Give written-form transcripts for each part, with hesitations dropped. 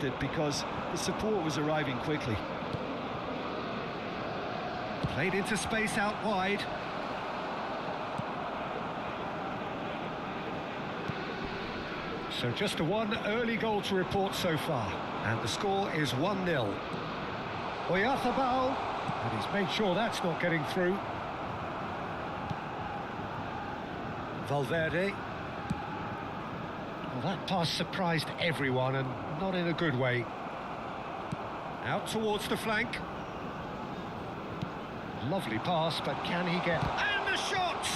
missed it because the support was arriving quickly. Played into space out wide. So just a one early goal to report so far. And the score is 1-0. Oyarzabal, and he's made sure that's not getting through. Valverde. Well, that pass surprised everyone and not in a good way. Out towards the flank. Lovely pass, but can he get... And the shot!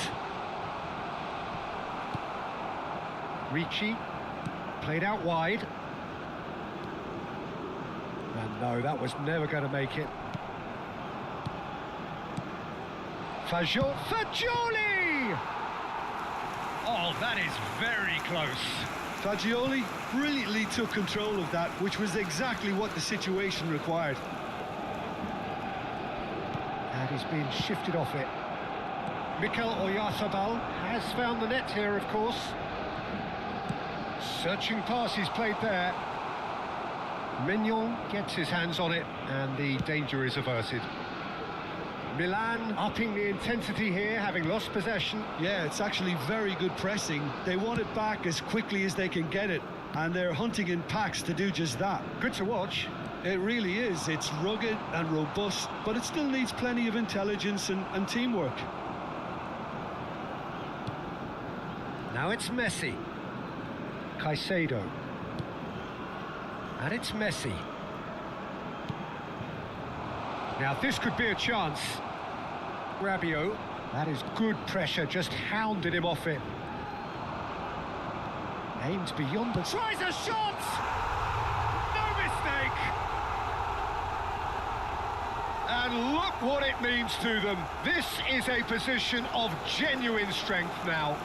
Ricci, played out wide. And no, that was never going to make it. Fagioli! Oh, that is very close. Fagioli brilliantly took control of that, which was exactly what the situation required. And he's been shifted off it. Mikel Oyarzabal has found the net here, of course. Searching pass he's played there. Mignon gets his hands on it, and the danger is averted. Milan upping the intensity here, having lost possession. Yeah, it's actually very good pressing. They want it back as quickly as they can get it, and they're hunting in packs to do just that. Good to watch. It really is. It's rugged and robust, but it still needs plenty of intelligence and teamwork. Now it's Messi. Caicedo. And it's Messi. Now this could be a chance. Rabiot. That is good pressure, just hounded him off it. Aims beyond the... Tries a shot! No mistake! And look what it means to them. This is a position of genuine strength now.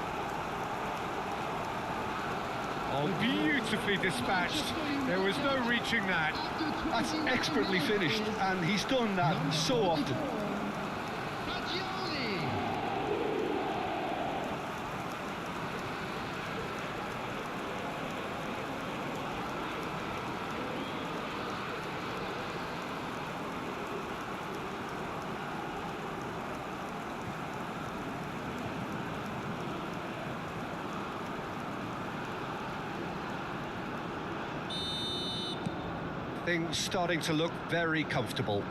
Oh, beautifully dispatched. There was no reaching that. That's expertly finished, and he's done that so often. Things starting to look very comfortable.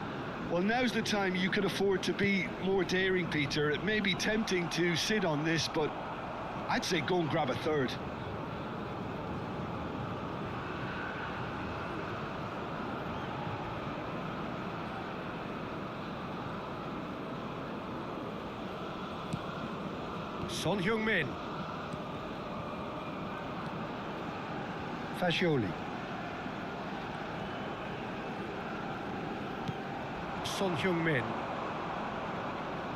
Well, now's the time you can afford to be more daring, Peter. It may be tempting to sit on this, but I'd say go and grab a third. Son Heung-min. Fagioli. Son Heung-min.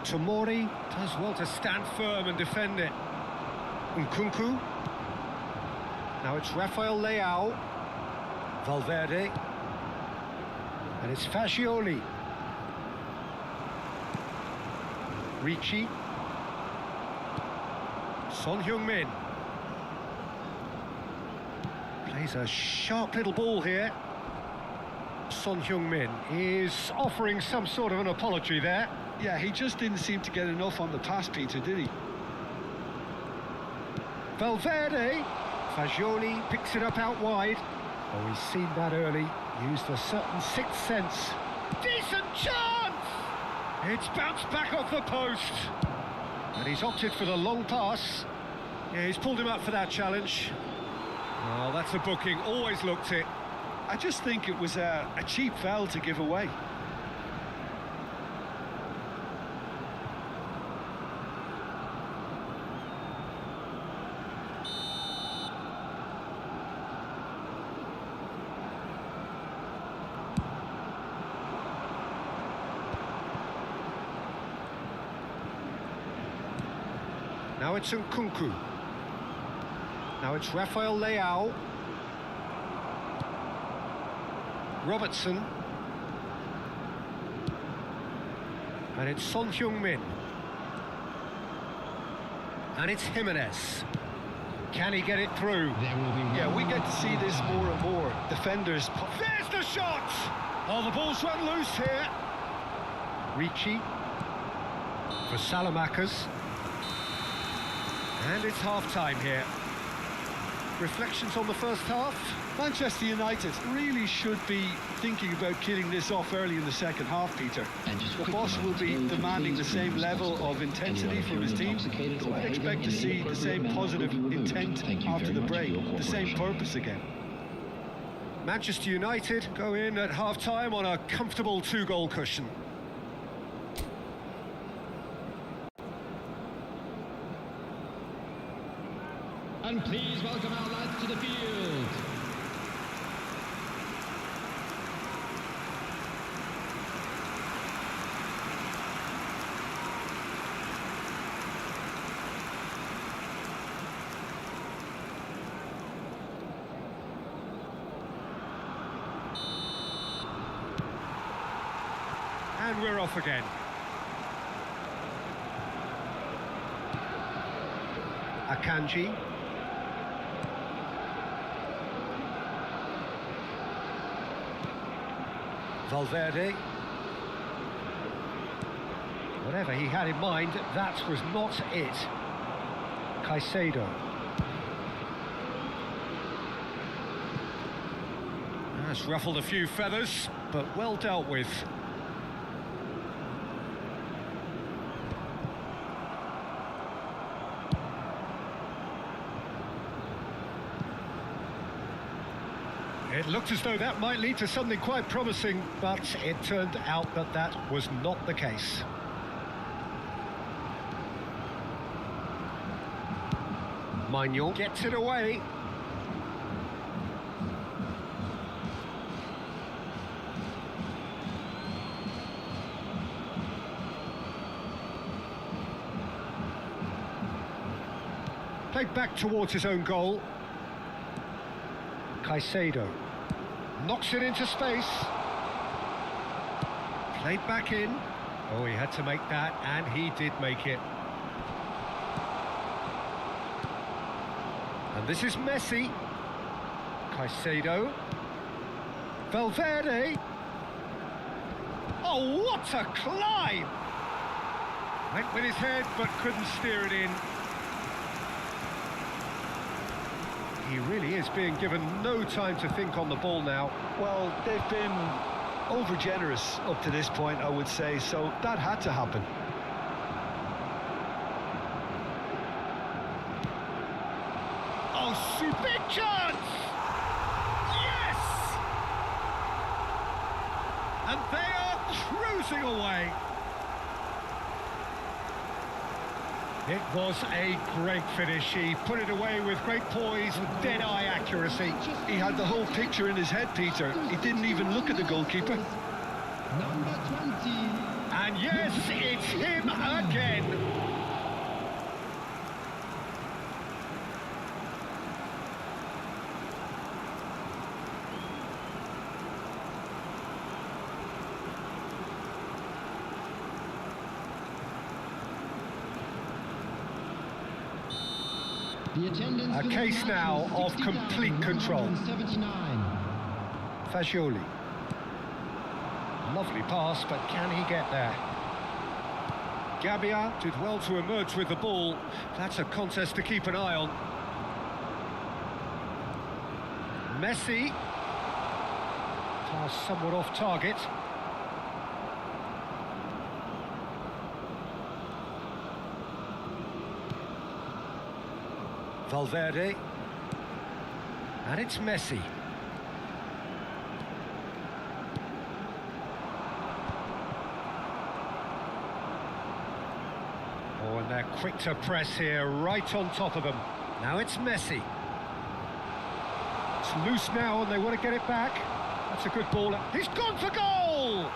Tomori does well to stand firm and defend it. Nkunku. Now it's Rafael Leao. Valverde. And it's Fagioli. Ricci. Son Heung-min. Plays a sharp little ball here. Son Heung-min is offering some sort of an apology there. Yeah, he just didn't seem to get enough on the pass, Peter, did he? Valverde. Fagioli picks it up out wide. Oh, he's seen that early. Used a certain sixth sense. Decent chance! It's bounced back off the post. And he's opted for the long pass. Yeah, he's pulled him up for that challenge. Oh, that's a booking. Always looked it. I just think it was a cheap foul to give away. Now it's Nkunku. Now it's Rafael Leao. Robertson. And it's Son Heung-min. And it's Jimenez. Can he get it through? Yeah, we get to see this more and more. Defenders... There's the shot! Oh, the ball's run loose here. Ricci for Salamakers. And it's half-time here. Reflections on the first half? Manchester United really should be thinking about killing this off early in the second half, Peter. The boss will be demanding the same level of intensity from his team, so I'd expect to see the same positive intent after the break, the same purpose again. Manchester United go in at half-time on a comfortable 2-goal cushion. And please welcome our lads to the field. And we're off again. Akanji. Valverde. Whatever he had in mind, that was not it. Caicedo. That's ruffled a few feathers, but well dealt with. It looked as though that might lead to something quite promising, but it turned out that that was not the case. Maignan gets it away. Played back towards his own goal. Caicedo knocks it into space. Played back in. Oh, he had to make that, and he did make it. And this is Messi. Caicedo. Valverde. Oh, what a climb! Went with his head, but couldn't steer it in. He really is being given no time to think on the ball now. Well, they've been over-generous up to this point, I would say, so that had to happen. Oh, big chance! Yes! And they are cruising away. It was a great finish. He put it away with great poise and dead-eye accuracy. He had the whole picture in his head, Peter. He didn't even look at the goalkeeper. Number 20. And yes, it's him again. A case now of complete control. 79. Fagioli. Lovely pass, but can he get there? Gabbia did well to emerge with the ball. That's a contest to keep an eye on. Messi. Pass somewhat off target. Valverde. And it's Messi. Oh, and they're quick to press here, right on top of them. Now it's Messi. It's loose now, and they want to get it back. That's a good ball. He's gone for goal!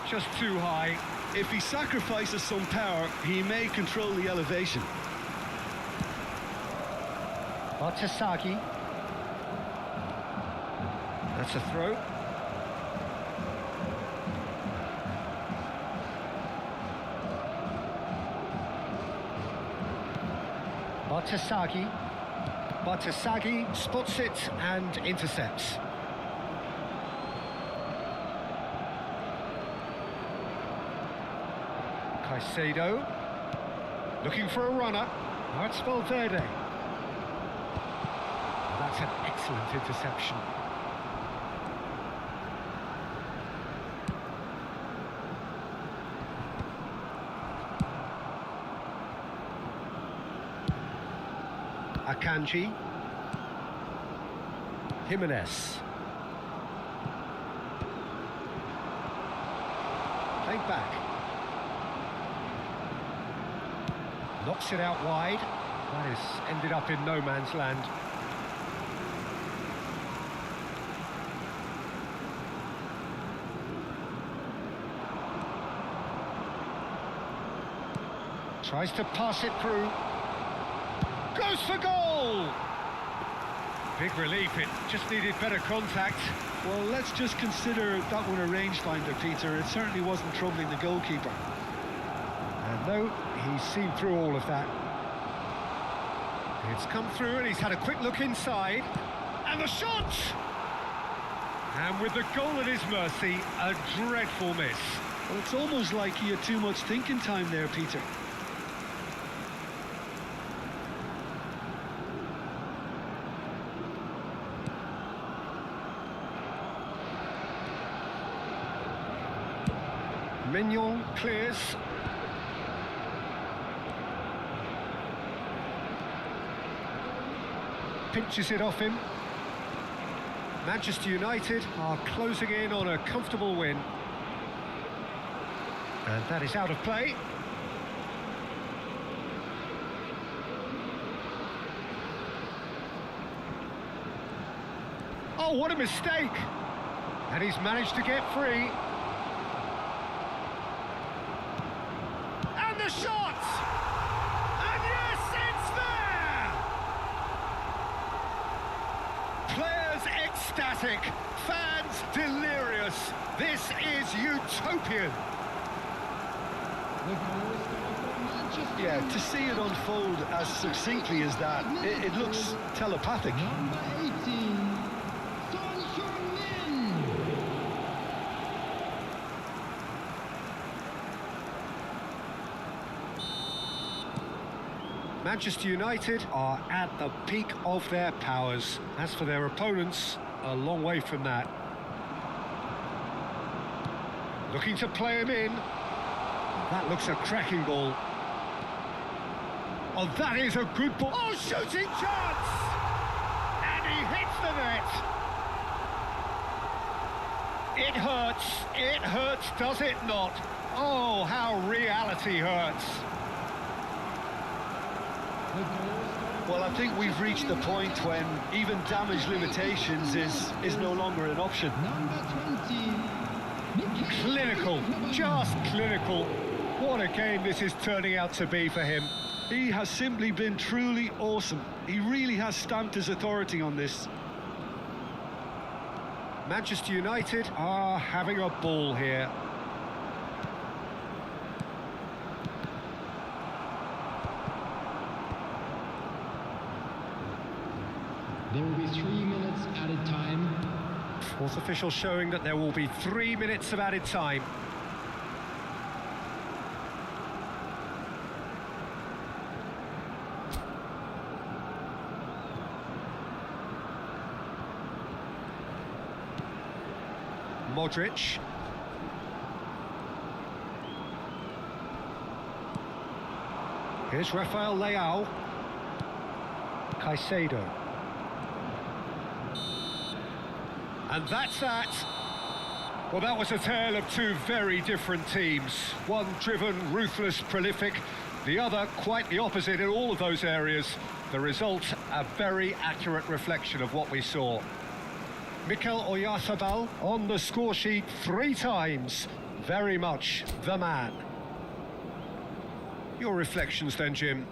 Just too high. If he sacrifices some power, he may control the elevation. Bartasaghi. That's a throw. Batasagi. Batasagi spots it and intercepts. Caicedo, looking for a runner. That's Valverde. That's an excellent interception. Akanji. Jimenez. Played back. Knocks it out wide. That has ended up in no man's land. Tries to pass it through. Goes for goal! Big relief, it just needed better contact. Well, let's just consider that one a rangefinder, Peter. It certainly wasn't troubling the goalkeeper. And no, he's seen through all of that. It's come through and he's had a quick look inside. And the shot! And with the goal at his mercy, a dreadful miss. Well, it's almost like he had too much thinking time there, Peter. Mignon clears. Pinches it off him. Manchester United are closing in on a comfortable win. And that is out of play. Oh, what a mistake! And he's managed to get free. And the shot! And yes, it's there! Players ecstatic, fans delirious. This is utopian. Yeah, to see it unfold as succinctly as that, it looks telepathic. Number 18, Son Heung-min. Manchester United are at the peak of their powers. As for their opponents, a long way from that. Looking to play him in. That looks a cracking ball. Oh, that is a good ball. Oh, shooting chance! And he hits the net. It hurts, does it not? Oh, how reality hurts. Well, I think we've reached the point when even damage limitations is no longer an option. Number 20, Clinical, just clinical. What a game this is turning out to be for him. He has simply been truly awesome. He really has stamped his authority on this. Manchester United are having a ball here. There will be 3 minutes added time. Fourth official showing that there will be 3 minutes of added time. Modric. Here's Rafael Leao. Caicedo. And that's that. Well, that was a tale of two very different teams. One driven, ruthless, prolific. The other quite the opposite in all of those areas. The result, a very accurate reflection of what we saw. Mikel Oyarzabal on the score sheet 3 times. Very much the man. Your reflections then, Jim?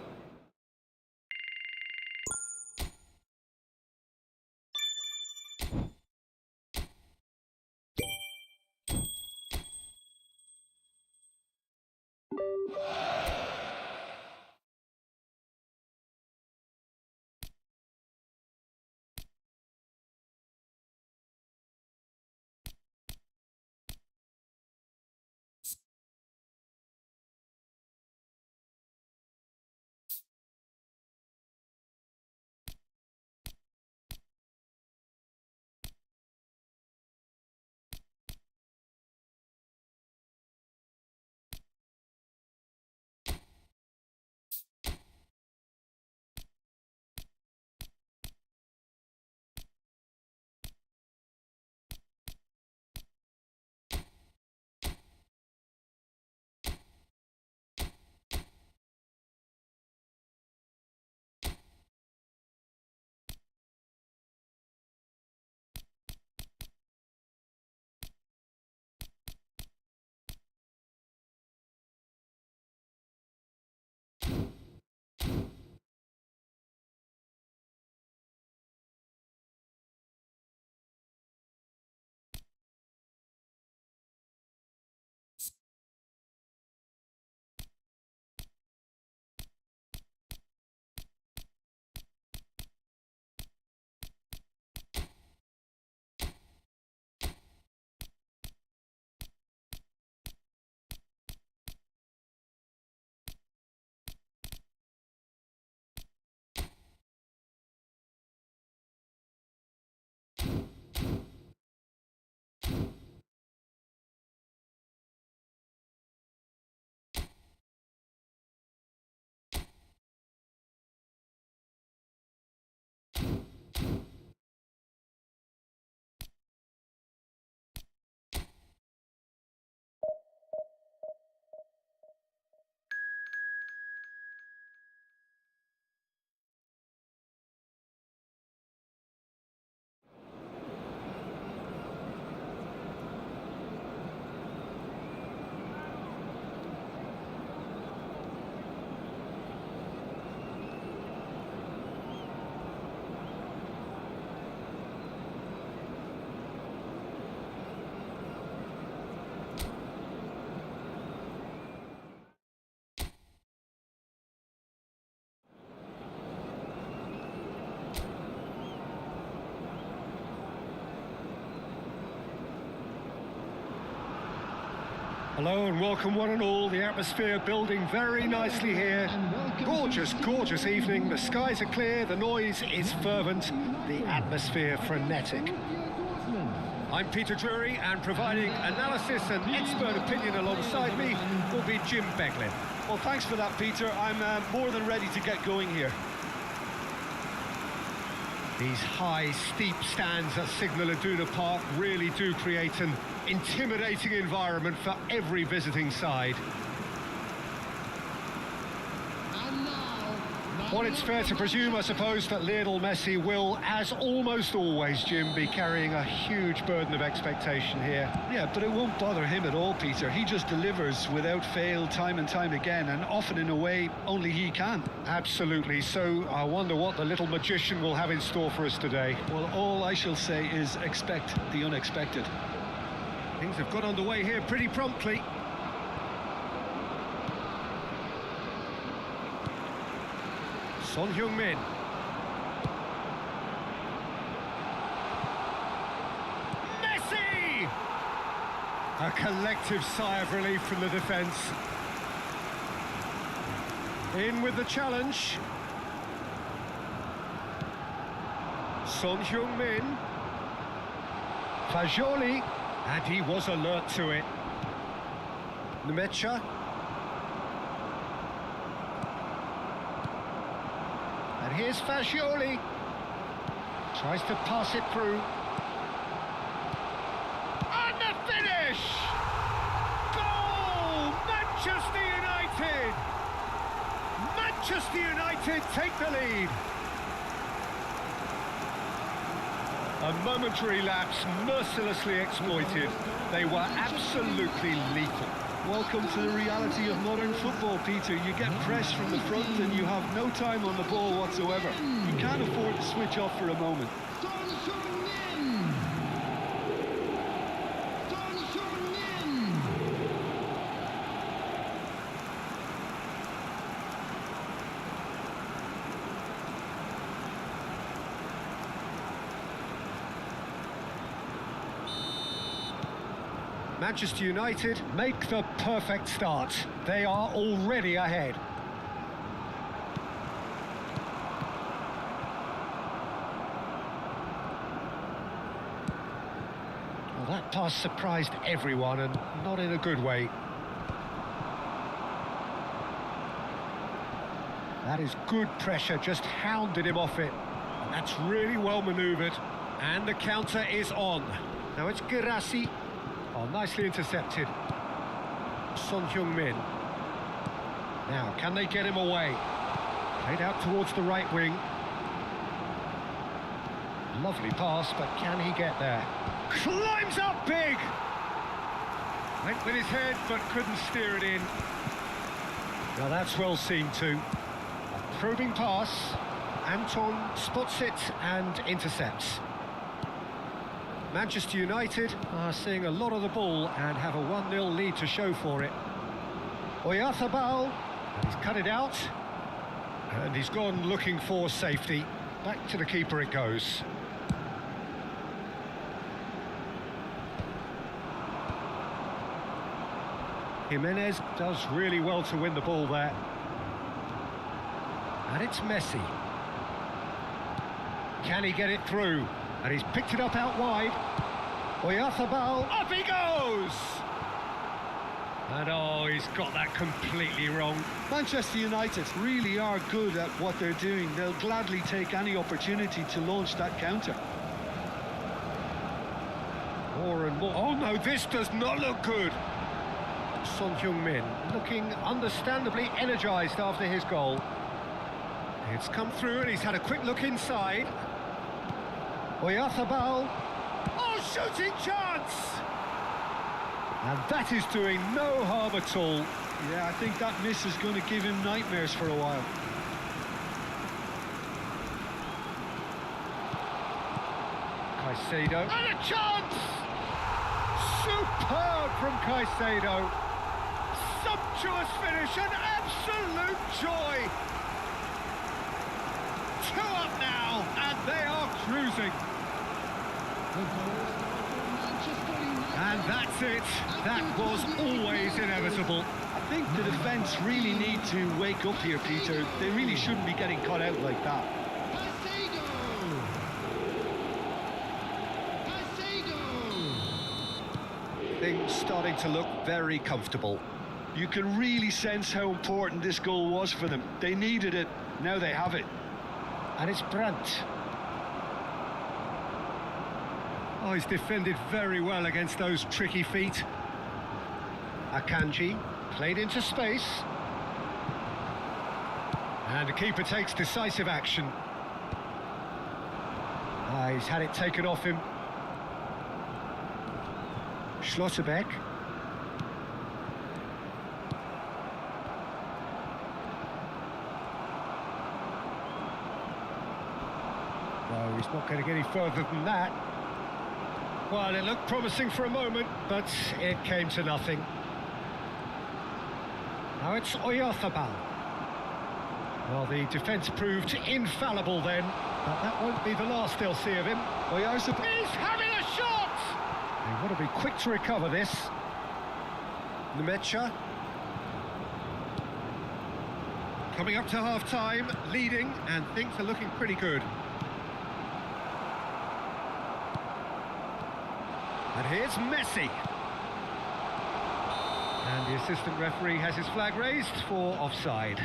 Hello and welcome one and all. The atmosphere building very nicely here. Gorgeous, gorgeous evening. The skies are clear, the noise is fervent, the atmosphere frenetic. I'm Peter Drury, and providing analysis and expert opinion alongside me will be Jim Beglin. Well, thanks for that, Peter. I'm more than ready to get going here. These high, steep stands at Signal Iduna Park really do create an intimidating environment for every visiting side. Well, it's fair to presume, I suppose, that Lionel Messi will, as almost always, Jim, be carrying a huge burden of expectation here. Yeah, but it won't bother him at all, Peter. He just delivers without fail time and time again, and often in a way only he can. Absolutely. So I wonder what the little magician will have in store for us today. Well, all I shall say is expect the unexpected. Things have got underway here pretty promptly. Son Heung-min. Messi! A collective sigh of relief from the defence. In with the challenge. Son Heung-min. Fajoli. And he was alert to it. Nmecha. And here's Fajoli. Tries to pass it through. And the finish! Goal! Manchester United! Manchester United take the lead. A momentary lapse mercilessly exploited. They were absolutely lethal. Welcome to the reality of modern football, Peter. You get pressed from the front and you have no time on the ball whatsoever. You can't afford to switch off for a moment. Manchester United make the perfect start. They are already ahead. Well, that pass surprised everyone, and not in a good way. That is good pressure, just hounded him off it. And that's really well manoeuvred. And the counter is on. Now it's Girassi. Oh, nicely intercepted. Son Heung-min. Now, can they get him away? Played out towards the right wing. Lovely pass, but can he get there? Climbs up big! Went with his head, but couldn't steer it in. Now that's well seen too. A probing pass. Anton spots it and intercepts. Manchester United are seeing a lot of the ball and have a 1-0 lead to show for it. Oyarzabal, and he's cut it out. And he's gone looking for safety. Back to the keeper it goes. Jimenez does really well to win the ball there. And it's Messi. Can he get it through? And he's picked it up out wide. Oyarzabal, up he goes! And oh, he's got that completely wrong. Manchester United really are good at what they're doing. They'll gladly take any opportunity to launch that counter. More and more. Oh no, this does not look good. Son Heung-min looking understandably energised after his goal. It's come through and he's had a quick look inside. Oyarzabal. Oh, shooting chance! And that is doing no harm at all. Yeah, I think that miss is going to give him nightmares for a while. Caicedo. And a chance! Superb from Caicedo. Sumptuous finish, an absolute joy. 2 up now, and they are cruising. And That's it. That was always inevitable. I think the defence really need to wake up here, Peter. They really shouldn't be getting caught out like that. Things starting to look very comfortable. You can really sense how important this goal was for them. They needed it, now they have it. And it's Brandt. Oh, he's defended very well against those tricky feet. Akanji played into space. And the keeper takes decisive action. He's had it taken off him. Schlotterbeck. No, he's not going to get any further than that. Well, it looked promising for a moment, but it came to nothing. Now it's Oyarzabal. Well, the defence proved infallible then, but that won't be the last they'll see of him. Oyarzabal. He's having a shot! They want to be quick to recover this. Nemecha. Coming up to half-time, leading, and things are looking pretty good. And here's Messi. And the assistant referee has his flag raised for offside.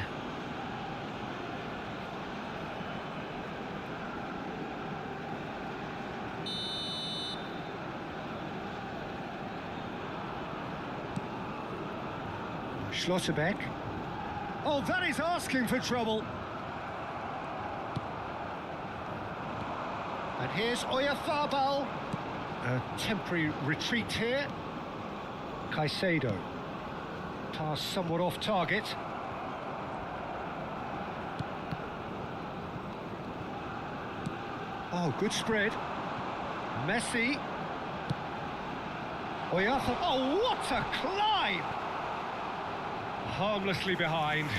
Schlotterbeck. Oh, that is asking for trouble. And here's Oyarzabal. A temporary retreat here. Caicedo. Pass somewhat off target. Oh, good spread. Messi. Oyarzabal. Oh, what a climb! Harmlessly behind.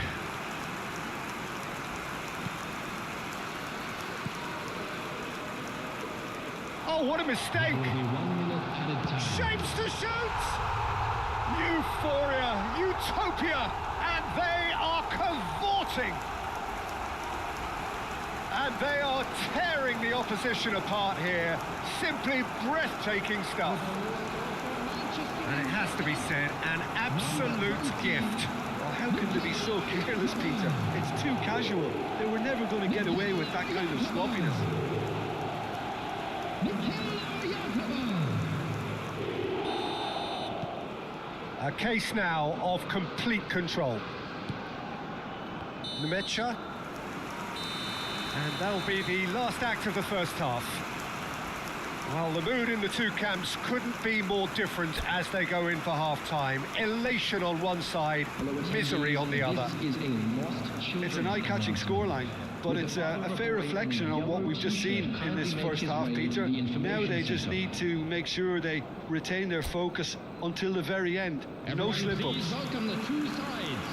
Oh, what a mistake! Shapes to shoot! Euphoria, utopia, and they are cavorting! And they are tearing the opposition apart here. Simply breathtaking stuff. And it has to be said, an absolute gift. Oh, how can they be so careless, Peter? It's too casual. They were never going to get away with that kind of sloppiness. A case now of complete control. Nemecha. And that'll be the last act of the first half. Well, the mood in the two camps couldn't be more different as they go in for half-time. Elation on one side, misery on the other. It's an eye-catching scoreline, but it's a fair reflection on what we've just seen in this first half, Peter. Now they just need to make sure they retain their focus until the very end. No slip-ups.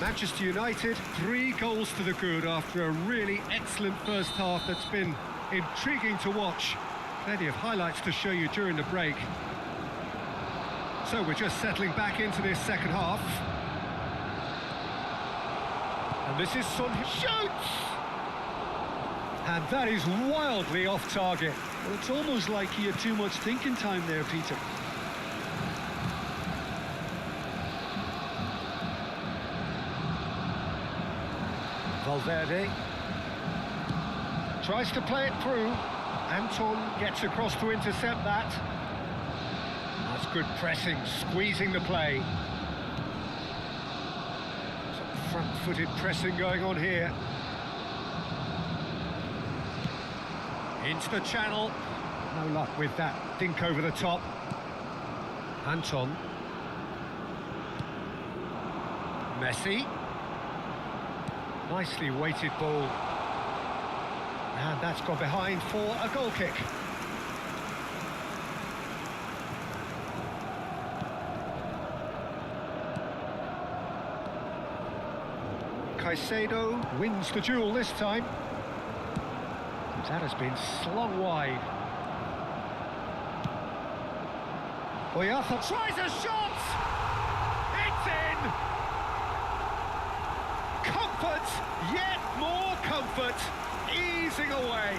Manchester United, 3 goals to the good after a really excellent first half that's been intriguing to watch. Plenty of highlights to show you during the break. So we're just settling back into this second half. And this is Son. Shoots! And that is wildly off target. Well, it's almost like he had too much thinking time there, Peter. Valverde tries to play it through. Anton gets across to intercept that. That's good pressing, squeezing the play. Some front-footed pressing going on here. Into the channel. No luck with that dink over the top. Anton. Messi. Nicely weighted ball. And that's gone behind for a goal kick. Caicedo wins the duel this time. That has been slung wide. Oyartha tries a shot! It's in! Comfort, yet more comfort, easing away.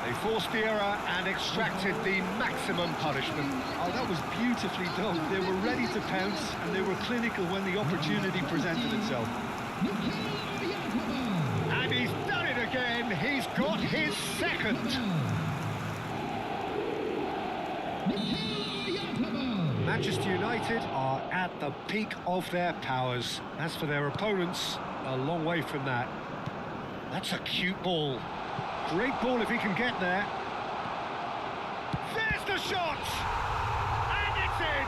They forced the error and extracted the maximum punishment. Oh, that was beautifully done. They were ready to pounce and they were clinical when the opportunity presented itself. And he's done it again. He's got his second. Manchester United are at the peak of their powers. As for their opponents, a long way from that. That's a cute ball. Great ball if he can get there. There's the shot! And it's in!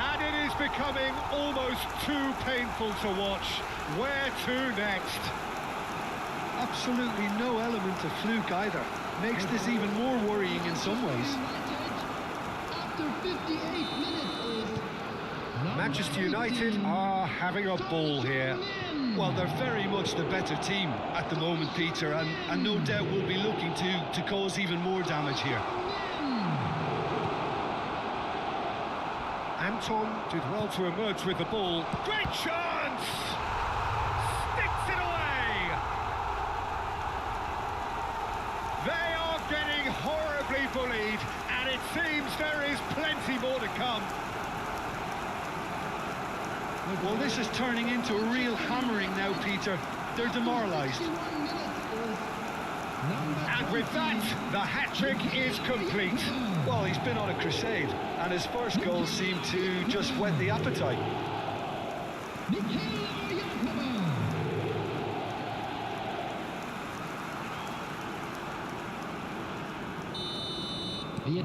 And it is becoming almost too painful to watch. Where to next? Absolutely no element of fluke either. Makes this even more worrying in some ways. After 58 minutes is Manchester United are having a ball here. Well, they're very much the better team at the moment, Peter, and no doubt will be looking to cause even more damage here. Anton did well to emerge with the ball. Great chance! Sticks it away! They are getting horribly bullied, and it seems there is plenty more to come. Well, this is turning into a real hammering now, Peter. They're demoralised. And with that, the hat-trick is complete. Well, he's been on a crusade, and his first goal seemed to just whet the appetite.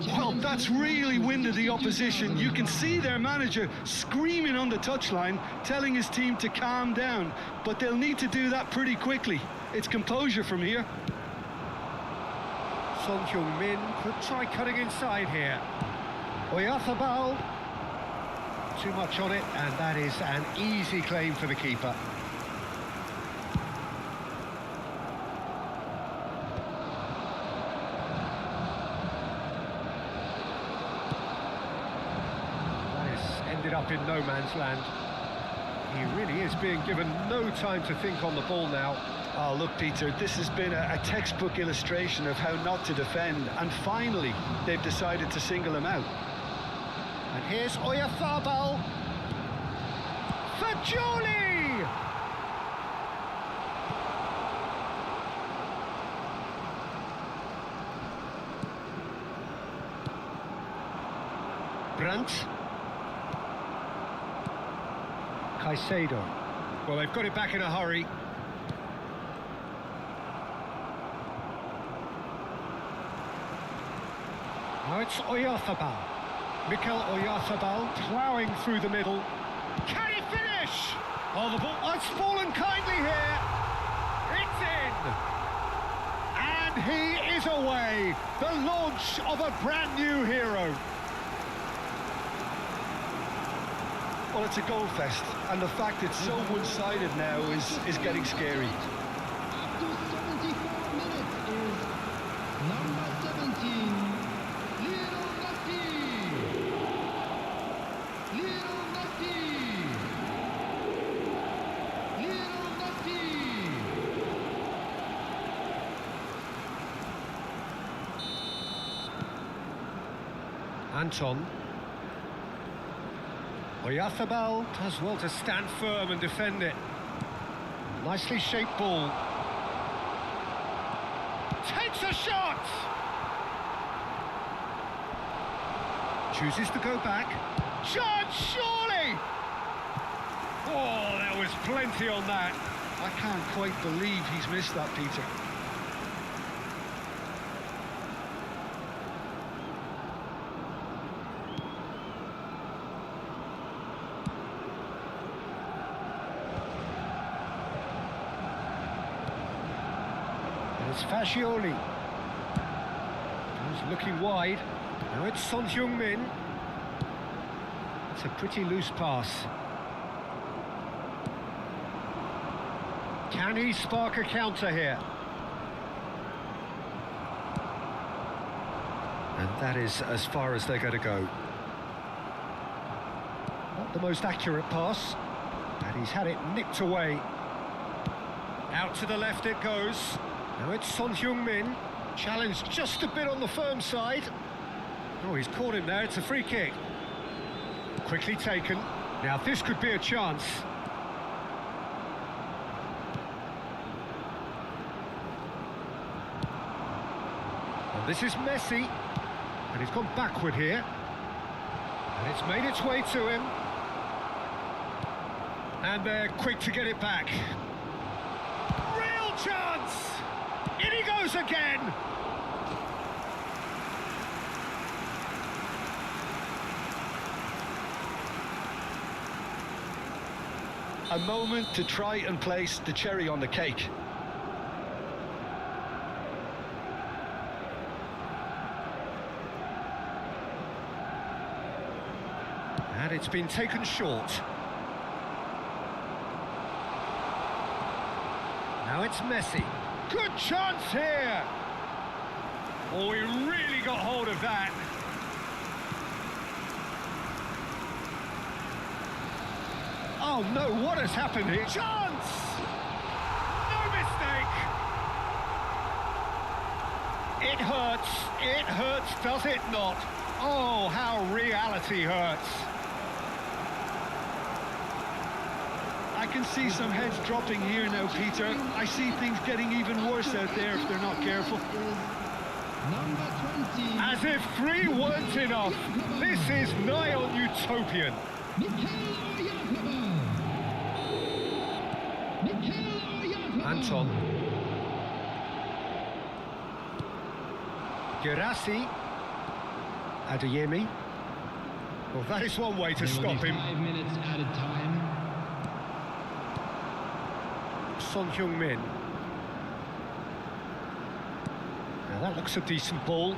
Well, that's really winded the opposition. You can see their manager screaming on the touchline, telling his team to calm down. But they'll need to do that pretty quickly. It's composure from here. Son Heung-min could try cutting inside here. Oyarthabal. Too much on it, and that is an easy claim for the keeper. Up in no man's land. He really is being given no time to think on the ball now. Oh, look, Peter, this has been a textbook illustration of how not to defend, and finally they've decided to single him out. And here's Oyarthabal for Jolie! Brandt. Caicedo. Well, they've got it back in a hurry. Now it's Oyarthabal. Mikel Oyarthabal ploughing through the middle. Can he finish? Oh, the ball. Oh, it's fallen kindly here. It's in. And he is away. The launch of a brand new hero. Well, it's a goal fest, and the fact it's so one-sided now is getting scary. After 74 minutes is number 17, Lionel Messi. Lionel Messi. Lionel Messi. Anton. Oyarthabal does well to stand firm and defend it. Nicely shaped ball. Takes a shot! Chooses to go back. Chance, surely! Oh, there was plenty on that. I can't quite believe he's missed that, Peter. It's Fascioli. He's looking wide. Now it's Son Heung-min. It's a pretty loose pass. Can he spark a counter here? And that is as far as they're going to go. Not the most accurate pass, and he's had it nicked away. Out to the left it goes. Now it's Son Heung-min, challenged just a bit on the firm side. Oh, he's caught him there, it's a free kick. Quickly taken. Now this could be a chance. And this is Messi, and he's gone backward here. And it's made its way to him. And they're quick to get it back. Real chance! In he goes again! A moment to try and place the cherry on the cake. And it's been taken short. Now it's Messi. Good chance here! Oh, he really got hold of that. Oh no, what has happened here? Chance! No mistake! It hurts, does it not? Oh, how reality hurts. I can see some heads dropping here now, Peter. I see things getting even worse out there if they're not careful. Number 20. As if 3 weren't enough. This is nigh on utopian. Anton. Gerassi. Adeyemi. Well, that is one way to There will stop be him. 5 minutes added time. Son Heung-min. Now that looks a decent ball.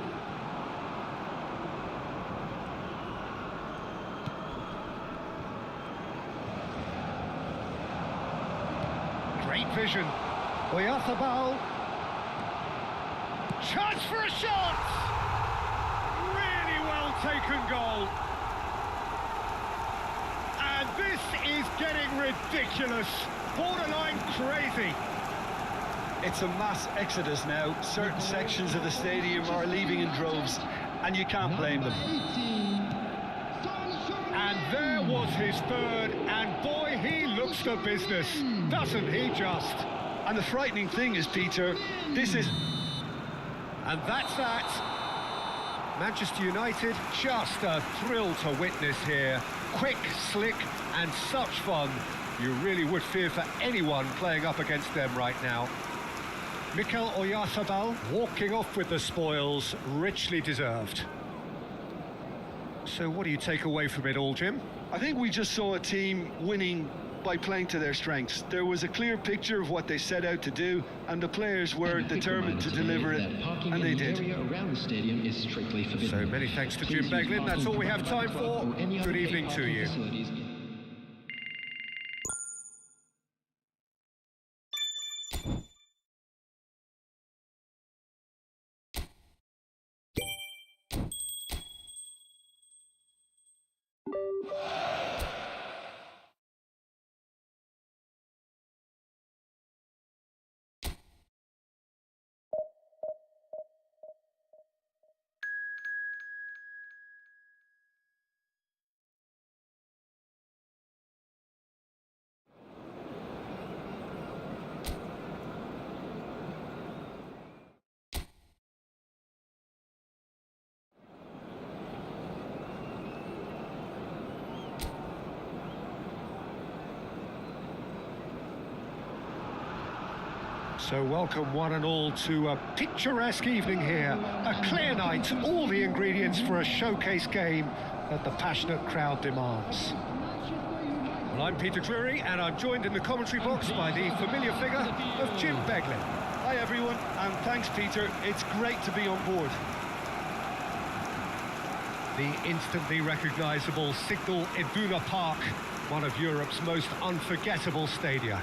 Great vision. Oyarzabal. Chance for a shot! Really well taken goal. And this is getting ridiculous. Borderline crazy. It's a mass exodus now. Certain sections of the stadium are leaving in droves, and you can't blame them. And there was his third, and boy, he looks the business, doesn't he just? And the frightening thing is, Peter, this is... And that's that. Manchester United, just a thrill to witness here. Quick, slick, and such fun. You really would fear for anyone playing up against them right now. Mikel Oyarzabal walking off with the spoils, richly deserved. So what do you take away from it all, Jim? I think we just saw a team winning by playing to their strengths. There was a clear picture of what they set out to do, and the players were determined to deliver it, and they did. Around the stadium is strictly forbidden. So many thanks to Jim Beglin. That's all we have time for. Good evening to you. So welcome one and all to a picturesque evening here. A clear night, all the ingredients for a showcase game that the passionate crowd demands. Well, I'm Peter Drury, and I'm joined in the commentary box by the familiar figure of Jim Beglin. Hi everyone, and thanks Peter. It's great to be on board. The instantly recognisable Signal Iduna Park, one of Europe's most unforgettable stadia.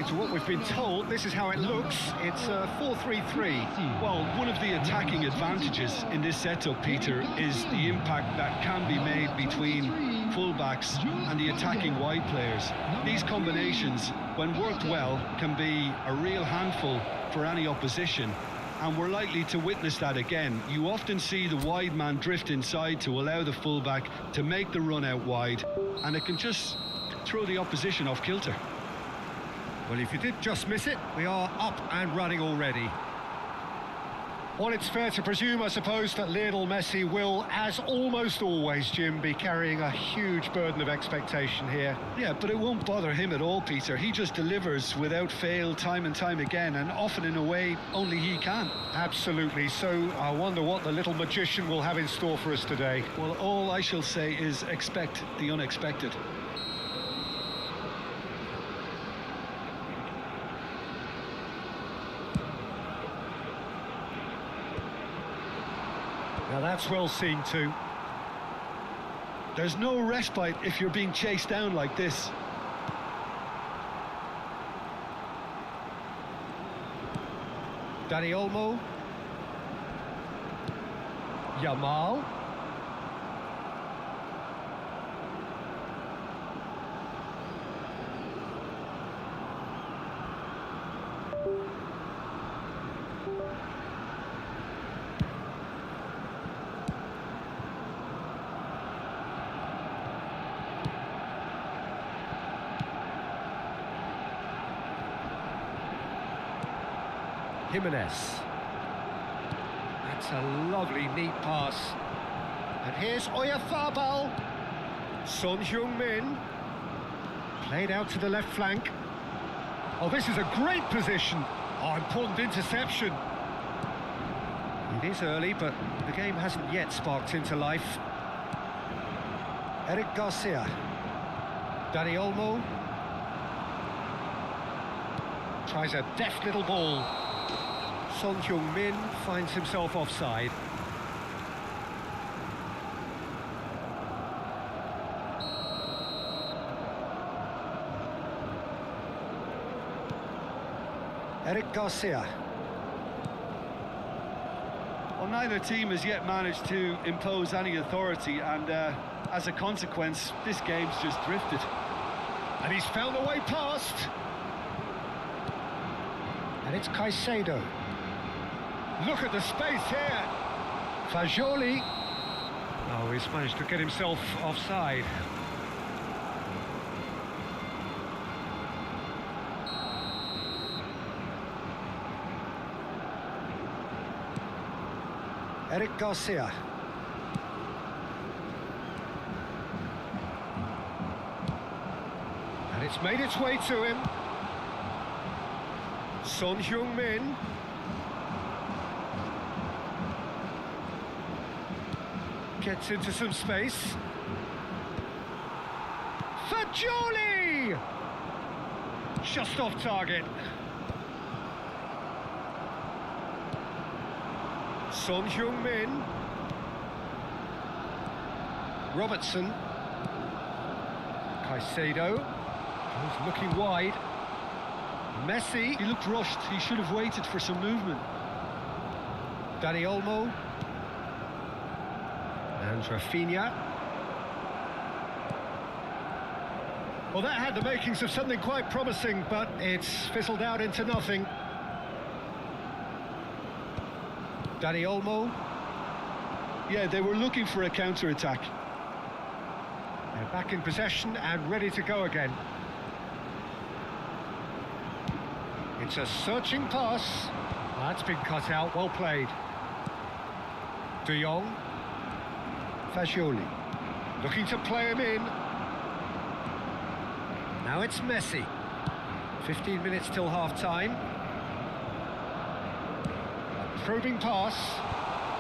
According to what we've been told, this is how it looks. It's a 4-3-3. Well, one of the attacking advantages in this setup, Peter, is the impact that can be made between fullbacks and the attacking wide players. These combinations, when worked well, can be a real handful for any opposition, and we're likely to witness that again. You often see the wide man drift inside to allow the fullback to make the run out wide, and it can just throw the opposition off kilter. Well, if you did just miss it, we are up and running already. Well, it's fair to presume, I suppose, that Lionel Messi will, as almost always, Jim, be carrying a huge burden of expectation here. Yeah, but it won't bother him at all, Peter. He just delivers without fail time and time again, and often in a way only he can. Absolutely. So I wonder what the little magician will have in store for us today. Well, all I shall say is expect the unexpected. Now that's well seen too. There's no respite if you're being chased down like this. Dani Olmo. Yamal. Jimenez. That's a lovely, neat pass. And here's Oyarzabal. Son Heung-min. Played out to the left flank. Oh, this is a great position. Oh, important interception. It is early, but the game hasn't yet sparked into life. Eric Garcia. Dani Olmo. Tries a deft little ball. Son Heung-min finds himself offside. Eric Garcia. Well, neither team has yet managed to impose any authority, and as a consequence, this game's just drifted. And he's found a way past. And it's Caicedo. Look at the space here. Fagioli. Oh, he's managed to get himself offside. Eric Garcia. And it's made its way to him. Son Heung-min. Gets into some space. Fagioli! Just off target. Son Heung-min. Robertson. Caicedo. He's looking wide. Messi. He looked rushed. He should have waited for some movement. Dani Olmo. And Rafinha. Well, that had the makings of something quite promising, but it's fizzled out into nothing. Dani Olmo. Yeah, they were looking for a counter-attack. They're back in possession and ready to go again. It's a searching pass. That's been cut out, well played. De Jong. Fagioli. Looking to play him in. Now it's Messi. 15 minutes till half-time. Probing pass.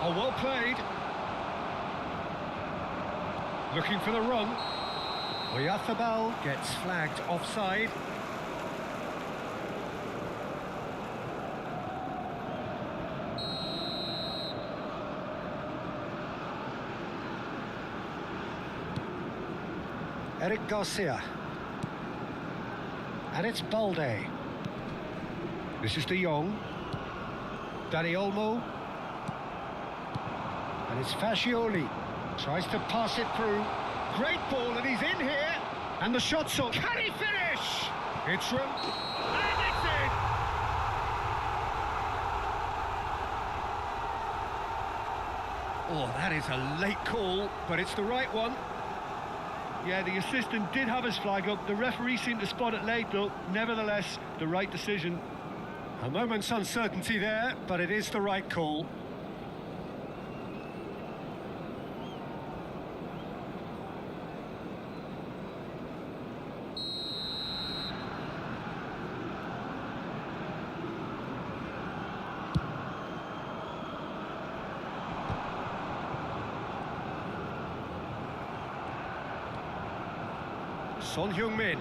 Oh, well played. Looking for the run. Oyarzabal gets flagged offside. Eric Garcia. And it's Balde. This is De Jong. Dani Olmo. And it's Fascioli. Tries to pass it through. Great ball, and he's in here. And the shot's on. Can he finish? It's from... And it's in! Oh, that is a late call, but it's the right one. Yeah, the assistant did have his flag up. The referee seemed to spot it late, though. Nevertheless, the right decision. A moment's uncertainty there, but it is the right call. Son Heung-min.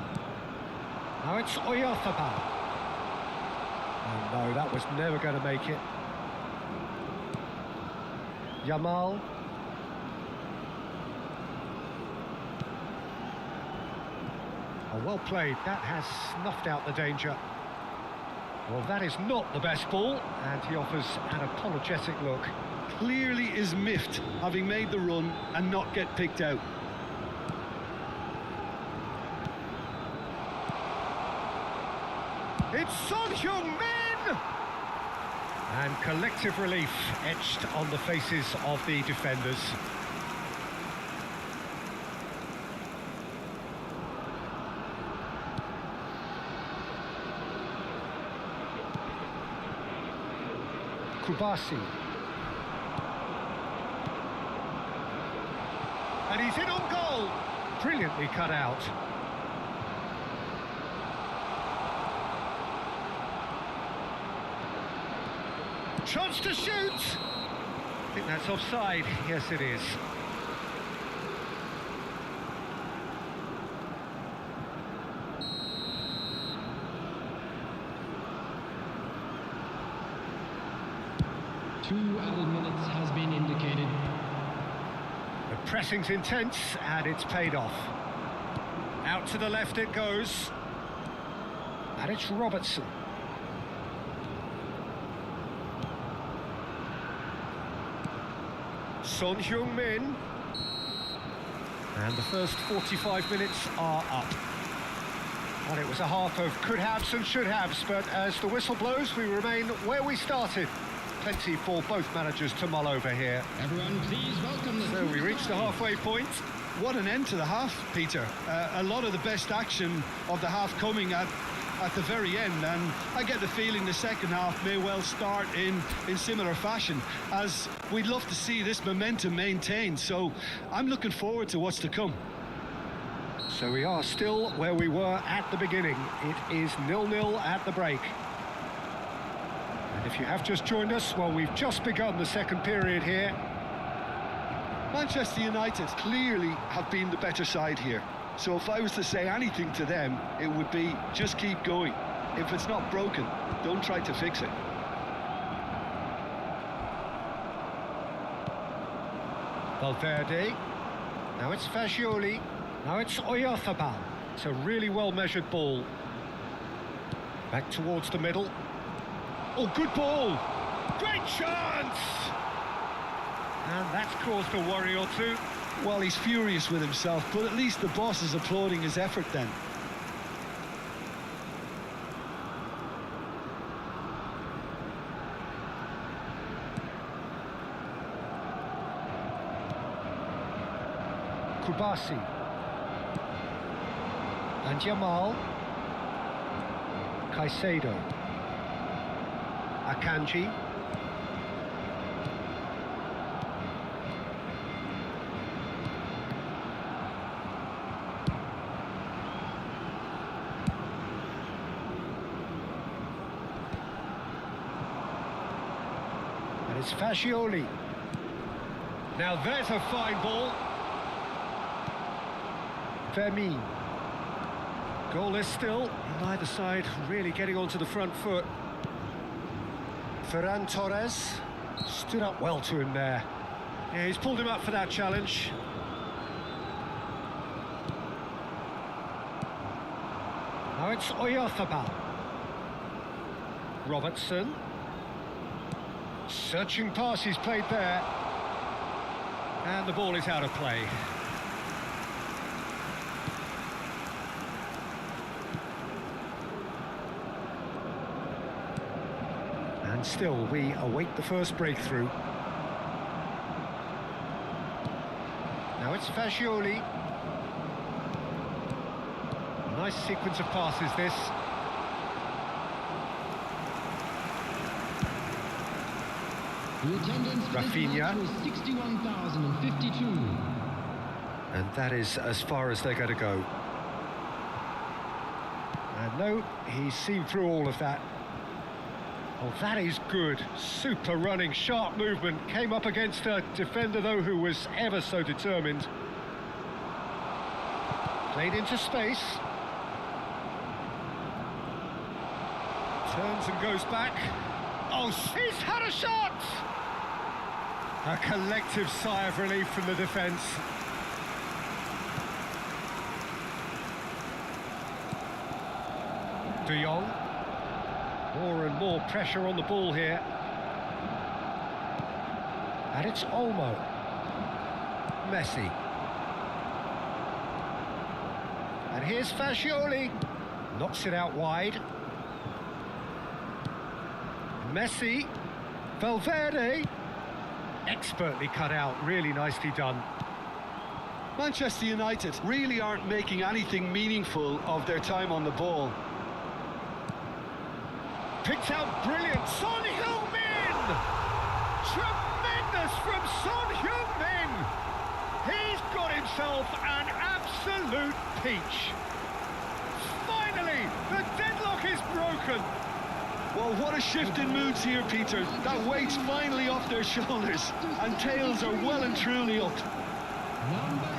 Now it's Oyarzabal. Oh no, that was never going to make it. Yamal. Oh, well played. That has snuffed out the danger. Well, that is not the best ball, and he offers an apologetic look. Clearly is miffed, having made the run and not get picked out. It's Son Heung-min! And collective relief etched on the faces of the defenders. Kubasi. And he's in on goal! Brilliantly cut out. Chance to shoot! I think that's offside. Yes, it is. Two added minutes has been indicated. The pressing's intense, and it's paid off. Out to the left it goes. And it's Robertson. Son Heung-min. And the first 45 minutes are up. Well, it was a half of could-haves and should-haves, but as the whistle blows, we remain where we started. Plenty for both managers to mull over here. Everyone, please welcome the... So we reached the halfway point. What an end to the half, Peter. A lot of the best action of the half coming at the very end, and I get the feeling the second half may well start in similar fashion, as we'd love to see this momentum maintained. So I'm looking forward to what's to come. So we are still where we were at the beginning. It is 0-0 at the break. And if you have just joined us, well, we've just begun the second period here. Manchester United clearly have been the better side here. So if I was to say anything to them, it would be just keep going. If it's not broken, don't try to fix it. Valverde. Now it's Fascioli. Now it's Oyarzabal. It's a really well-measured ball. Back towards the middle. Oh, good ball! Great chance! And that's caused a worry or two. Well, he's furious with himself, but at least the boss is applauding his effort then. Kubasi. And Yamal. Caicedo. Akanji. And it's Fascioli. Now there's a fine ball. Vermeer. Goalless still. Neither side really getting onto the front foot. Ferran Torres stood up well to him there. Yeah, he's pulled him up for that challenge. Now it's Oyarzabal. Robertson. Searching pass is played there. And the ball is out of play. And still, we await the first breakthrough. Now it's Fagioli. Nice sequence of passes, this. The attendance for this Rafinha. match was 61,052. And that is as far as they're going to go. And no, he's seen through all of that. Oh, that is good. Super running, sharp movement. Came up against a defender, though, who was ever so determined. Played into space. Turns and goes back. Oh, he's had a shot! A collective sigh of relief from the defence. De Jong. More and more pressure on the ball here. And it's Olmo. Messi. And here's Fagioli. Knocks it out wide. Messi. Valverde. Expertly cut out, really nicely done. Manchester United really aren't making anything meaningful of their time on the ball. Picked out brilliant, Son Heung-min! Tremendous from Son Heung-min! He's got himself an absolute peach. Finally, the deadlock is broken. Well, what a shift in moods here, Peter. That weight's finally off their shoulders, and tails are well and truly up.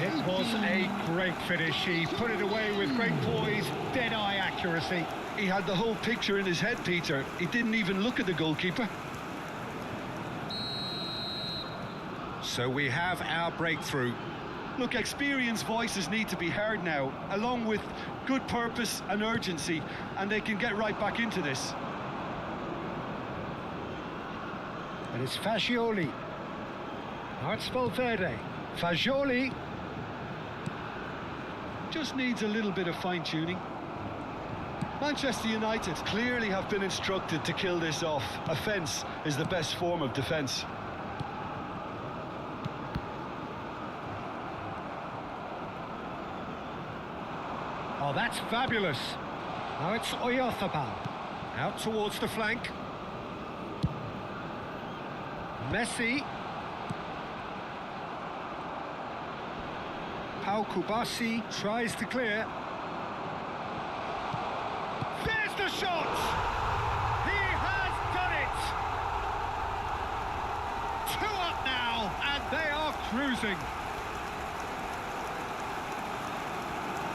It was a great finish. He put it away with great poise, dead-eye accuracy. He had the whole picture in his head, Peter. He didn't even look at the goalkeeper. So we have our breakthrough. Look, experienced voices need to be heard now, along with good purpose and urgency, and they can get right back into this. And it's Fagioli. Now it's Valverde. Fagioli. Just needs a little bit of fine-tuning. Manchester United clearly have been instructed to kill this off. Offence is the best form of defence. Oh, that's fabulous. Now it's Oyarzabal. Out towards the flank. Messi. Pau Kubasi tries to clear. There's the shot! He has done it! 2 up now, and they are cruising.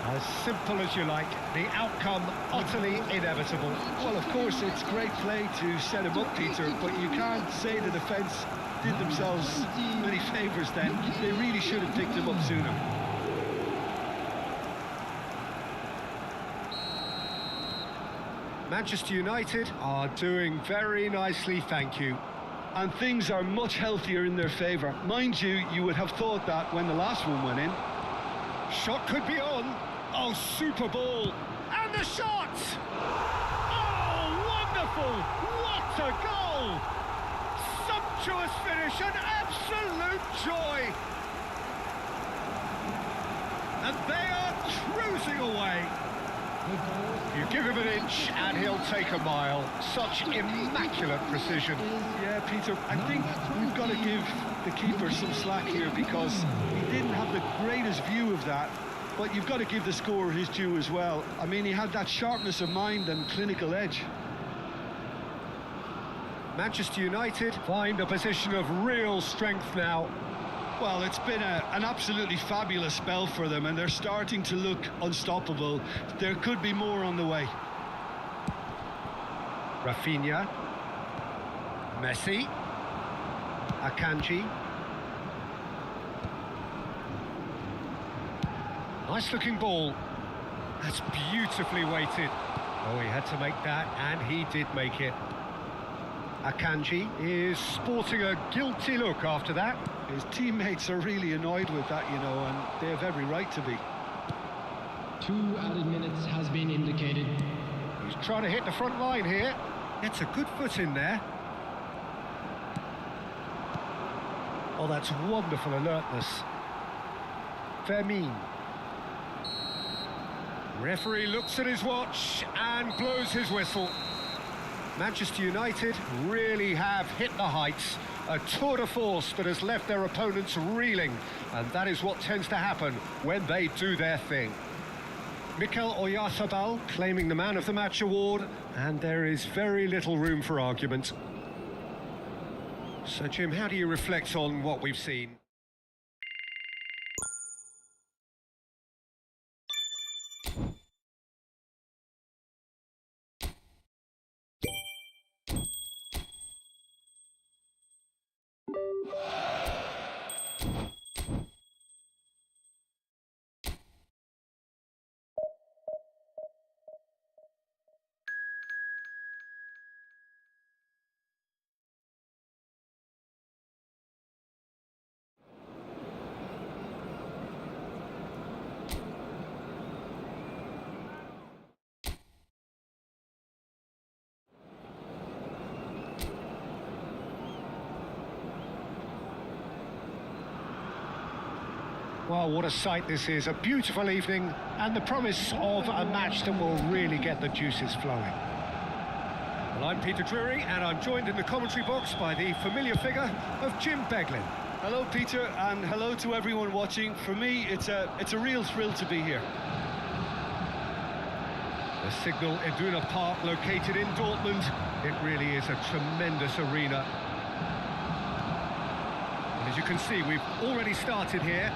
As simple as you like, the outcome utterly inevitable. Well, of course, it's great play to set him up, Peter, but you can't say the defence did themselves many favours then. They really should have picked him up sooner. Manchester United are doing very nicely, thank you. And things are much healthier in their favour. Mind you, you would have thought that when the last one went in. Shot could be on. Oh, super ball. And the shot! Oh, wonderful! What a goal! Sumptuous finish, an absolute joy! And they are cruising away. You give him an inch and he'll take a mile. Such immaculate precision. Yeah, Peter, I think we've got to give the keeper some slack here because he didn't have the greatest view of that. But you've got to give the scorer his due as well. I mean, he had that sharpness of mind and clinical edge. Manchester United find a position of real strength now. Well, it's been an absolutely fabulous spell for them, and they're starting to look unstoppable. There could be more on the way. Rafinha. Messi. Akanji. Nice looking ball. That's beautifully weighted. Oh, he had to make that, and he did make it. Akanji is sporting a guilty look after that. His teammates are really annoyed with that, you know, and they have every right to be. 2 added minutes has been indicated. He's trying to hit the front line here. Gets a good foot in there. Oh, that's wonderful alertness. Fermin. Referee looks at his watch and blows his whistle. Manchester United really have hit the heights. A tour de force that has left their opponents reeling. And that is what tends to happen when they do their thing. Mikel Oyarzabal claiming the Man of the Match award, and there is very little room for argument. So, Jim, how do you reflect on what we've seen? Well, what a sight this is. A beautiful evening and the promise of a match that will really get the juices flowing. Well, I'm Peter Drury and I'm joined in the commentary box by the familiar figure of Jim Beglin. Hello, Peter, and hello to everyone watching. For me, it's a real thrill to be here. The Signal Iduna Park, located in Dortmund. It really is a tremendous arena. And as you can see, we've already started here.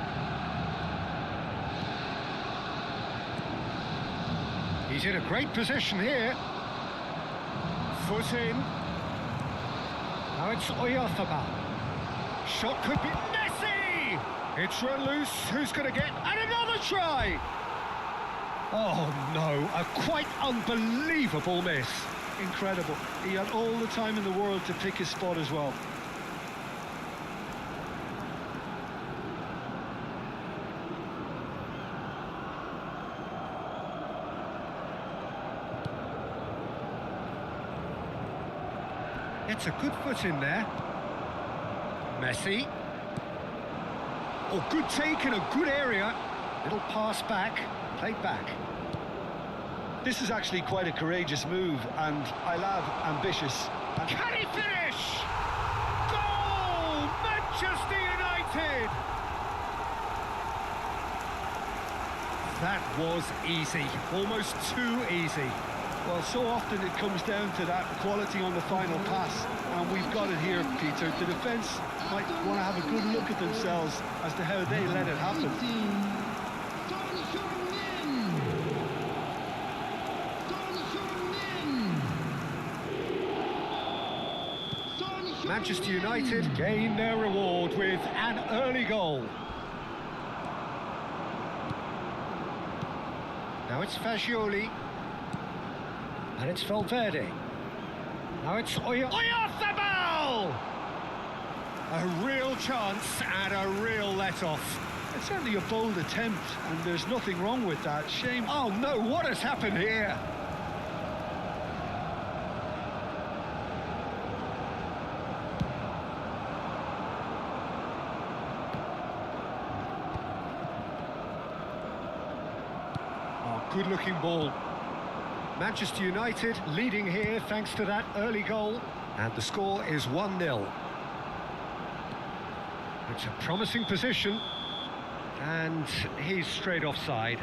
He's in a great position here. Foot in. Now it's Oyarzabal. Shot could be Messi! It's run loose. Who's going to get? And another try! Oh no, a quite unbelievable miss. Incredible. He had all the time in the world to pick his spot as well. Gets a good foot in there. Messi. Oh, good take in a good area. Little pass back, played back. This is actually quite a courageous move, and I love ambitious. Can he finish? Goal! Manchester United! That was easy, almost too easy. Well, so often it comes down to that quality on the final pass, and we've got it here, Peter. The defence might want to have a good look at themselves as to how they let it happen. Manchester United gain their reward with an early goal. Now it's Fagioli. And it's Valverde. Now it's Oyarzabal! A real chance and a real let-off. It's certainly a bold attempt, and there's nothing wrong with that. Shame. Oh no, what has happened here? Oh, good-looking ball. Manchester United leading here thanks to that early goal, and the score is 1-0. It's a promising position, and he's straight offside.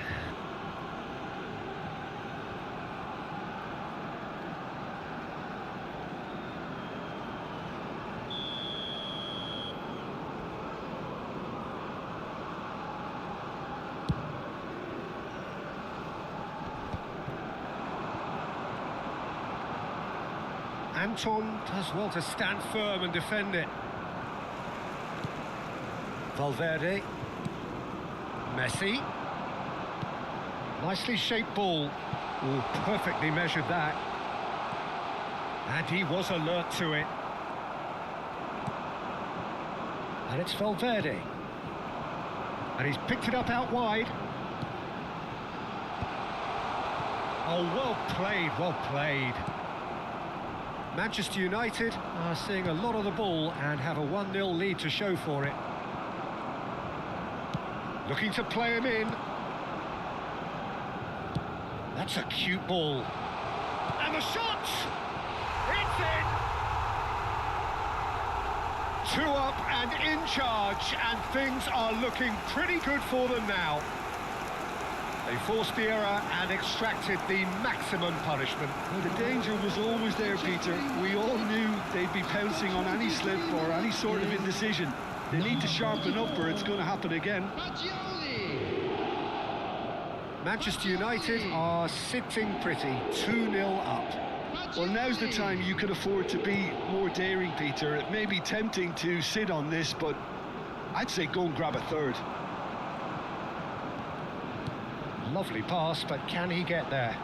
Anton does well to stand firm and defend it. Valverde. Messi. Nicely shaped ball. Oh, perfectly measured that. And he was alert to it. And it's Valverde. And he's picked it up out wide. Oh, well played, well played. Manchester United are seeing a lot of the ball and have a 1-0 lead to show for it. Looking to play him in. That's a cute ball. And the shot! It's in! 2 up and in charge, and things are looking pretty good for them now. They forced the error and extracted the maximum punishment. Well, the danger was always there, Peter. We all knew they'd be pouncing on any slip or any sort of indecision. They need to sharpen up or it's going to happen again. Manchester United are sitting pretty, 2-0 up. Well, now's the time you can afford to be more daring, Peter. It may be tempting to sit on this, but I'd say go and grab a third. Lovely pass, but can he get there?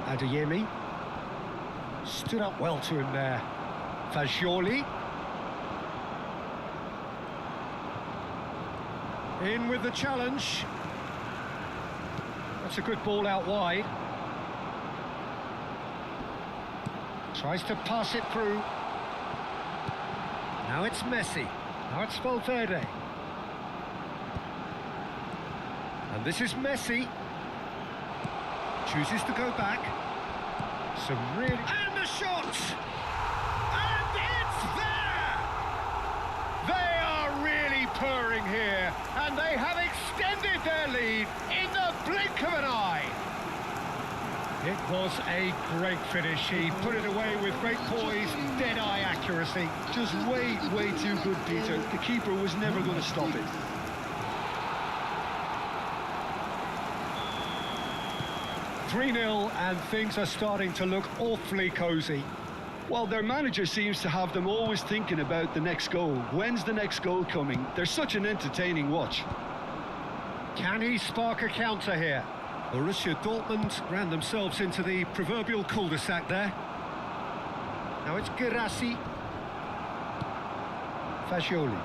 Adeyemi stood up well to him there. Fagioli. In with the challenge. That's a good ball out wide. Tries to pass it through. Now it's Messi. Now it's Valverde. And this is Messi. Chooses to go back. Some really... And the shot! And it's there! They are really purring here, and they have extended their lead in the blink of an eye. It was a great finish. He put it away with great poise, dead-eye accuracy. Just way, way too good, Peter. The keeper was never going to stop it. "3-0, and things are starting to look awfully cosy. Well, their manager seems to have them always thinking about the next goal. When's the next goal coming? They're such an entertaining watch. Can he spark a counter here? Borussia Dortmund ran themselves into the proverbial cul-de-sac there. Now it's Guirassy. Fagioli.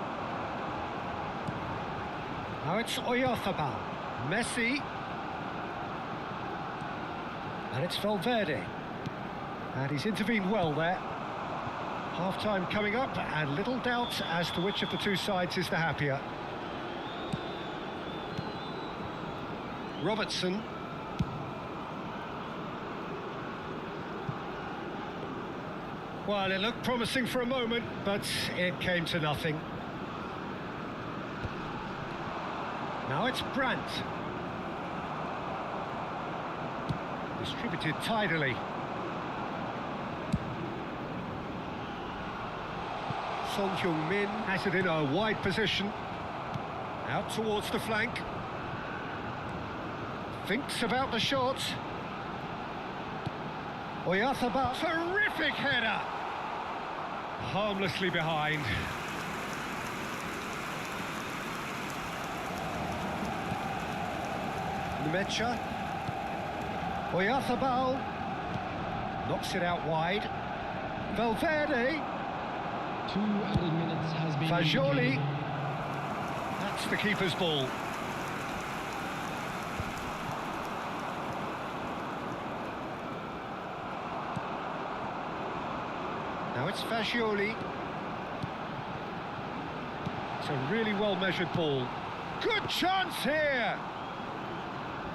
Now it's Oyarzabal. Messi. And it's Valverde. And he's intervened well there. Half-time coming up, and little doubt as to which of the two sides is the happier. Robertson. Well, it looked promising for a moment, but it came to nothing. Now it's Brandt. Distributed tidily. Son Heung-min has it in a wide position. Out towards the flank. Thinks about the shot. Oyarzabal. Terrific header. Harmlessly behind. Mecha. Oyarzabal. Knocks it out wide. Valverde. 2 added minutes has been Fagioli. indicated. That's the keeper's ball. Now it's Fagioli. It's a really well-measured ball. Good chance here!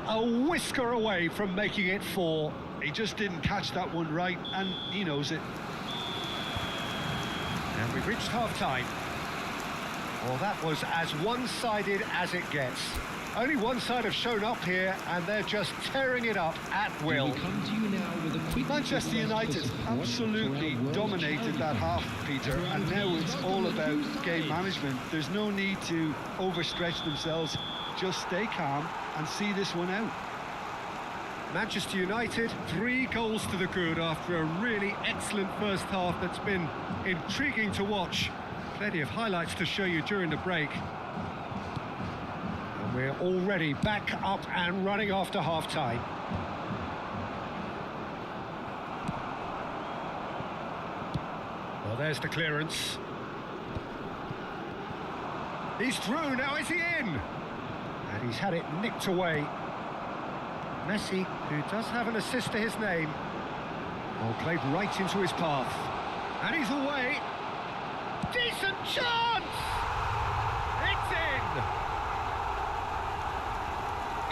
A whisker away from making it 4. He just didn't catch that one right, and he knows it. And we've reached half-time. Well, that was as one-sided as it gets. Only one side have shown up here, and they're just tearing it up at will. We come to you now with a quick Manchester United absolutely dominated that half, Peter, and now it's all about game management. There's no need to overstretch themselves. Just stay calm and see this one out. Manchester United, 3 goals to the good after a really excellent first half that's been intriguing to watch. Plenty of highlights to show you during the break. We're already back up and running after half-time. Well, there's the clearance. He's through, now is he in? And he's had it nicked away. Messi, who does have an assist to his name. Well, played right into his path. And he's away. Decent chance! It's in!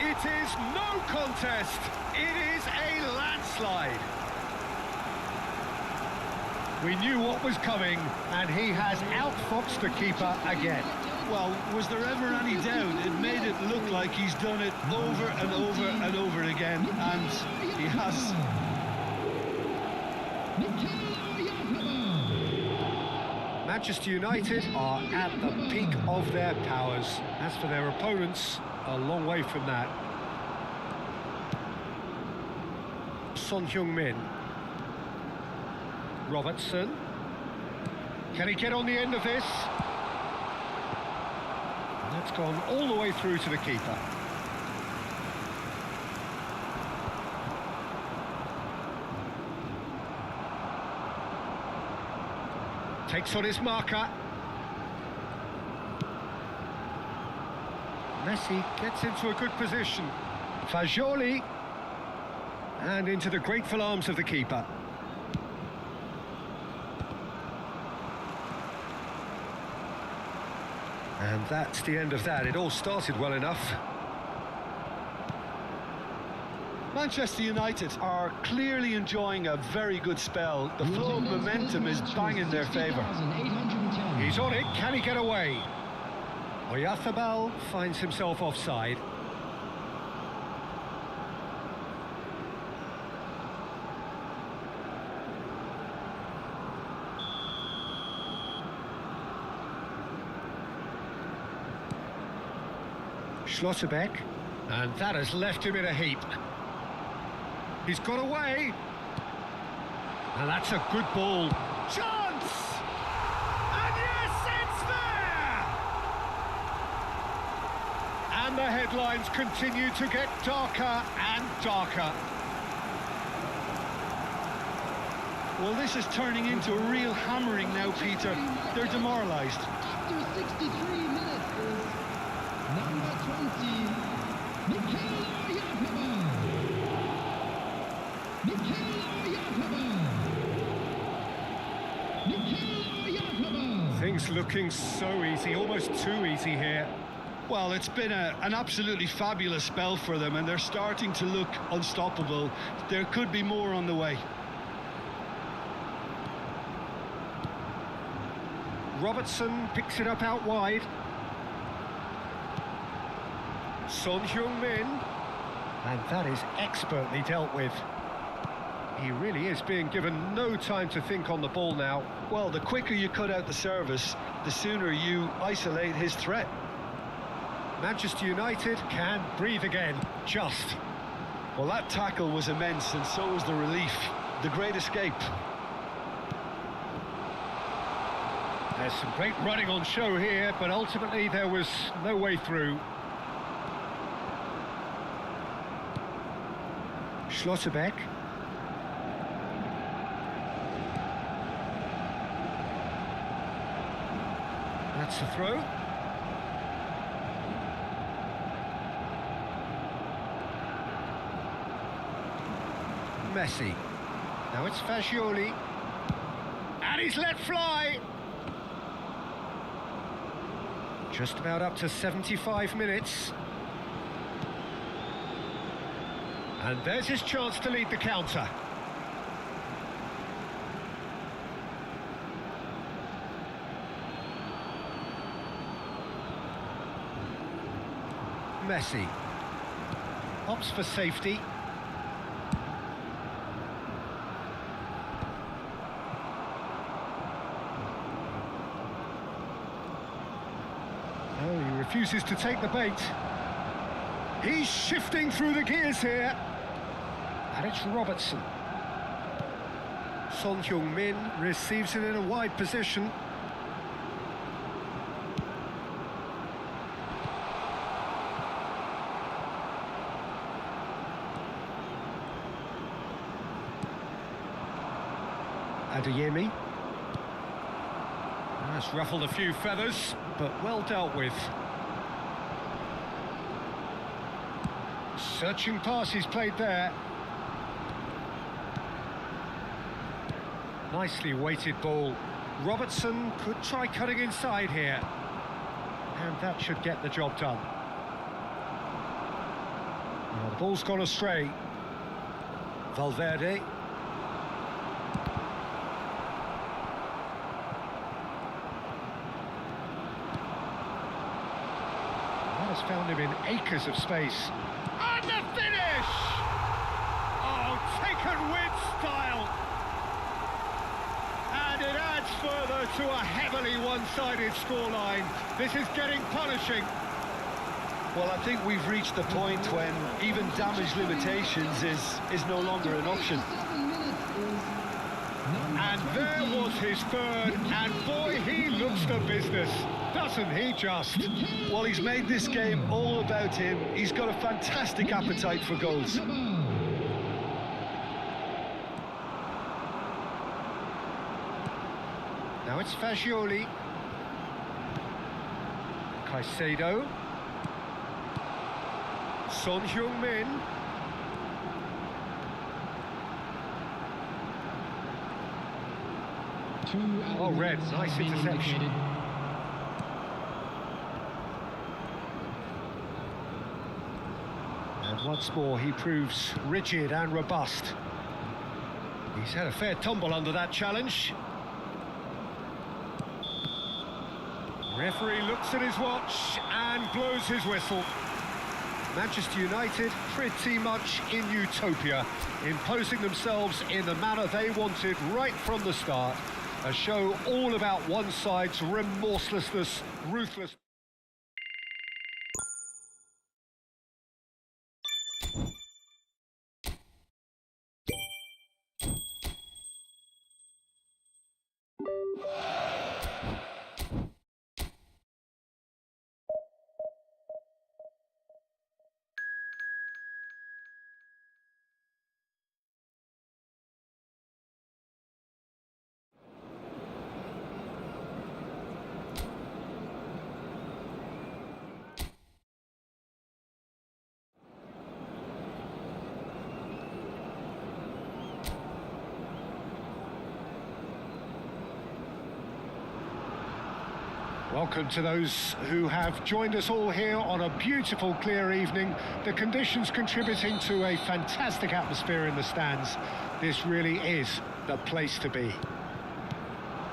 It is no contest. It is a landslide. We knew what was coming, and he has outfoxed the keeper again. Well, was there ever any doubt? It made it look like he's done it over and over and over again, and he has. Manchester United are at the peak of their powers. As for their opponents, a long way from that. Son Heung-min. Robertson. Can he get on the end of this? And that's gone all the way through to the keeper. Takes on his marker. Messi gets into a good position. Fagioli. And into the grateful arms of the keeper. And that's the end of that. It all started well enough. Manchester United are clearly enjoying a very good spell. The flow of momentum is bang in their favour. He's on it. Can he get away? Oyarzabal finds himself offside. Schlotterbeck, and that has left him in a heap. He's got away, and that's a good ball. Chance! And yes, it's there! And the headlines continue to get darker and darker. Well, this is turning into a real hammering now, Peter. They're demoralised. After 63 minutes is number 20, Mikel Oyarzabal. Things looking so easy, almost too easy here. Well, it's been an absolutely fabulous spell for them, and they're starting to look unstoppable. There could be more on the way. Robertson picks it up out wide. Son Heung-min. And that is expertly dealt with. He really is being given no time to think on the ball now. Well, the quicker you cut out the service, the sooner you isolate his threat. Manchester United can breathe again, just. Well, that tackle was immense, and so was the relief. The great escape. There's some great running on show here, but ultimately there was no way through. Schlotterbeck. That's the throw. Messi. Now it's Fagioli. And he's let fly. Just about up to 75 minutes. And there's his chance to lead the counter. Messi opts for safety. Oh, he refuses to take the bait. He's shifting through the gears here. And it's Robertson. Son Heung-min receives it in a wide position. Adeyemi. That's ruffled a few feathers, but well dealt with. Searching pass he's played there. Nicely weighted ball. Robertson could try cutting inside here. And that should get the job done. Now the ball's gone astray. Valverde. That has found him in acres of space. And the finish! Oh, taken with style. And it adds further to a heavily one-sided scoreline. This is getting punishing. Well, I think we've reached the point when even damage limitations is no longer an option. And there was his third, and boy, he looks the business, doesn't he just? Well, he's made this game all about him. He's got a fantastic appetite for goals. Now it's Fagioli. Caicedo. Son Heung-min. Oh, Red, nice interception. And once more he proves rigid and robust. He's had a fair tumble under that challenge. Referee looks at his watch and blows his whistle. Manchester United pretty much in utopia, imposing themselves in the manner they wanted right from the start. A show all about one side's remorselessness, ruthless. Welcome to those who have joined us all here on a beautiful, clear evening. The conditions contributing to a fantastic atmosphere in the stands. This really is the place to be.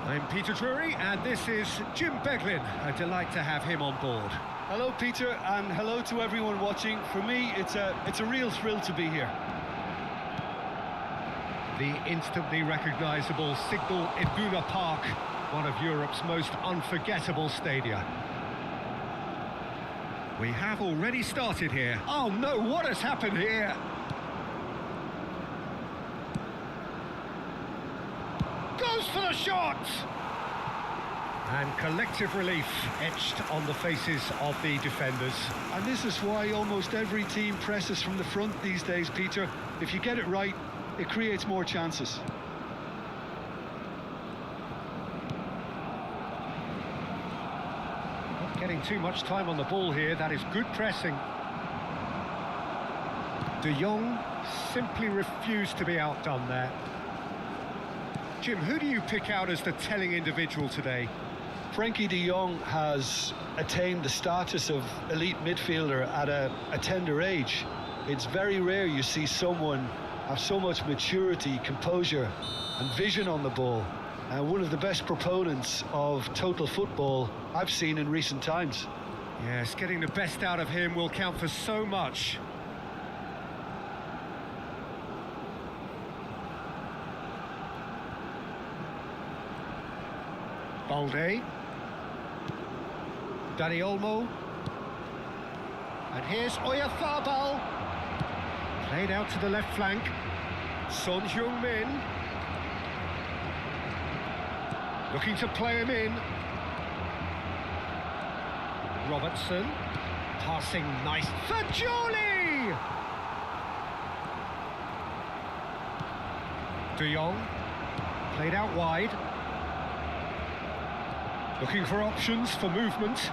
I'm Peter Drury, and this is Jim Beglin. A delight to have him on board. Hello, Peter, and hello to everyone watching. For me, it's a real thrill to be here. The instantly recognisable Signal Iduna Park, one of Europe's most unforgettable stadia. We have already started here. Oh no, what has happened here? Goes for the shot! And collective relief etched on the faces of the defenders. And this is why almost every team presses from the front these days, Peter. If you get it right, it creates more chances. Getting too much time on the ball here. That is good pressing. De Jong simply refused to be outdone there. Jim, who do you pick out as the telling individual today? Frankie de Jong has attained the status of elite midfielder at a tender age. It's very rare you see someone have so much maturity, composure and vision on the ball. One of the best proponents of total football I've seen in recent times. Yes, getting the best out of him will count for so much. Balde. Dani Olmo. And here's Oyarzabal. Played out to the left flank. Son Heung-min. Looking to play him in. Robertson. Passing nice. Fagioli! De Jong. Played out wide. Looking for options for movement.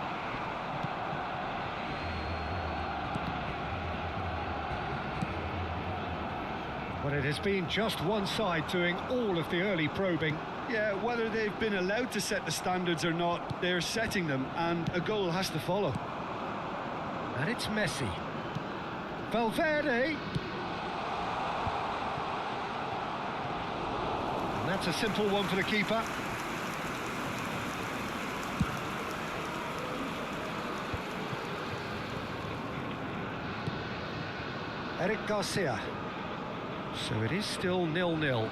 But it has been just one side doing all of the early probing. Yeah, whether they've been allowed to set the standards or not, they're setting them, and a goal has to follow. And it's Messi. Valverde. And that's a simple one for the keeper. Eric Garcia. So it is still 0-0. Now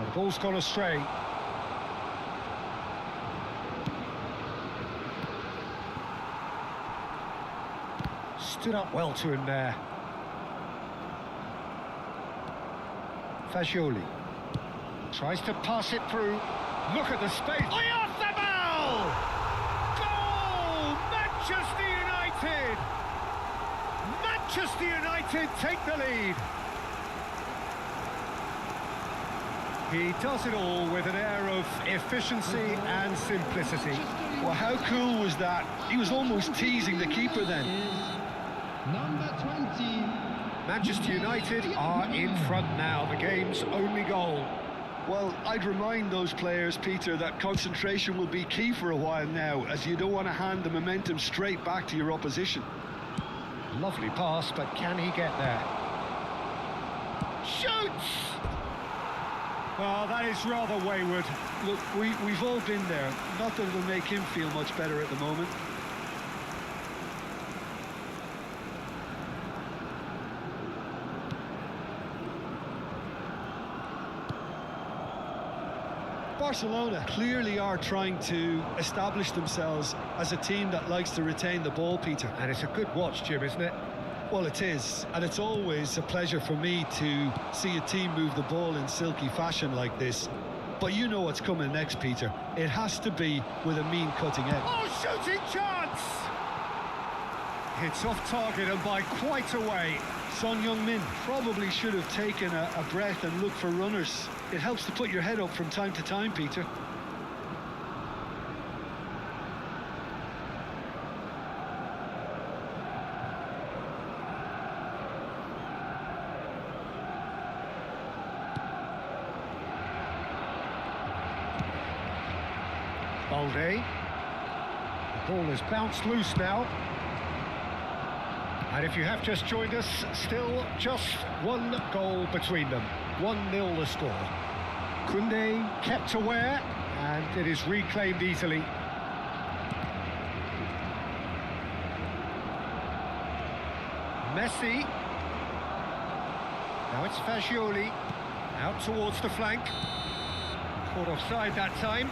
the ball's gone astray. Stood up well to him there. Fagioli tries to pass it through. Look at the space. Oyarzabal! Goal! Manchester United! Manchester United take the lead. He does it all with an air of efficiency and simplicity. Well, how cool was that? He was almost teasing the keeper then. Number 20. Manchester United are in front now, the game's only goal. Well, I'd remind those players, Peter, that concentration will be key for a while now, as you don't want to hand the momentum straight back to your opposition. Lovely pass, but can he get there? Shoots! Well, that is rather wayward. Look, we've all been there. Not that it'll make him feel much better at the moment. Barcelona clearly are trying to establish themselves as a team that likes to retain the ball, Peter. And it's a good watch, Jim, isn't it? Well, it is, and it's always a pleasure for me to see a team move the ball in silky fashion like this. But you know what's coming next, Peter. It has to be with a mean cutting edge. Oh, shooting chance! It's off target and by quite a way. Son Heung-min probably should have taken a breath and looked for runners. It helps to put your head up from time to time, Peter. Balde. The ball has bounced loose now. And if you have just joined us, still just one goal between them. 1-0 the score. Koundé kept aware, and it is reclaimed easily. Messi. Now it's Fagioli. Out towards the flank. Caught offside that time.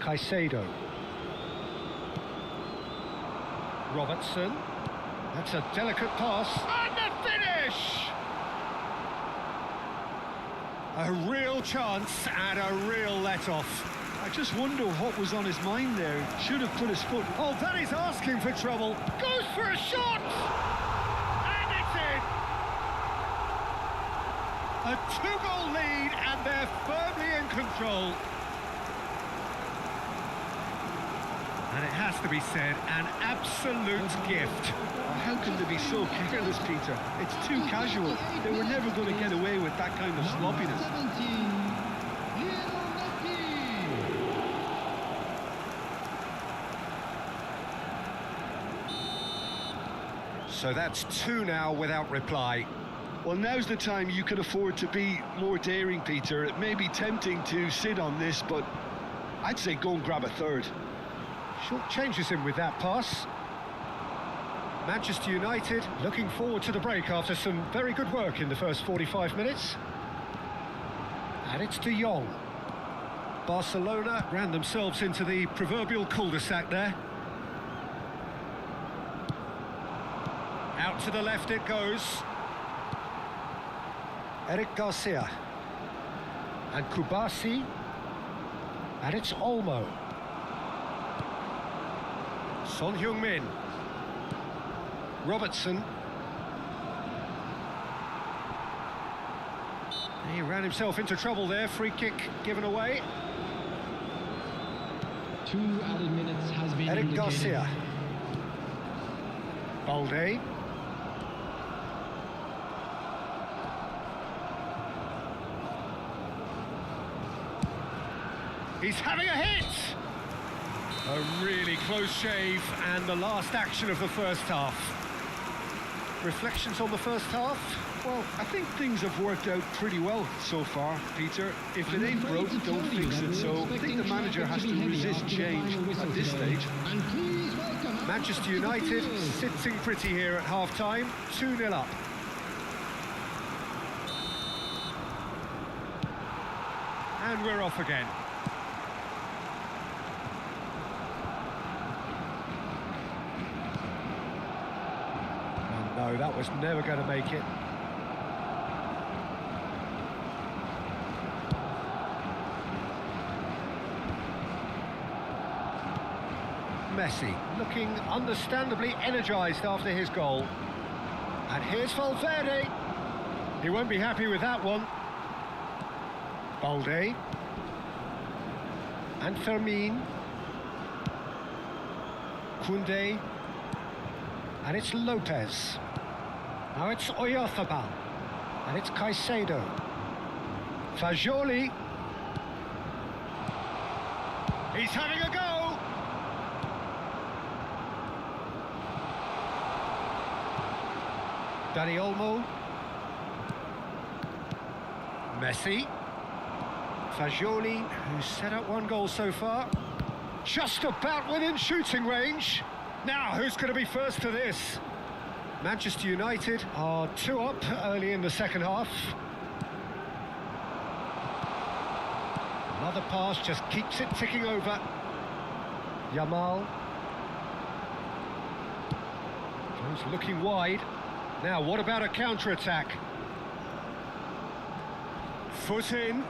Caicedo. Robertson. That's a delicate pass. And the finish! A real chance and a real let-off. I just wonder what was on his mind there. Should have put his foot... Oh, that is asking for trouble. Goes for a shot! And it's in! A two-goal lead, and they're firmly in control. And it has to be said, an absolute gift. How can they be so careless, Peter? It's too casual. They were never going to get away with that kind of sloppiness. 17. So that's two now without reply. Well, now's the time you can afford to be more daring, Peter. It may be tempting to sit on this, but I'd say go and grab a third. Short changes him with that pass. Manchester United looking forward to the break after some very good work in the first 45 minutes. And it's De Jong. Barcelona ran themselves into the proverbial cul-de-sac there. Out to the left it goes. Eric Garcia. And Kubasi. And it's Olmo. Son Heung-min. Robertson. He ran himself into trouble there. Free kick given away. 2 added minutes has been Eric indicated. Garcia. Balde. He's having a hit! A really close shave, and the last action of the first half. Reflections on the first half? Well, I think things have worked out pretty well so far, Peter. If it ain't broke, don't fix it. So I think the manager has to resist change at this stage. And please welcome Manchester United sitting pretty here at half-time, 2-0 up. And we're off again. Oh, no, that was never going to make it. Messi, looking understandably energised after his goal. And here's Valverde. He won't be happy with that one. Balde. And Fermin. Koundé. And it's Lopez. Now it's Oyarzabal. And it's Caicedo. Fagioli. He's having a go! Dani Olmo. Messi. Fagioli, who's set up 1 goal so far. Just about within shooting range. Now, who's going to be first to this? Manchester United are 2 up early in the second half. Another pass just keeps it ticking over. Yamal. Goes looking wide. Now, what about a counter-attack? Foot in.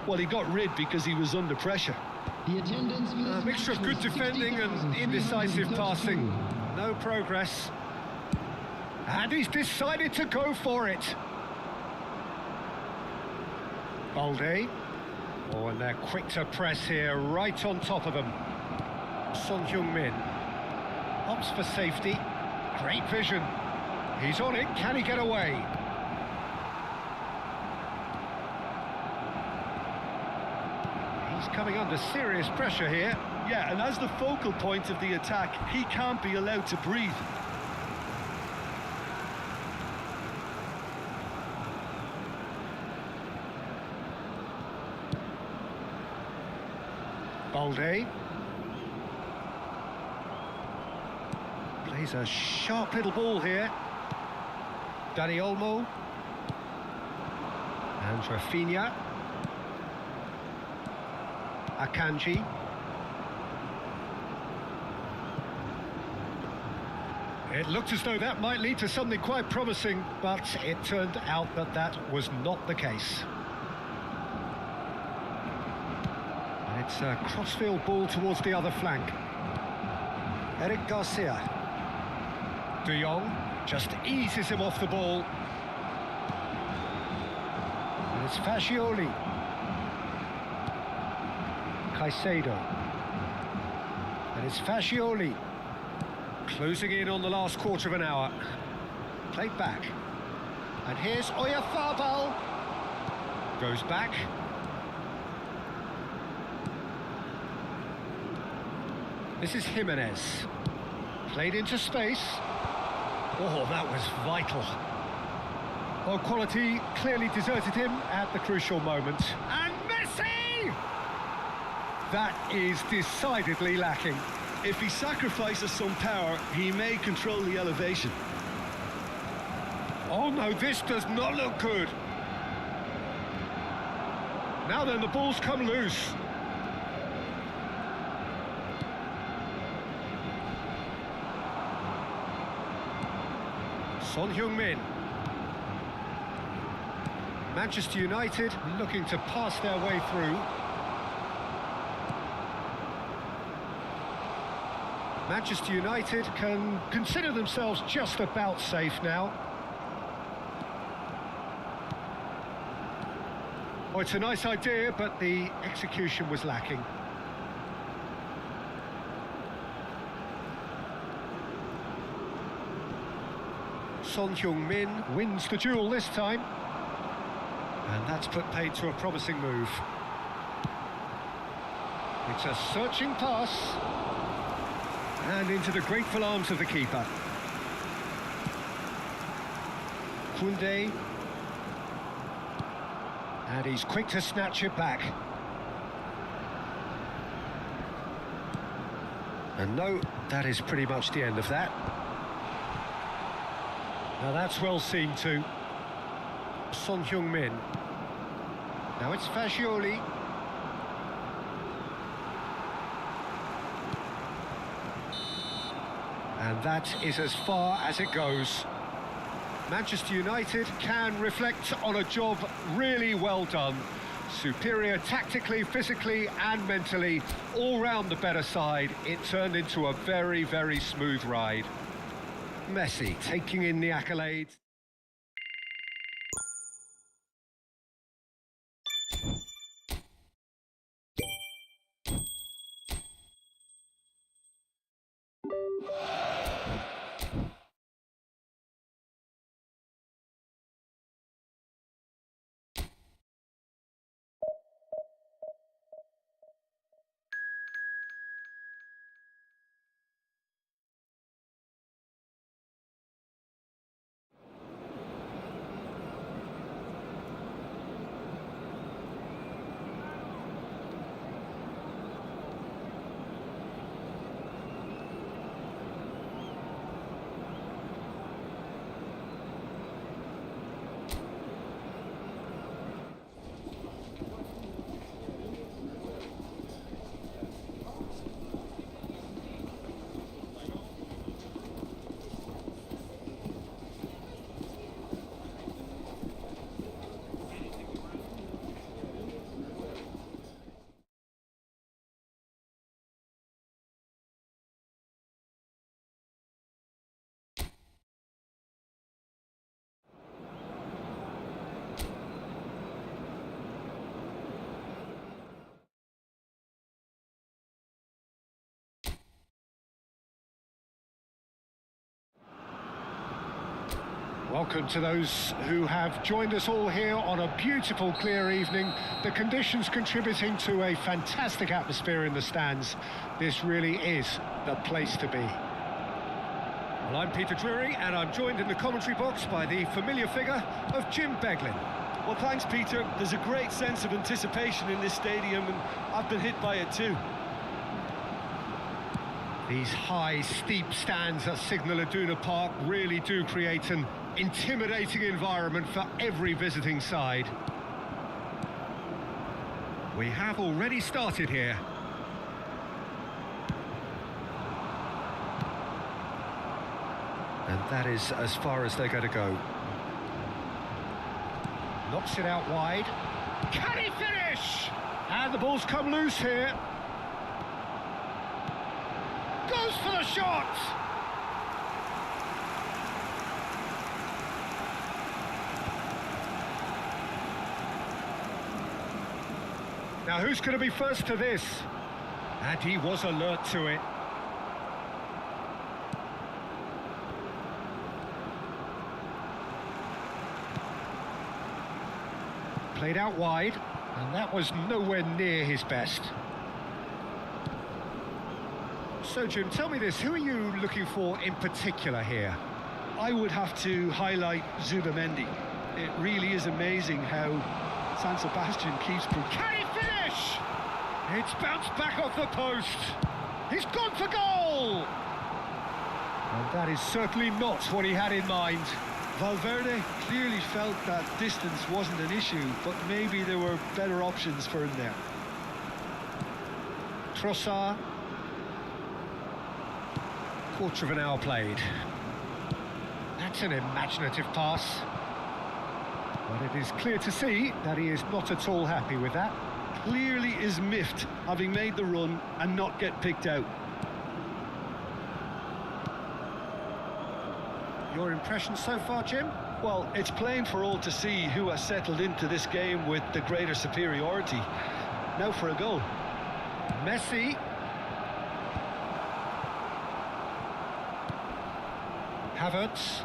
Well, he got rid because he was under pressure. The attendance for this A mixture of match good was defending and indecisive 60,332. passing. No progress. And he's decided to go for it. Balde. Oh, and they're quick to press here, right on top of them. Son Heung-min. Opts for safety. Great vision. He's on it. Can he get away? He's coming under serious pressure here. Yeah, and as the focal point of the attack, he can't be allowed to breathe. Balde. Plays a sharp little ball here. Dani Olmo. And Rafinha. Akanji. It looked as though that might lead to something quite promising, but it turned out that that was not the case. And it's a crossfield ball towards the other flank. Eric Garcia. De Jong just eases him off the ball. And it's Fagioli. Caicedo. And it's Fagioli. Closing in on the last quarter of an hour. Played back. And here's Oyarzabal. Goes back. This is Jimenez. Played into space. Oh, that was vital. Well, quality clearly deserted him at the crucial moment. And Messi! That is decidedly lacking. If he sacrifices some power, he may control the elevation. Oh no, this does not look good. Now then, the ball's come loose. Son Heung-min. Manchester United looking to pass their way through. Manchester United can consider themselves just about safe now. Oh, it's a nice idea, but the execution was lacking. Son Heung-min wins the duel this time. And that's put paid to a promising move. It's a searching pass. And into the grateful arms of the keeper. Koundé. And he's quick to snatch it back. And no, that is pretty much the end of that. Now that's well seen too. Son Heung-min. Now it's Fagioli. And that is as far as it goes. Manchester United can reflect on a job really well done. Superior tactically, physically and mentally, all round the better side. It turned into a very, very smooth ride. Messi taking in the accolades. Welcome to those who have joined us all here on a beautiful, clear evening. The conditions contributing to a fantastic atmosphere in the stands. This really is the place to be. Well, I'm Peter Drury, and I'm joined in the commentary box by the familiar figure of Jim Beglin. Well, thanks, Peter. There's a great sense of anticipation in this stadium, and I've been hit by it too. These high, steep stands at Signal Iduna Park really do create an intimidating environment for every visiting side. We have already started here. And that is as far as they're going to go. Knocks it out wide. Can he finish? And the ball's come loose here. Goes for the shot! Now who's going to be first to this? And he was alert to it. Played out wide, and that was nowhere near his best. So, Jim, tell me this, who are you looking for in particular here? I would have to highlight Zubamendi. It really is amazing how San Sebastian keeps... Can he finish? It's bounced back off the post. He's gone for goal! And that is certainly not what he had in mind. Valverde clearly felt that distance wasn't an issue, but maybe there were better options for him there. Trossard. Quarter of an hour played. That's an imaginative pass. But it is clear to see that he is not at all happy with that. Clearly is miffed, having made the run and not get picked out. Your impressions so far, Jim? Well, it's plain for all to see who has settled into this game with the greater superiority. Now for a goal. Messi. Havertz.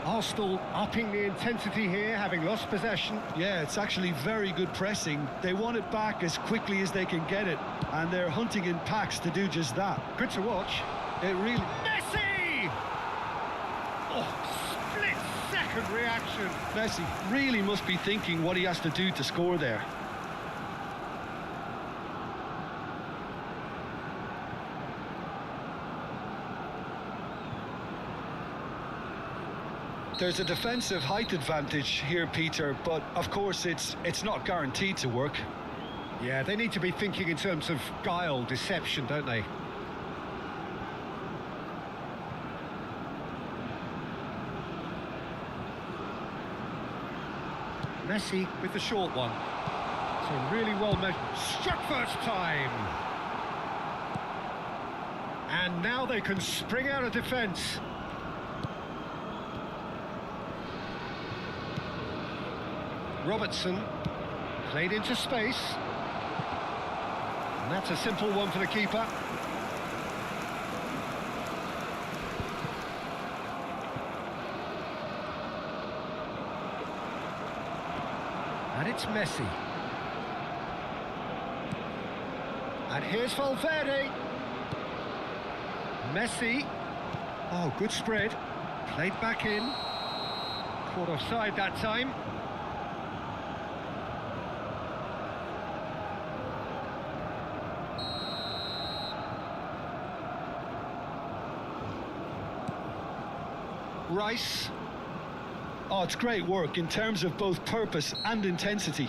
Arsenal upping the intensity here, having lost possession. Yeah, it's actually very good pressing. They want it back as quickly as they can get it, and they're hunting in packs to do just that. Good to watch. It really... Messi! Oh, split-second reaction. Messi really must be thinking what he has to do to score there. There's a defensive height advantage here, Peter, but of course it's not guaranteed to work. Yeah, they need to be thinking in terms of guile, deception, don't they? Messi with the short one. So really well measured. Struck first time. And now they can spring out of defence. Robertson played into space. And that's a simple one for the keeper. And it's Messi. And here's Valverde. Messi. Oh, good spread. Played back in. Caught offside that time. Rice. Oh, it's great work in terms of both purpose and intensity.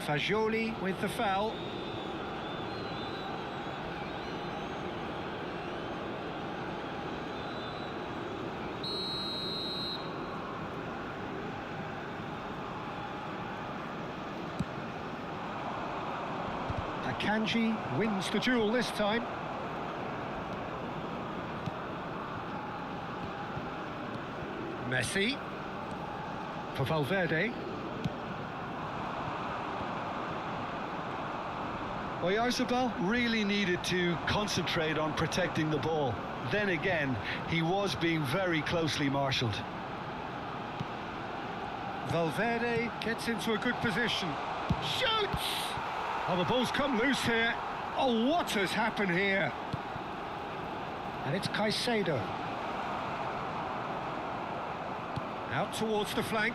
Fagioli with the foul. Akanji wins the duel this time. Messi for Valverde. Oyarzabal really needed to concentrate on protecting the ball. Then again, he was being very closely marshalled. Valverde gets into a good position. Shoots! Oh, the ball's come loose here. Oh, what has happened here? And it's Caicedo. Out towards the flank.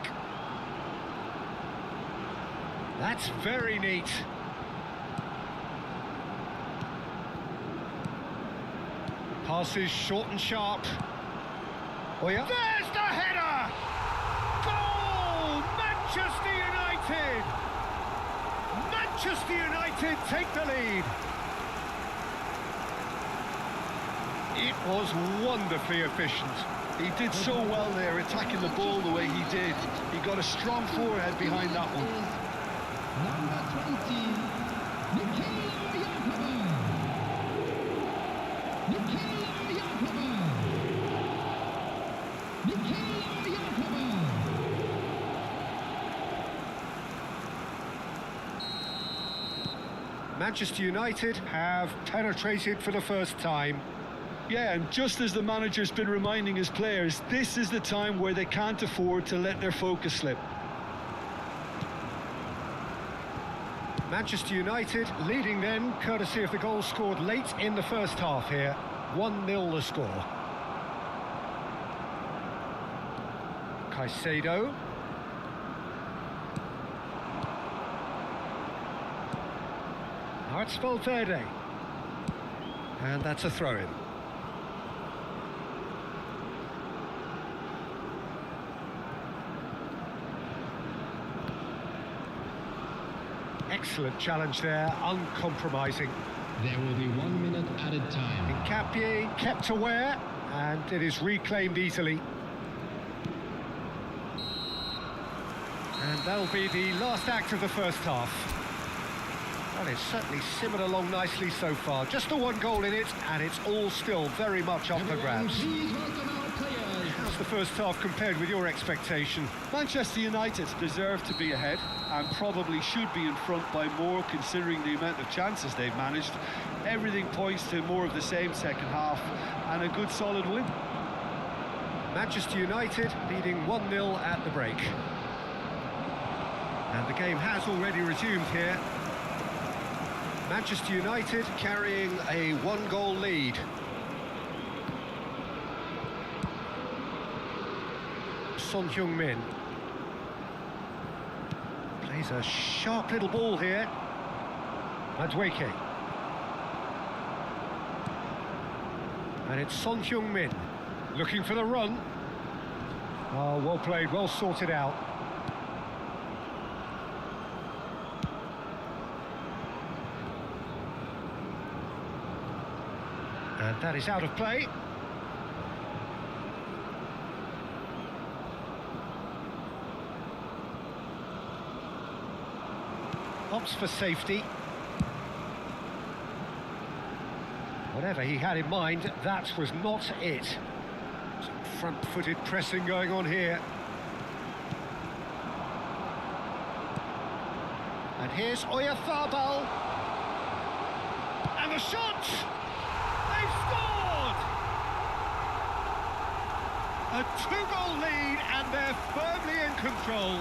That's very neat. Passes short and sharp. Oh yeah. There's the header! Goal! Manchester United! Manchester United take the lead. It was wonderfully efficient. He did so well there, attacking the ball the way he did. He got a strong forehead behind that one. Number 20, Mikhail Manchester United have penetrated for the first time. Yeah, and just as the manager's been reminding his players, this is the time where they can't afford to let their focus slip. Manchester United leading then, courtesy of the goal scored late in the first half here. 1-0 the score. Caicedo. Now it's Valverde. And that's a throw-in. Excellent challenge there, uncompromising. There will be 1 minute added time. Capier kept aware, and it is reclaimed easily. And that'll be the last act of the first half. Well, it's certainly simmered along nicely so far. Just the one goal in it, and it's all still very much up for grabs. Please welcome our players. How's the first half compared with your expectation? Manchester United deserve to be ahead and probably should be in front by more considering the amount of chances they've managed. Everything points to more of the same second half and a good solid win. Manchester United leading 1-0 at the break. And the game has already resumed here. Manchester United carrying a one-goal lead. Son Heung-min plays a sharp little ball here. Madueke. And it's Son Heung-min looking for the run. Oh, well played, well sorted out. And that is out of play. Opts for safety. Whatever he had in mind, that was not it. Some front-footed pressing going on here. And here's Oyarzabal. And the shot! They've scored! A two-goal lead, and they're firmly in control.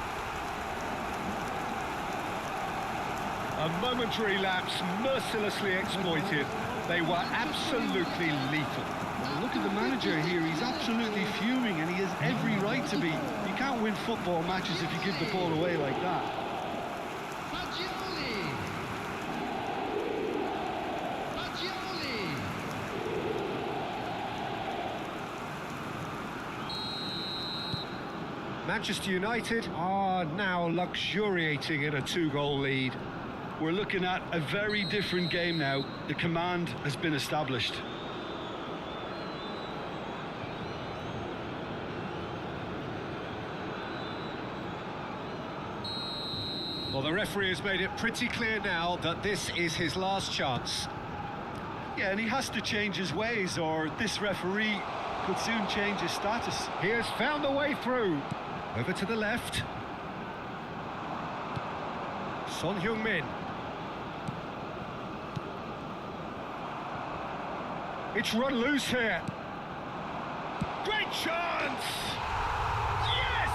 A momentary lapse mercilessly exploited. They were absolutely lethal. Well, look at the manager here, he's absolutely fuming and he has every right to be. You can't win football matches if you give the ball away like that. Manchester United are now luxuriating in a two-goal lead. We're looking at a very different game now. The command has been established. Well, the referee has made it pretty clear now that this is his last chance. Yeah, and he has to change his ways or this referee could soon change his status. He has found the way through. Over to the left. Son Heung-min. It's run loose here. Great chance! Yes!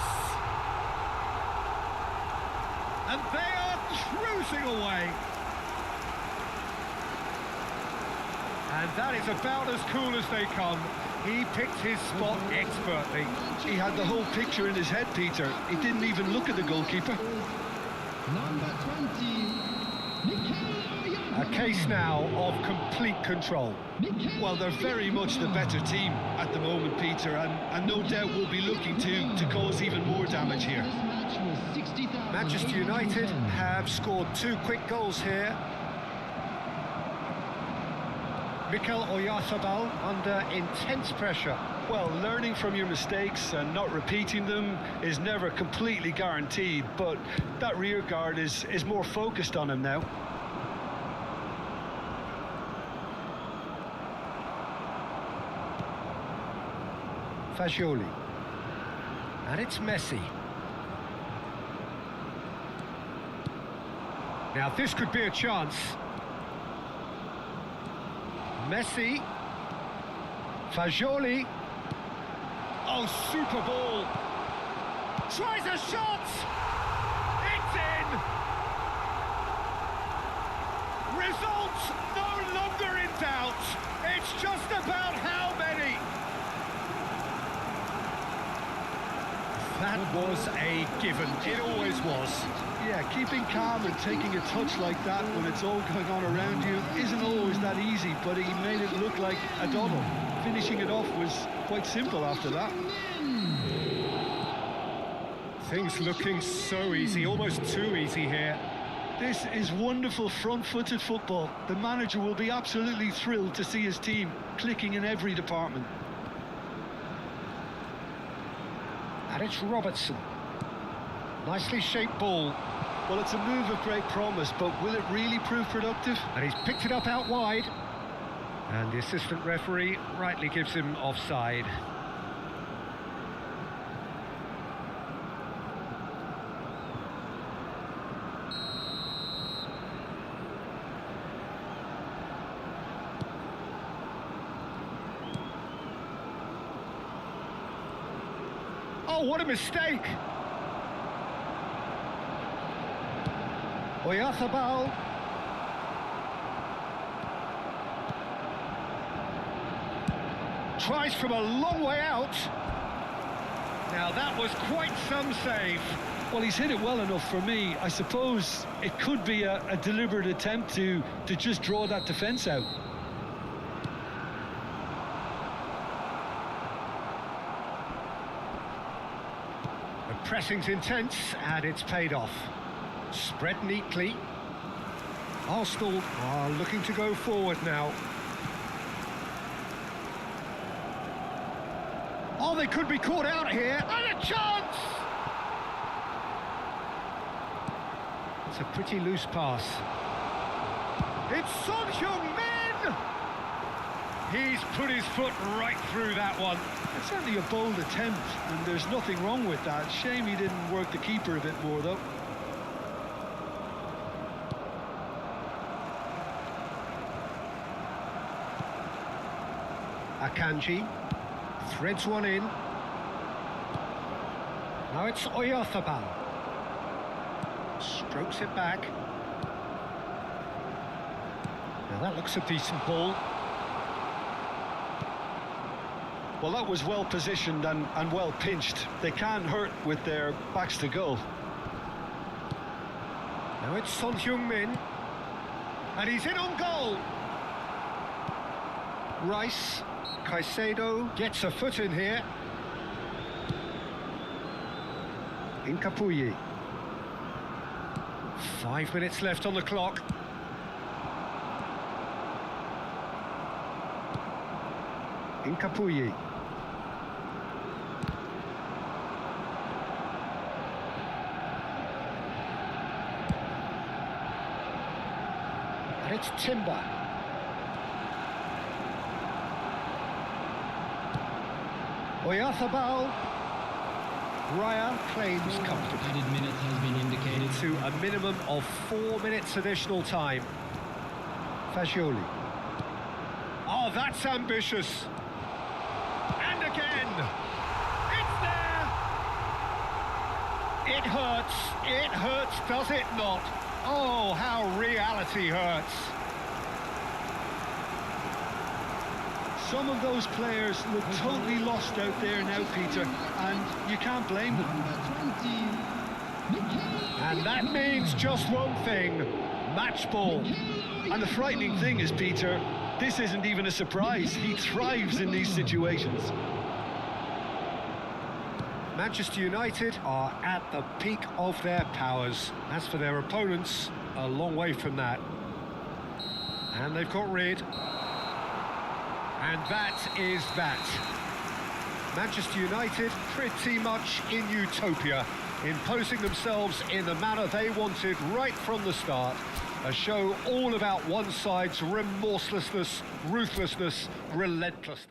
And they are cruising away. And that is about as cool as they come. He picked his spot expertly. He had the whole picture in his head, Peter. He didn't even look at the goalkeeper. Number 20. A case now of complete control. Well, they're very much the better team at the moment, Peter, and no doubt will be looking to cause even more damage here. Manchester United have scored two quick goals here. Mikel Oyarzabal under intense pressure. Well, learning from your mistakes and not repeating them is never completely guaranteed, but that rear guard is more focused on him now. Fagioli. And it's Messi. Now this could be a chance. Messi. Fagioli. Oh, super ball. Tries a shot. It's in. Results no longer in doubt. It's just about how many. That was a given. It always was. Yeah, keeping calm and taking a touch like that when it's all going on around you isn't always that easy, but he made it look like a doddle. Finishing it off was quite simple after that. Things looking so easy, almost too easy here. This is wonderful front-footed football. The manager will be absolutely thrilled to see his team clicking in every department. And it's Robertson. Nicely shaped ball. Well, it's a move of great promise, but will it really prove productive? And he's picked it up out wide. And the assistant referee rightly gives him offside. Oh, what a mistake! Oyarzabal. Tries from a long way out. Now that was quite some save. Well, he's hit it well enough for me. I suppose it could be a deliberate attempt to just draw that defence out. The pressing's intense and it's paid off. Spread neatly. Arsenal are looking to go forward now. Oh, they could be caught out here. And a chance! It's a pretty loose pass. It's Son Heung-min! He's put his foot right through that one. It's certainly a bold attempt, and there's nothing wrong with that. Shame he didn't work the keeper a bit more, though. Akanji threads one in. Now it's Oyarzabal. Strokes it back. Now that looks a decent ball. Well, that was well positioned and well pinched. They can't hurt with their backs to goal. Now it's Son Heung-min. And he's in on goal. Rice. Caicedo gets a foot in here. Incapuyi. 5 minutes left on the clock. Incapuyi. And it's Timber. Oyarzabal. Raya claims comfortably. Added minutes has been indicated. To a minimum of 4 minutes additional time. Fagioli. Oh, that's ambitious. And again. It's there. It hurts. It hurts, does it not? Oh, how reality hurts. Some of those players look totally lost out there now, Peter, and you can't blame them. And that means just one thing, match ball. And the frightening thing is, Peter, this isn't even a surprise. He thrives in these situations. Manchester United are at the peak of their powers. As for their opponents, a long way from that. And they've got rid. And that is that. Manchester United pretty much in utopia, imposing themselves in the manner they wanted right from the start. A show all about one side's remorselessness, ruthlessness, relentlessness.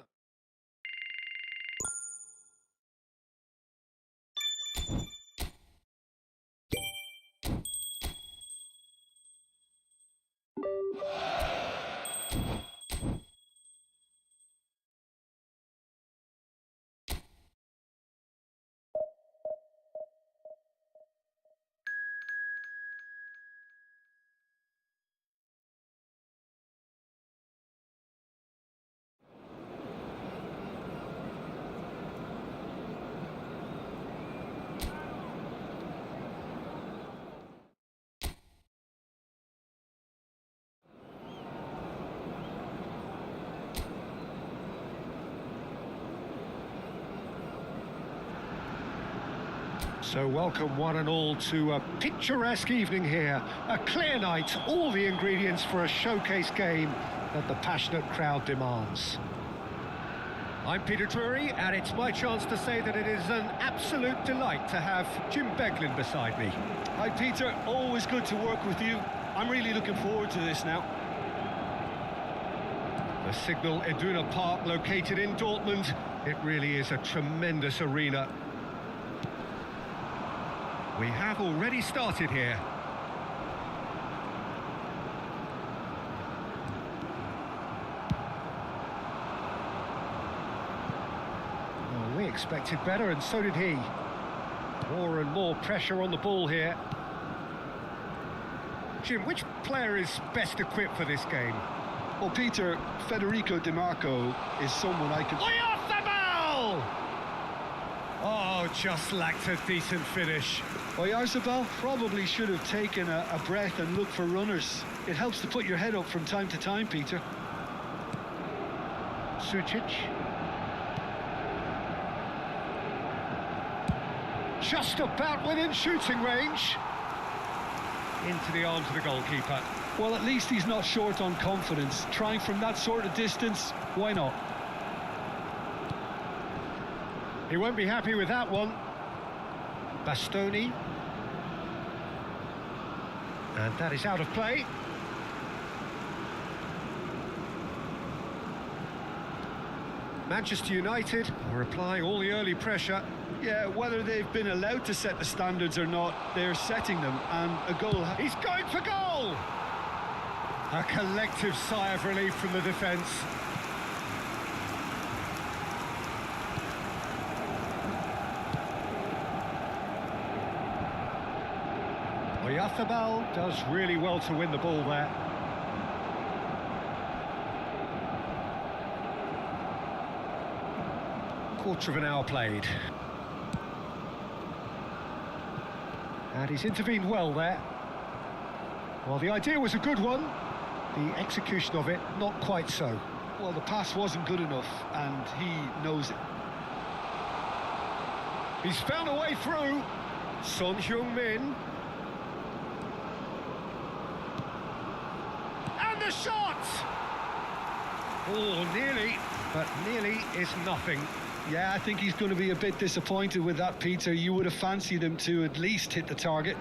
So welcome one and all to a picturesque evening here. A clear night, all the ingredients for a showcase game that the passionate crowd demands. I'm Peter Drury, and it's my chance to say that it is an absolute delight to have Jim Beglin beside me. Hi Peter, always good to work with you. I'm really looking forward to this now. The Signal Iduna Park, located in Dortmund. It really is a tremendous arena. We have already started here. Well, we expected better, and so did he. More and more pressure on the ball here. Jim, which player is best equipped for this game? Well, Peter, Federico Di Marco is someone I can... Oyarzabal! Oh, just lacked a decent finish. Oyarzabal probably should have taken a breath and looked for runners. It helps to put your head up from time to time, Peter. Sucic. Just about within shooting range. Into the arms of the goalkeeper. Well, at least he's not short on confidence. Trying from that sort of distance, why not? He won't be happy with that one. Bastoni. And that is out of play. Manchester United are applying all the early pressure. Yeah, whether they've been allowed to set the standards or not, they're setting them, and a goal... He's going for goal! A collective sigh of relief from the defence. Oyarzabal does really well to win the ball there. Quarter of an hour played. And he's intervened well there. Well, the idea was a good one. The execution of it, not quite so. Well, the pass wasn't good enough, and he knows it. He's found a way through. Son Heung-min. And the shot! Oh, nearly, but nearly is nothing. Yeah, I think he's going to be a bit disappointed with that, Peter. You would have fancied him to at least hit the target.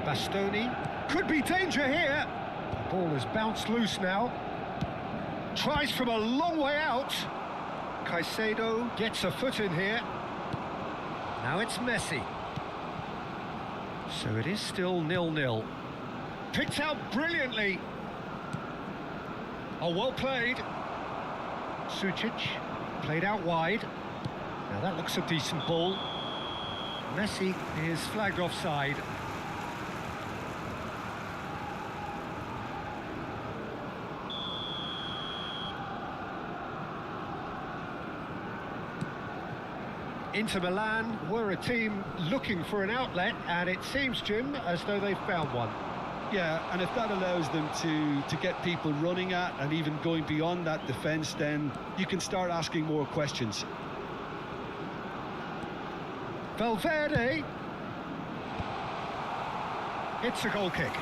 Bastoni. Could be danger here. The ball has bounced loose now. Tries from a long way out. Caicedo gets a foot in here. Now it's Messi. So it is still 0-0. Picked out brilliantly. Oh, well played. Sucic played out wide. Now that looks a decent ball. Messi is flagged offside. Inter Milan were a team looking for an outlet, and it seems, Jim, as though they've found one. Yeah, and if that allows them to get people running at and even going beyond that defence, then you can start asking more questions. Valverde. It's a goal kick.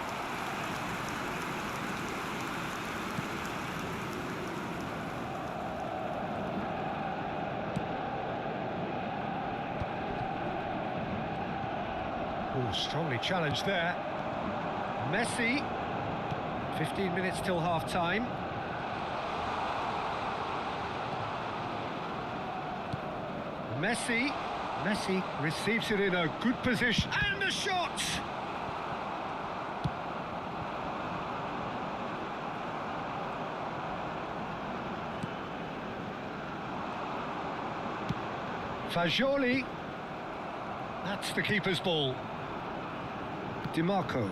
Oh, strongly challenged there. Messi. 15 minutes till half-time. Messi. Messi receives it in a good position. And the shot! Fagioli. That's the keeper's ball. Di Marco.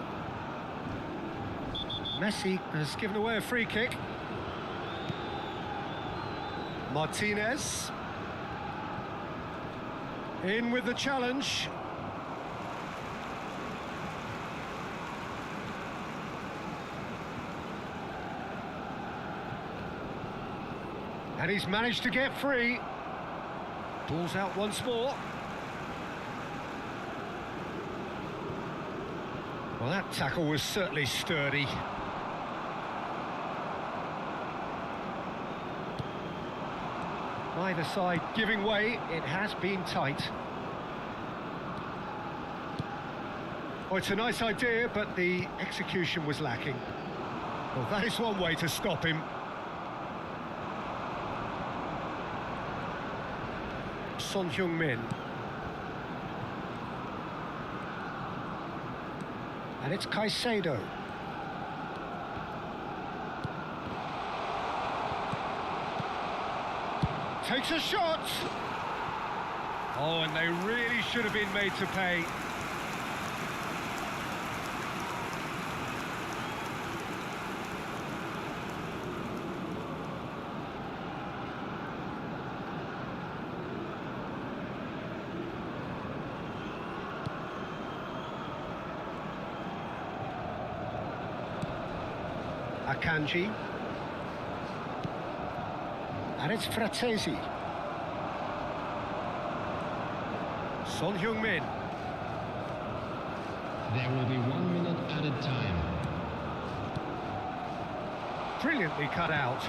Messi has given away a free kick. Martinez. In with the challenge. And he's managed to get free. Ball's out once more. Well, that tackle was certainly sturdy. Either side giving way, it has been tight. Oh, it's a nice idea, but the execution was lacking. Well, that is one way to stop him. Son Heung-min. And it's Caicedo. Takes a shot! Oh, and they really should have been made to pay. Akanji. And it's Fratesi. Son Heung-min. There will be 1 minute added time. Brilliantly cut out.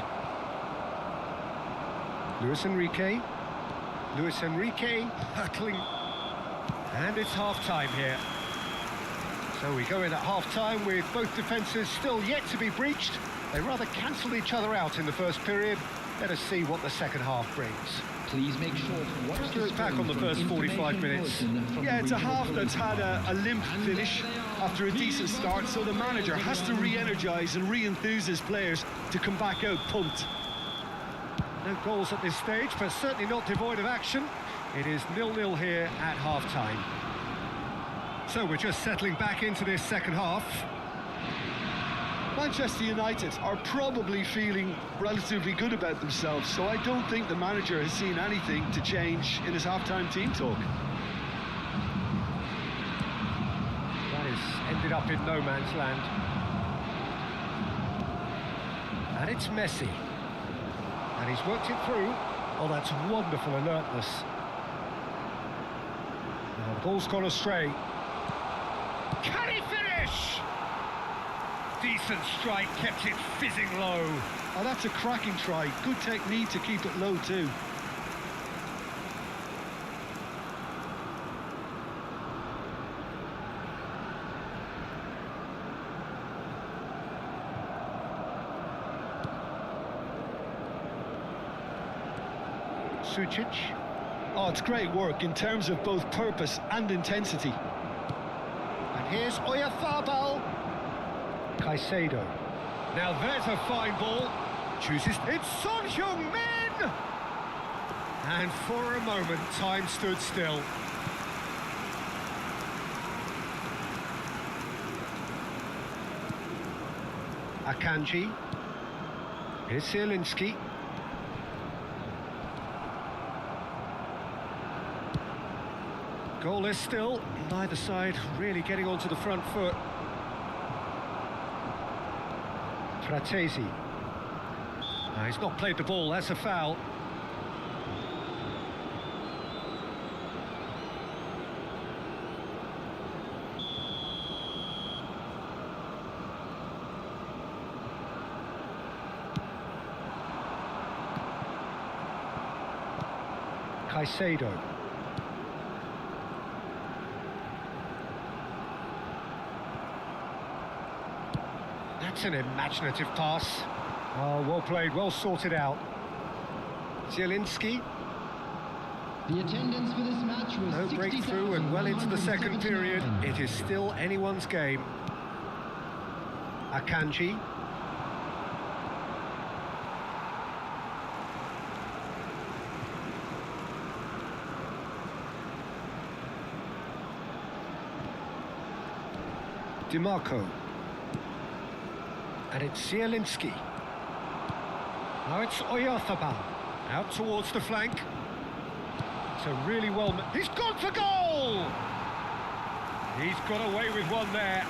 Luis Enrique. Luis Enrique hurtling. And it's half-time here. So we go in at half-time with both defences still yet to be breached. They rather cancelled each other out in the first period. Let us see what the second half brings. Please make sure to watch Let's look back on the first 45 minutes. Yeah, it's a half that's had a limp finish after a decent start, so the manager has to re-energise and re-enthuse his players to come back out pumped. No goals at this stage, but certainly not devoid of action. It is 0-0 here at half-time. So we're just settling back into this second half. Manchester United are probably feeling relatively good about themselves, so I don't think the manager has seen anything to change in his half-time team talk. That has ended up in no man's land. And it's Messi. And he's worked it through. Oh, that's wonderful alertness. Now the ball's gone astray. Can he finish? Decent strike, kept it fizzing low. Oh, that's a cracking try. Good technique to keep it low too. Sucic. Oh, it's great work in terms of both purpose and intensity. And here's Oyarzabal. Caicedo. Now there's a fine ball. Chooses. It's Son Heung-min! And for a moment, time stood still. Akanji. Here's Zielinski. Goalless still. Neither side really getting onto the front foot. Fratesi. He's not played the ball, that's a foul. Caicedo. That's an imaginative pass. Oh, well played, well sorted out. Zielinski. The attendance for this match was No breakthrough and well into the second period. It is still anyone's game. Akanji. DiMarco. And it's Zielinski. Now it's Oyarzabal. Out towards the flank. It's a really well... He's gone for goal! He's got away with one there.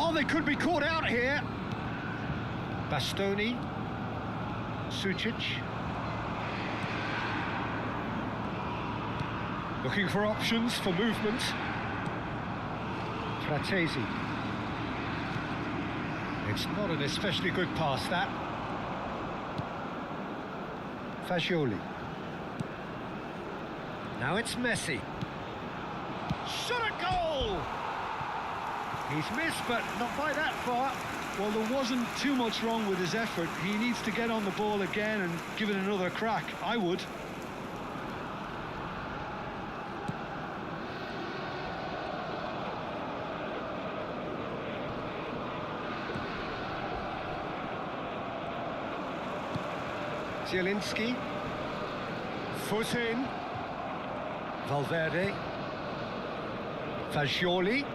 Oh, they could be caught out here. Bastoni. Sucic. Looking for options for movement. Fratesi. It's not an especially good pass, that. Fagioli. Now it's Messi. Shot a goal! He's missed, but not by that far. Well, there wasn't too much wrong with his effort. He needs to get on the ball again and give it another crack. I would. Zielinski. Foot in. Valverde. Fagioli.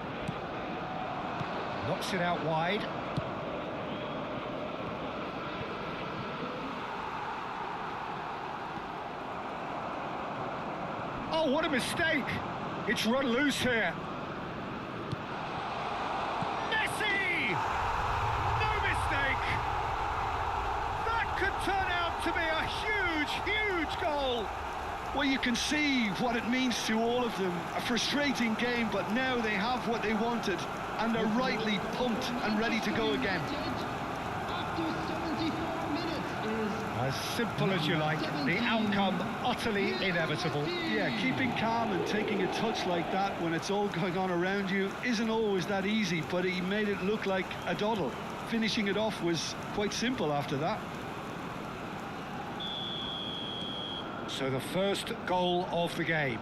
Knocks it out wide. Oh, what a mistake! It's run loose here. Messi! No mistake! That could turn out to be a huge, huge goal. Well, you can see what it means to all of them. A frustrating game, but now they have what they wanted, and they're rightly pumped and ready to go again. After 74 minutes is... As simple as you like, the outcome utterly inevitable. Yeah, keeping calm and taking a touch like that when it's all going on around you isn't always that easy, but he made it look like a doddle. Finishing it off was quite simple after that. So the first goal of the game.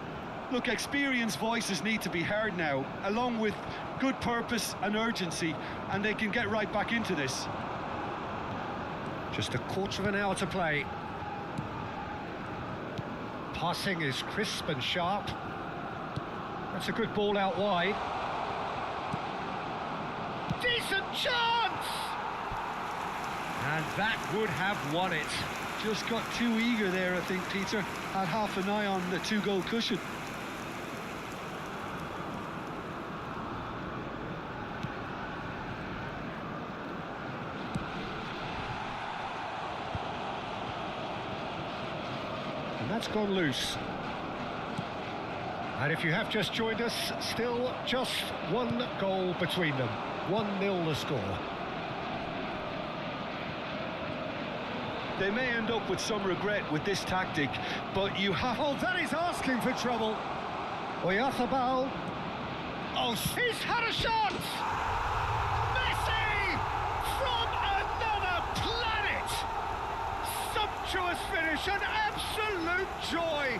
Look, experienced voices need to be heard now, along with good purpose and urgency, and they can get right back into this. Just a quarter of an hour to play. Passing is crisp and sharp. That's a good ball out wide. Decent chance! And that would have won it. Just got too eager there, I think, Peter. Had half an eye on the two-goal cushion. And that's gone loose. And if you have just joined us, still just one goal between them. 1-0 the score. They may end up with some regret with this tactic, but you have... Oh, that is asking for trouble. Oyarzabal. Oh, he's had a shot! Messi! From another planet! Sumptuous finish, an absolute joy!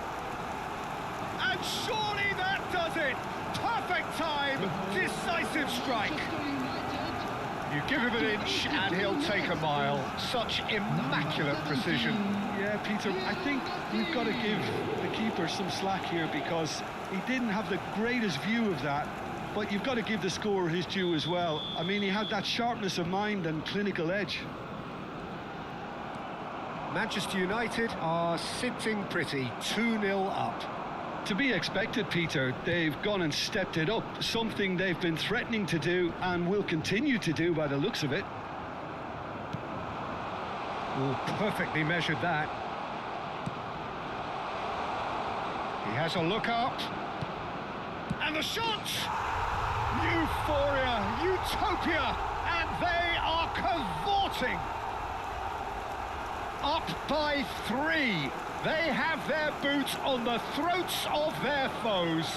And surely that does it! Perfect time, decisive strike. You give him an inch and he'll take a mile. Such immaculate precision. Yeah, Peter, I think we've got to give the keeper some slack here because he didn't have the greatest view of that, but you've got to give the scorer his due as well. I mean, he had that sharpness of mind and clinical edge. Manchester United are sitting pretty, 2-0 up. To be expected, Peter. They've gone and stepped it up, something they've been threatening to do and will continue to do by the looks of it. Oh, perfectly measured that. He has a look up. And the shot! Euphoria, utopia, and they are cavorting. Up by 3. They have their boots on the throats of their foes.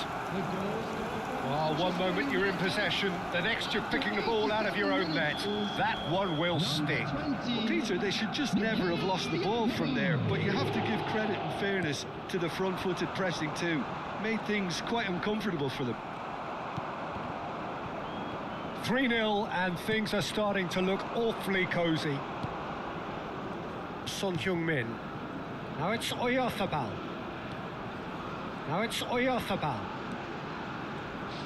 Well, one moment you're in possession, the next you're picking the ball out of your own net. That one will stick. Well, Peter, they should just never have lost the ball from there, but you have to give credit and fairness to the front-footed pressing too. Made things quite uncomfortable for them. 3-0 and things are starting to look awfully cosy. Son Heung-min. Now it's Oyarzabal. Now it's Oyarzabal.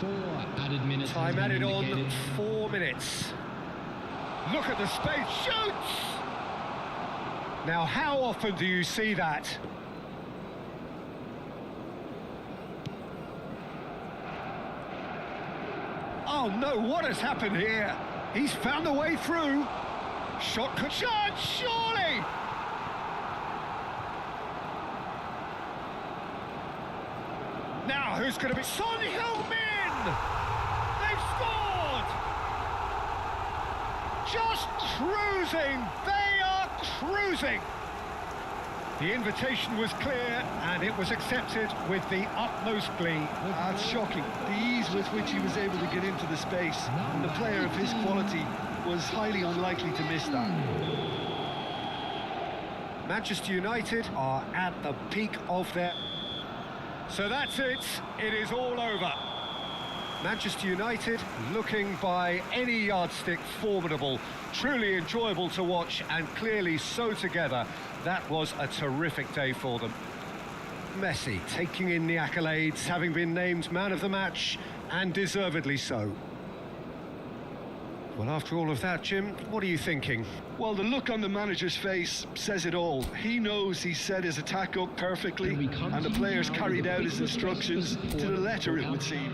4 added minutes. Time added on, 4 minutes. Look at the space, shoots! Now how often do you see that? Oh no, what has happened here? He's found a way through. Shot could chance, surely! Now, who's going to be... Son Heung-min! They've scored! Just cruising! They are cruising! The invitation was clear, and it was accepted with the utmost glee. That's shocking. The ease with which he was able to get into the space, and the player of his quality was highly unlikely to miss that. Manchester United are at the peak of their... So that's it. It is all over. Manchester United looking by any yardstick formidable, truly enjoyable to watch, and clearly so together. That was a terrific day for them. Messi taking in the accolades, having been named man of the match, and deservedly so. Well, after all of that, Jim, what are you thinking? Well, the look on the manager's face says it all. He knows he set his attack up perfectly, and the players carried out his instructions to the letter, it would seem.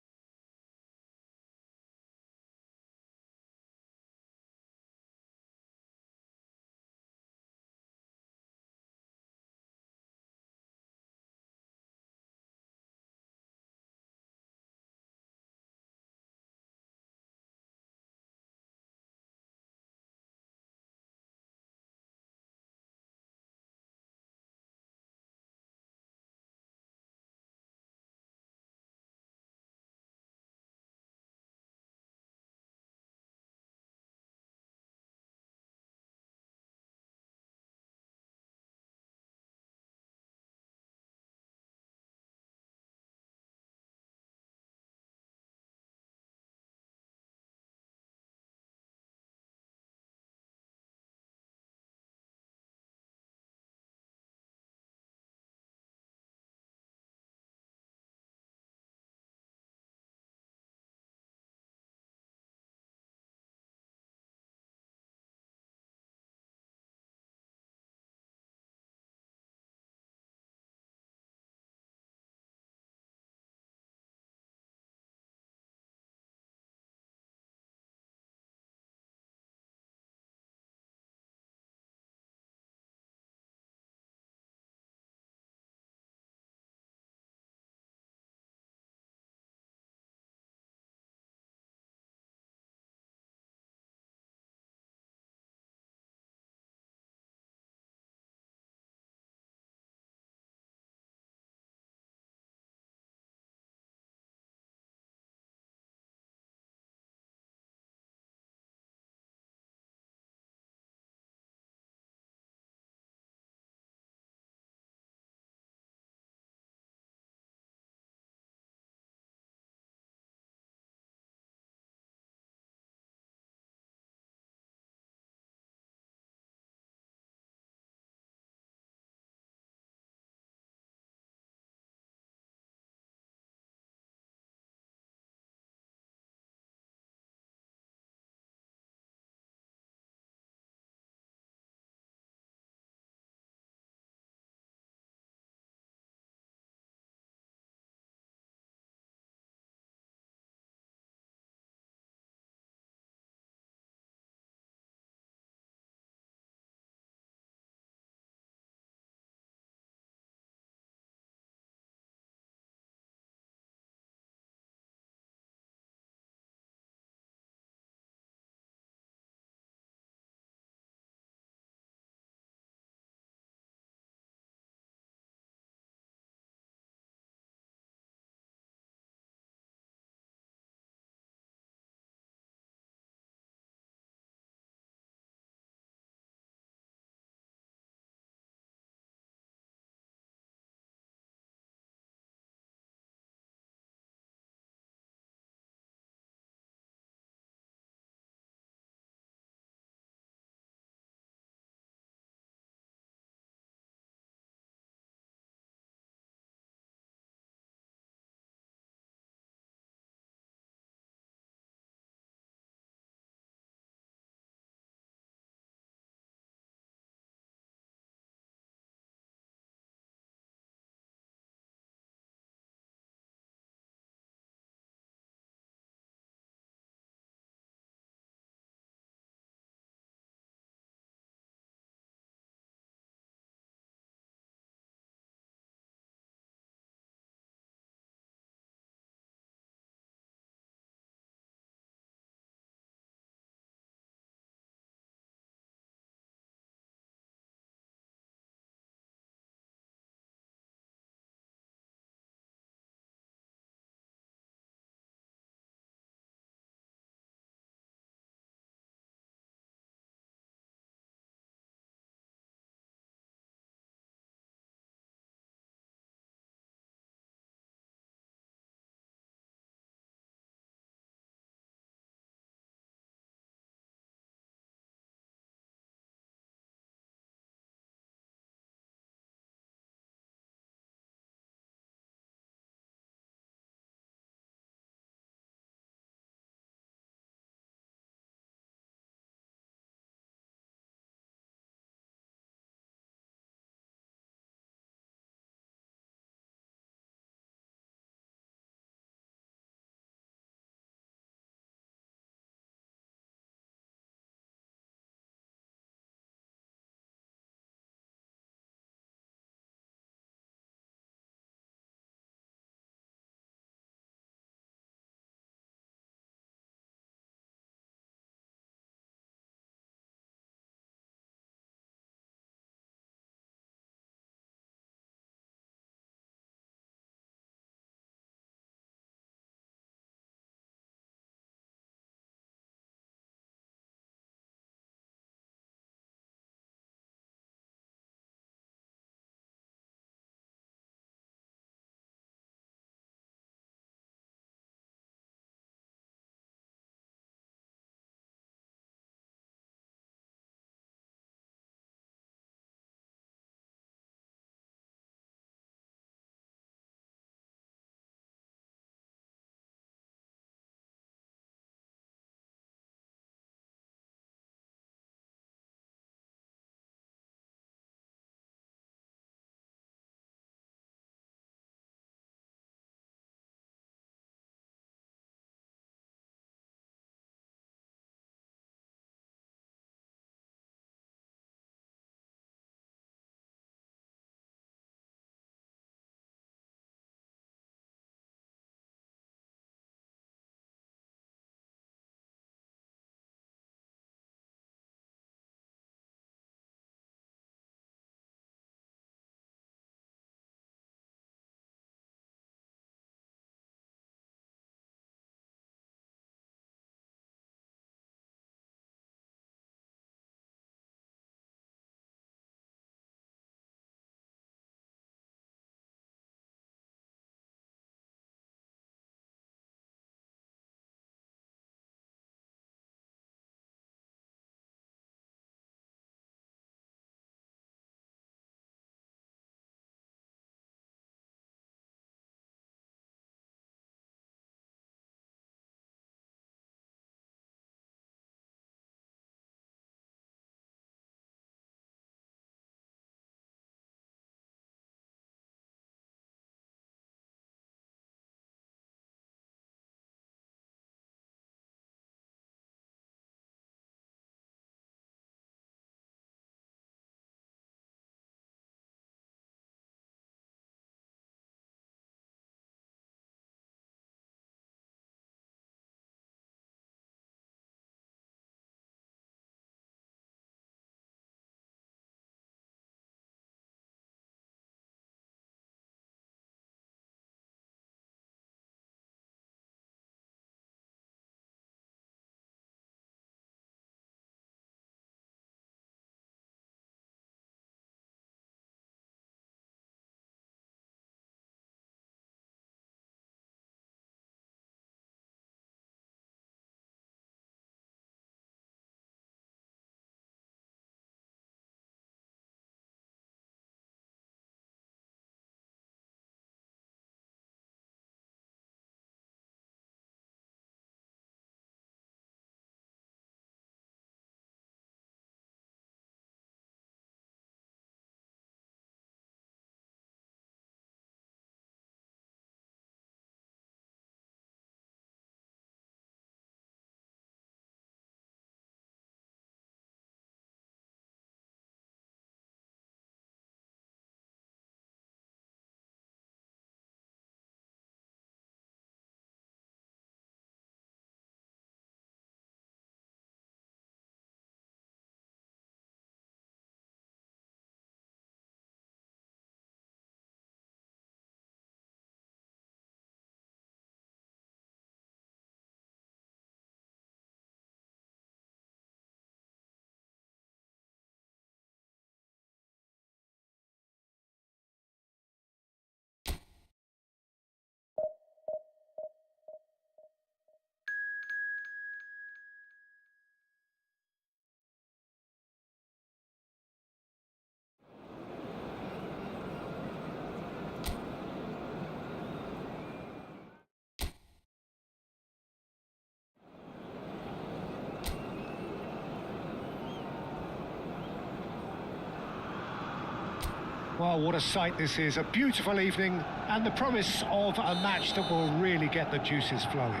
Well, what a sight this is. A beautiful evening and the promise of a match that will really get the juices flowing.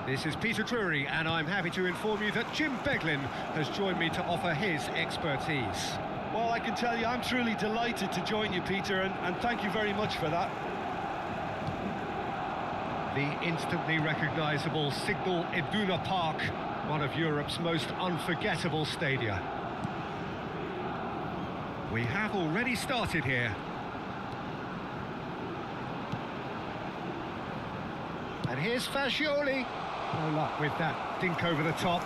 This is Peter Drury, and I'm happy to inform you that Jim Beglin has joined me to offer his expertise. Well, I can tell you I'm truly delighted to join you, Peter, and thank you very much for that. The instantly recognisable Signal Iduna Park, one of Europe's most unforgettable stadia. We have already started here. And here's Fagioli. No luck with that dink over the top.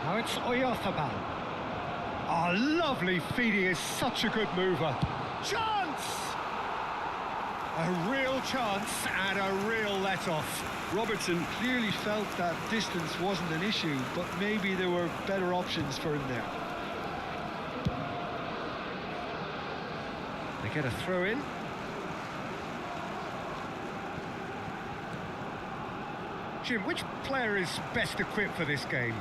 Now it's Oyarzabal. Oh, lovely feed. He is such a good mover. Chance! A real chance and a real let-off. Robertson clearly felt that distance wasn't an issue, but maybe there were better options for him there. They get a throw in. Jim, which player is best equipped for this game?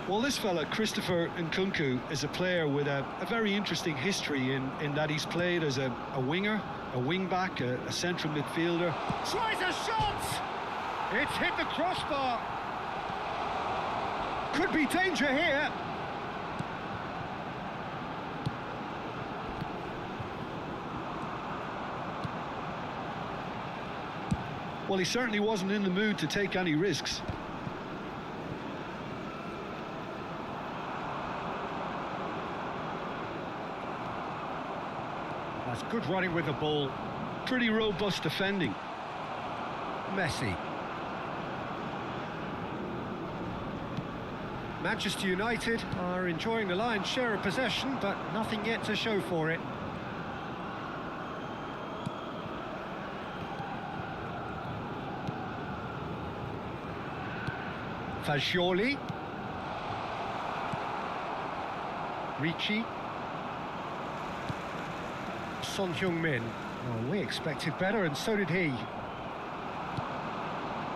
Well, this fella, Christopher Nkunku, is a player with a very interesting history in that he's played as a winger, a wing-back, a central midfielder. Tries a shot! It's hit the crossbar. Could be danger here. Well, he certainly wasn't in the mood to take any risks. That's good running with the ball. Pretty robust defending. Messi. Manchester United are enjoying the lion's share of possession, but nothing yet to show for it. Fagioli. Ricci. Son Heung-min. Oh, we expected better, and so did he.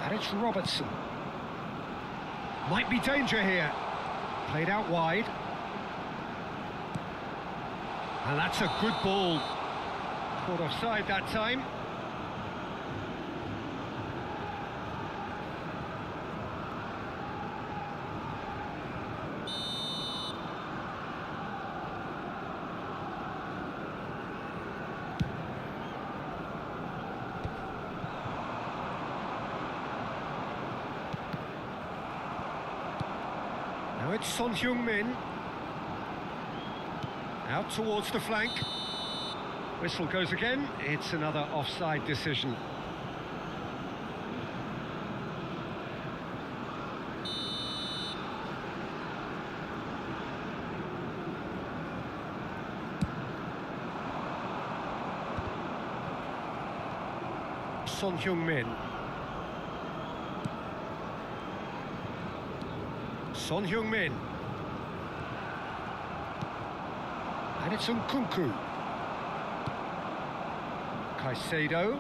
And it's Robertson. Might be danger here. Played out wide. And that's a good ball. Caught offside that time. Now it's Son Heung-min. Out towards the flank. Whistle goes again. It's another offside decision. Son Heung-min. Son Heung-min. And it's Nkunku. Caicedo.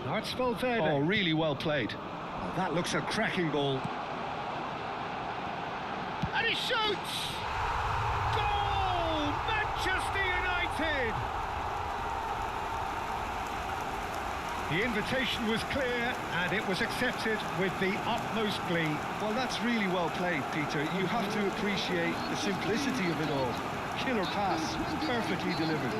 Now it's Valverde. Oh, really well played. Oh, that looks a cracking ball. And he shoots! Goal! Manchester United! The invitation was clear, and it was accepted with the utmost glee. Well, that's really well played, Peter. You have to appreciate the simplicity of it all. Killer pass, perfectly delivered.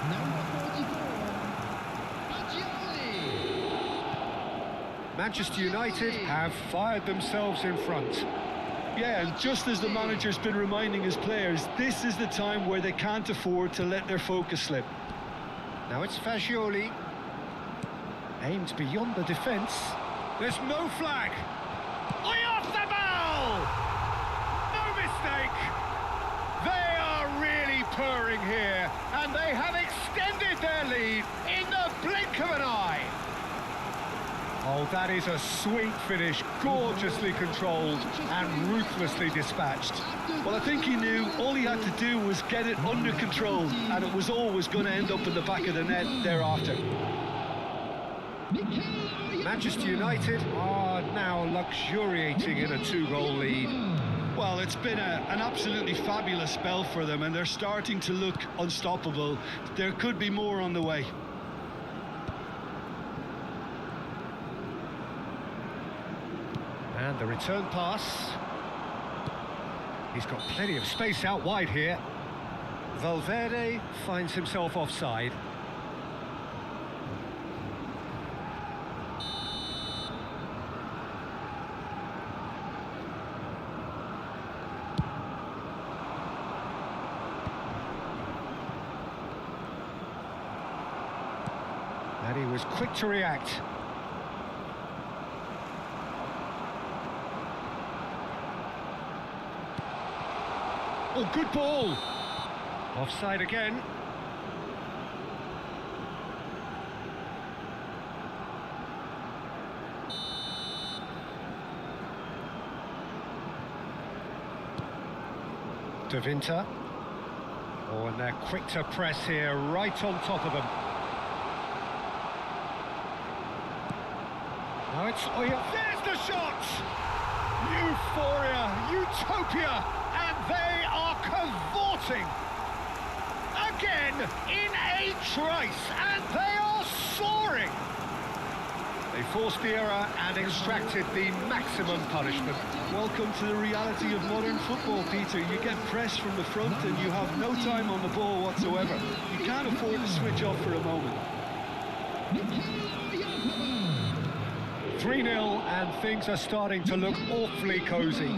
Number 44, Manchester United have fired themselves in front. Yeah, and just as the manager's been reminding his players, this is the time where they can't afford to let their focus slip. Now it's Fagioli. Aimed beyond the defence. There's no flag. Oyarzabal! No mistake. They are really purring here, and they have extended their lead in the blink of an eye. Oh, Oh, that is a sweet finish, gorgeously controlled and ruthlessly dispatched. Well, I think he knew all he had to do was get it under control, and it was always going to end up in the back of the net thereafter. Manchester United are now luxuriating in a 2-goal lead. Well, it's been an absolutely fabulous spell for them, and they're starting to look unstoppable. There could be more on the way. And the return pass. He's got plenty of space out wide here. Valverde finds himself offside. And he was quick to react. Oh, good ball. Offside again. De Winter. Oh, and they're quick to press here, right on top of them. Now it's... Oh, yeah. There's the shot! Euphoria, utopia, and they are cavorting again in a trice, and they are soaring. They forced the error and extracted the maximum punishment. Welcome to the reality of modern football, Peter. You get pressed from the front and you have no time on the ball whatsoever. You can't afford to switch off for a moment. 3-0, and things are starting to look awfully cosy.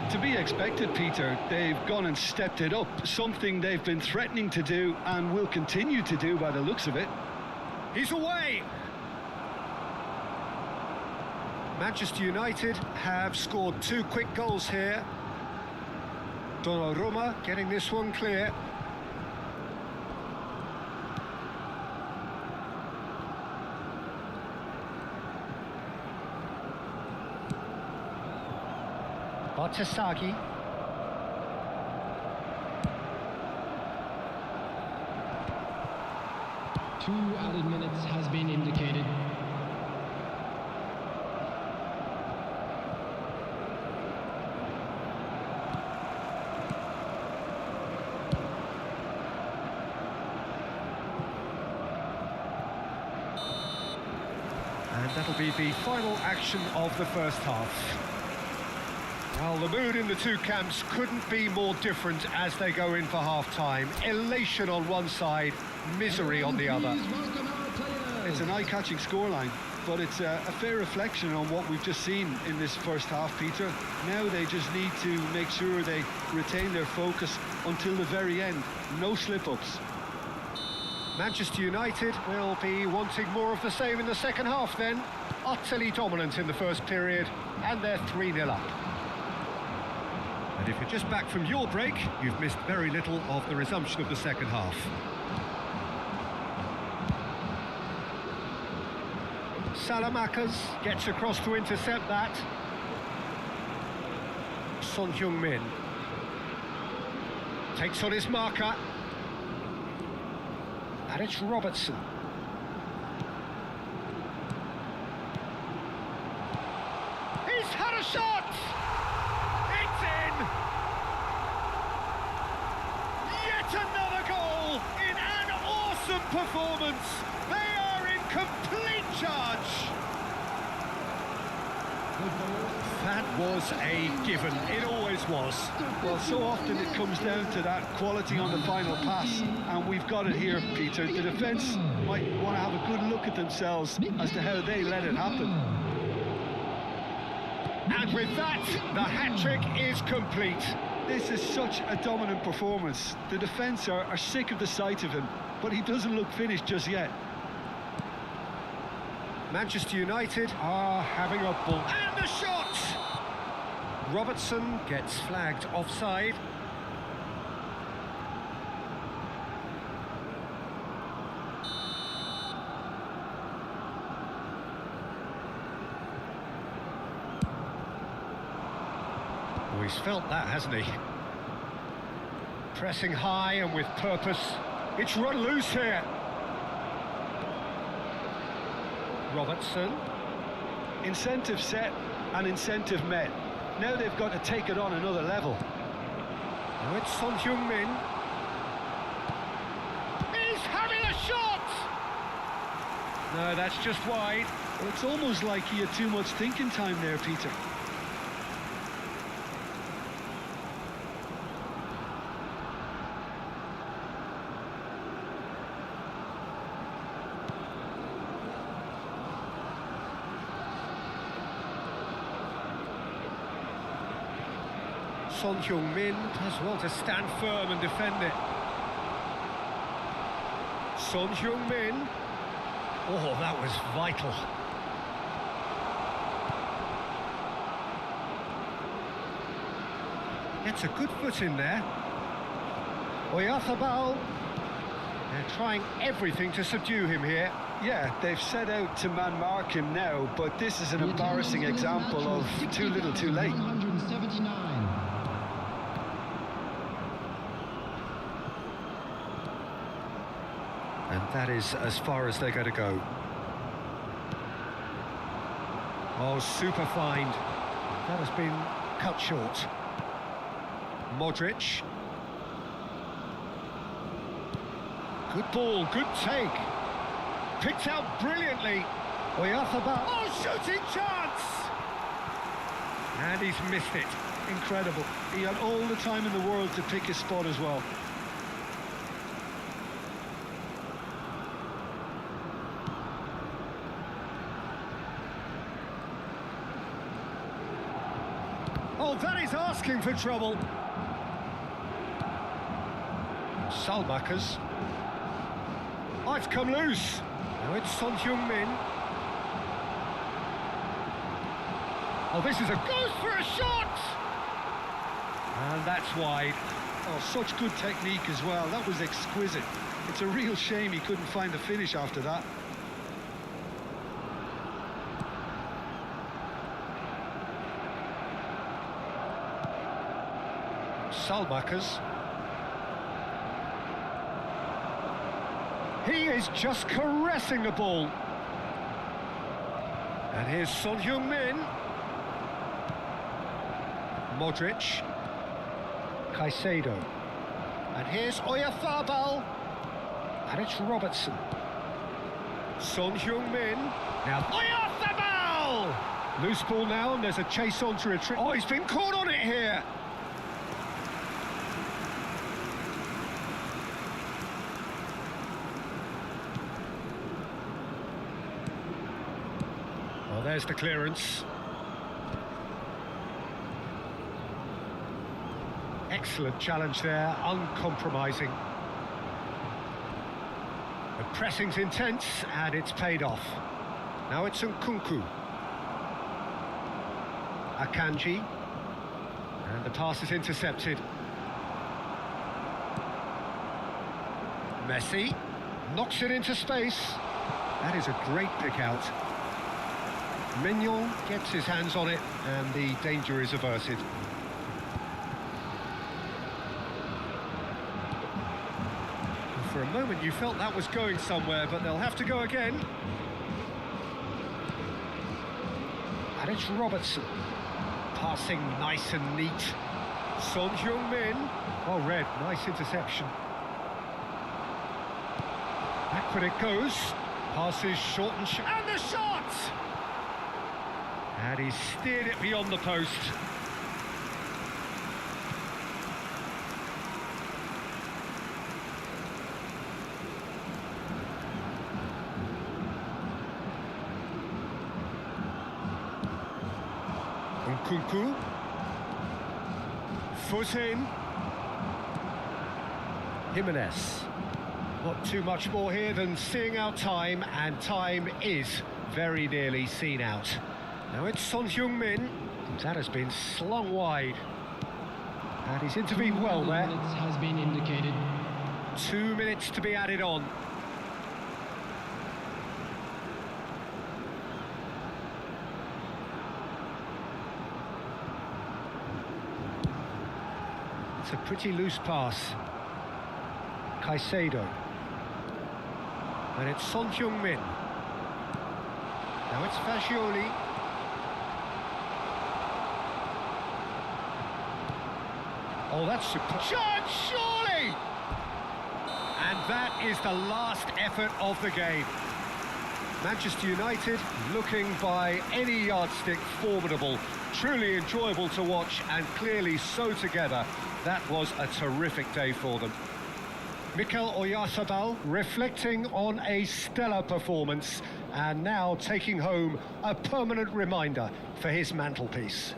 To be expected, Peter. They've gone and stepped it up, something they've been threatening to do and will continue to do by the looks of it. He's away! Manchester United have scored 2 quick goals here. Donnarumma getting this one clear. Bartasagi. Two added minutes has been indicated. And that'll be the final action of the first half. Well, the mood in the two camps couldn't be more different as they go in for half-time. Elation on one side, misery on the other. It's an eye-catching scoreline, but it's a fair reflection on what we've just seen in this first half, Peter. Now they just need to make sure they retain their focus until the very end. No slip-ups. Manchester United will be wanting more of the same in the second half then. Utterly dominant in the first period, and they're 3-0 up. And if you're just back from your break, you've missed very little of the resumption of the second half. Salamakers gets across to intercept that. Son Heung-min takes on his marker. And it's Robertson. He's had a shot! It's in! Yet another goal in an awesome performance. They are in complete charge. That was a given. It always was. Well, so often it comes down to that quality on the final pass, and we've got it here, Peter. The defence might want to have a good look at themselves as to how they let it happen. And with that, the hat-trick is complete. This is such a dominant performance. The defence are sick of the sight of him, but he doesn't look finished just yet. Manchester United are having a ball. And the shot! Robertson gets flagged offside. he's felt that, hasn't he? Pressing high and with purpose. It's run loose here. Robertson. Incentive set and incentive met. Now they've got to take it on another level. Now it's Son Heung-min. He's having a shot! No, that's just wide. Well, it's almost like he had too much thinking time there, Peter. Son Heung-min does well to stand firm and defend it. Son Heung-min. Oh, that was vital. Gets a good foot in there. Oyarzabal. They're trying everything to subdue him here. Yeah, they've set out to man-mark him now, but this is an embarrassing example of too little too late. 179. And that is as far as they're going to go. Oh, super find. That has been cut short. Modric. Good ball, good take. Picked out brilliantly. Oyarzabal. Oh, shooting chance! And he's missed it. Incredible. He had all the time in the world to pick his spot as well. Oh, that is asking for trouble. Salmakers. Oh, it's come loose. Now it's Son Heung-min. Oh, this is a goes for a shot! And that's wide. Oh, such good technique as well. That was exquisite. It's a real shame he couldn't find the finish after that. Salmakers. He is just caressing the ball. And here's Son Heung-min. Modric. Caicedo. And here's Oyarzabal. And it's Robertson. Son Heung-min. Now Oyarzabal! Loose ball now, and there's a chase on to retrieve. Oh, he's been caught on it here. Well, there's the clearance. Excellent challenge there, uncompromising. The pressing's intense, and it's paid off. Now it's Nkunku. Akanji. And the pass is intercepted. Messi knocks it into space. That is a great pick out. Mignon gets his hands on it, and the danger is averted. For a moment you felt that was going somewhere, but they'll have to go again. And it's Robertson. Passing nice and neat. Son Heung-min. Oh, red, nice interception. Backward it goes. Passes short and and the shot! And he steered it beyond the post. Nkunku. Foot in. Jimenez. Not too much more here than seeing out time, and time is very nearly seen out. Now it's Son Heung-min. That has been slung wide. And he's intervened well there. 2 minutes has been indicated. 2 minutes to be added on. It's a pretty loose pass. Caicedo. And it's Son Heung-min. Now it's Fagioli. Oh, that's super. Chance, surely! And that is the last effort of the game. Manchester United, looking by any yardstick, formidable. Truly enjoyable to watch and clearly so together. That was a terrific day for them. Mikel Oyarzabal reflecting on a stellar performance and now taking home a permanent reminder for his mantelpiece.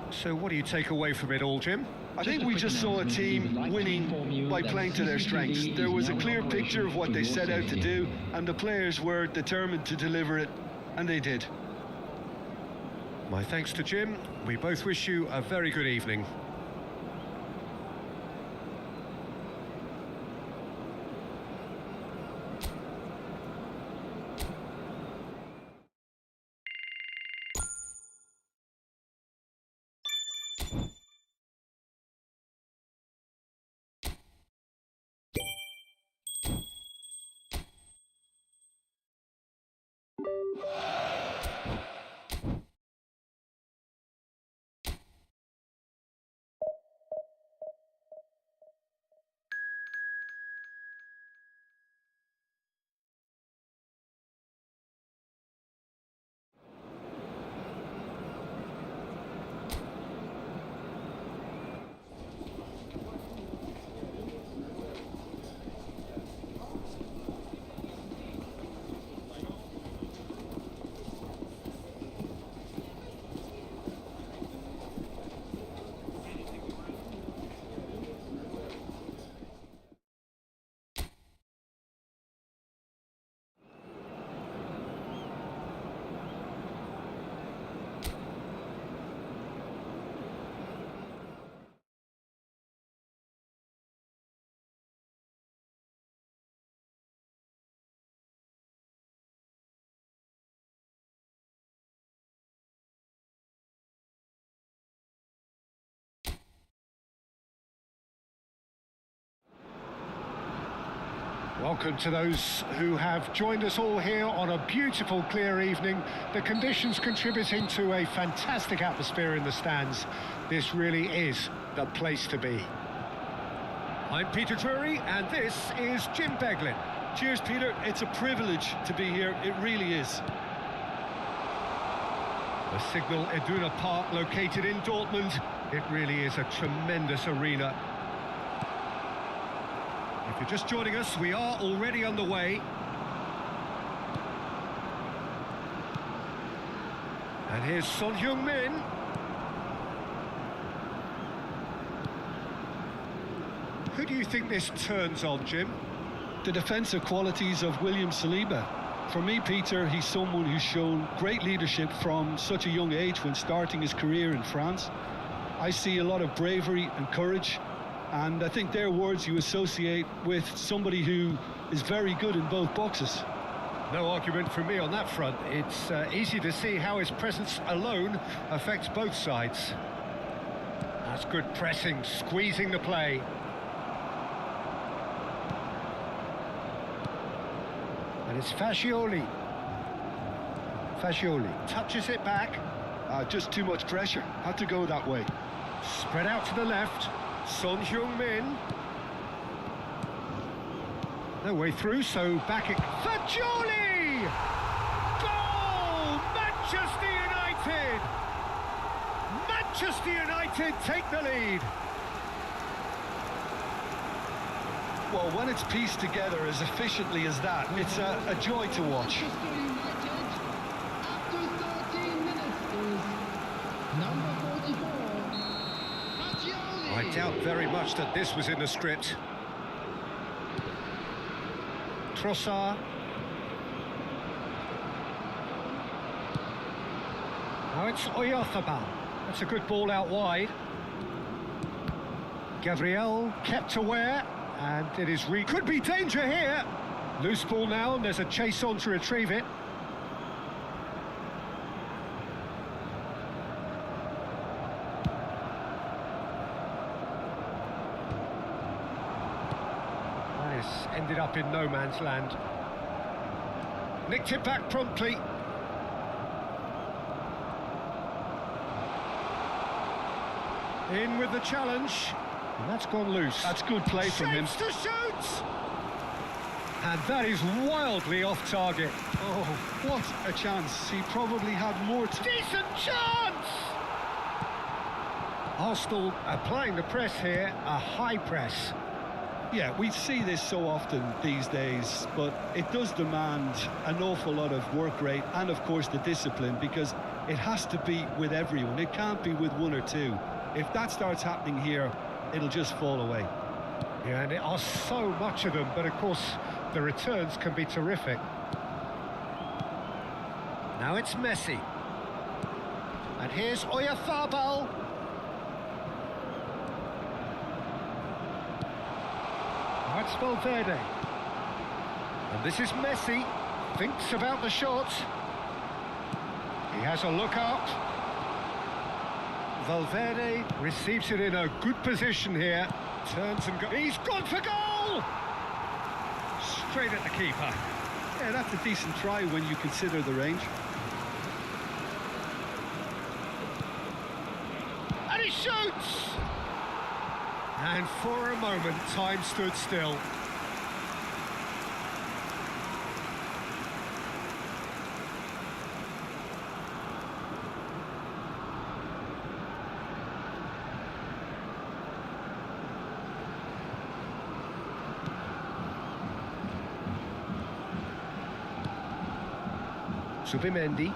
So what do you take away from it all, Jim? I think we just saw a team winning by playing to their strengths. There was a clear picture of what they set out to do, and the players were determined to deliver it, and they did. My thanks to Jim. We both wish you a very good evening. Welcome to those who have joined us all here on a beautiful, clear evening. The conditions contributing to a fantastic atmosphere in the stands. This really is the place to be. I'm Peter Drury, and this is Jim Beglin. Cheers, Peter. It's a privilege to be here. It really is. The Signal Iduna Park, located in Dortmund. It really is a tremendous arena. If you're just joining us, we are already underway. And here's Son Heung-min. Who do you think this turns on, Jim? The defensive qualities of William Saliba. For me, Peter, he's someone who's shown great leadership from such a young age when starting his career in France. I see a lot of bravery and courage. And I think they're words you associate with somebody who is very good in both boxes. No argument from me on that front. It's easy to see how his presence alone affects both sides. That's good pressing, squeezing the play. And it's Fagioli. Fagioli touches it back. Just too much pressure. Had to go that way. Spread out to the left. Son Heung-min. No way through, so back it... Fagioli! Goal! Manchester United! Manchester United take the lead. Well, when it's pieced together as efficiently as that, it's a joy to watch. Manchester United, after 13 minutes, is number 44. I doubt very much that this was in the script. Trossard. Now it's Oyarzabal. That's a good ball out wide. Gabriel kept aware, and it is could be danger here. Loose ball now, and there's a chase on to retrieve it. up in no man's land. Nicked it back promptly. In with the challenge. And that's gone loose. That's good play from him. Shapes to shoot! And that is wildly off target. Oh, what a chance. He probably had more Decent chance! Arsenal applying the press here, a high press. Yeah, we see this so often these days, but it does demand an awful lot of work rate and, of course, the discipline, because it has to be with everyone. It can't be with one or two. If that starts happening here, it'll just fall away. Yeah, and there are so much of them, but of course the returns can be terrific. Now it's Messi. And here's Oyarzabal. Now it's Valverde. And this is Messi. Thinks about the shot. He has a look up. Valverde receives it in a good position here. Turns and goes. He's gone for goal! Straight at the keeper. Yeah, that's a decent try when you consider the range. And he shoots! And for a moment, time stood still. Subimendi.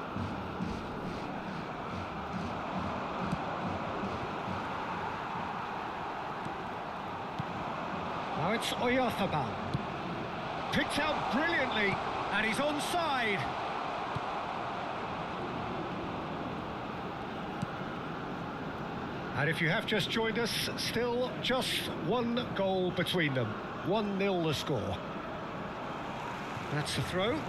Now it's Oyarzabal. Picked out brilliantly, and he's onside. And if you have just joined us, still just one goal between them. 1-0 the score. That's the throw.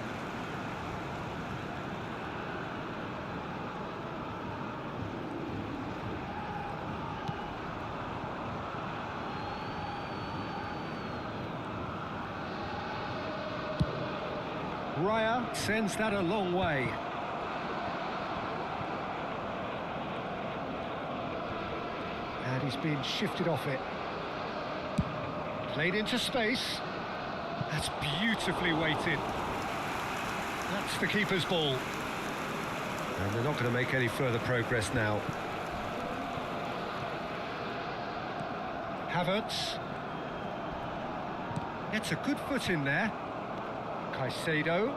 Raya sends that a long way. And he's been shifted off it. Played into space. That's beautifully weighted. That's the keeper's ball. And they're not going to make any further progress now. Havertz. Gets a good foot in there. Caicedo.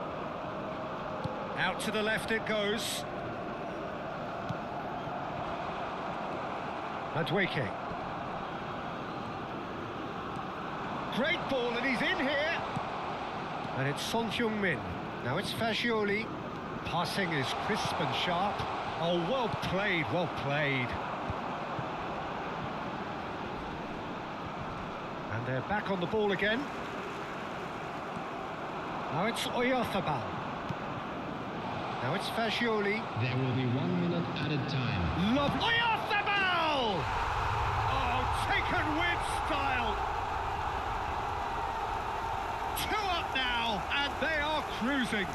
Out to the left it goes. Madueke. Great ball, and he's in here. And it's Son Heung-min. Now it's Fagioli. Passing is crisp and sharp. Oh, well played, well played. And they're back on the ball again. Now it's Oyarzabal. Now it's Fagioli. There will be 1 minute added time. Lovely. Oyarzabal! Oh, taken with style. 2 up now, and they are cruising.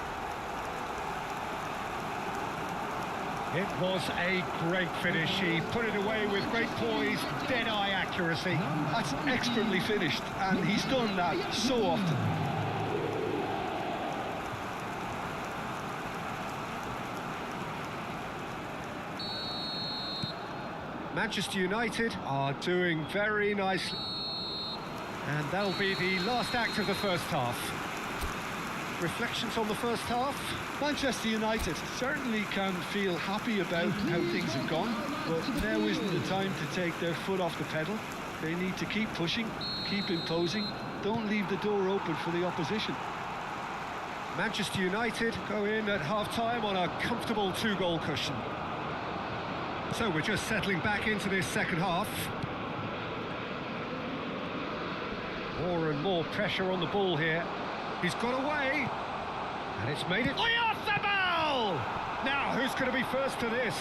It was a great finish. He put it away with great poise, dead-eye accuracy. That's expertly finished, and he's done that so often. Manchester United are doing very nicely. And that'll be the last act of the first half. Reflections on the first half? Manchester United certainly can feel happy about how things have gone, but now isn't the time to take their foot off the pedal. They need to keep pushing, keep imposing, don't leave the door open for the opposition. Manchester United go in at half-time on a comfortable 2-goal cushion. So we're just settling back into this second half. More and more pressure on the ball here. He's got away. And it's made it... Oyarzabal! Now, who's going to be first to this?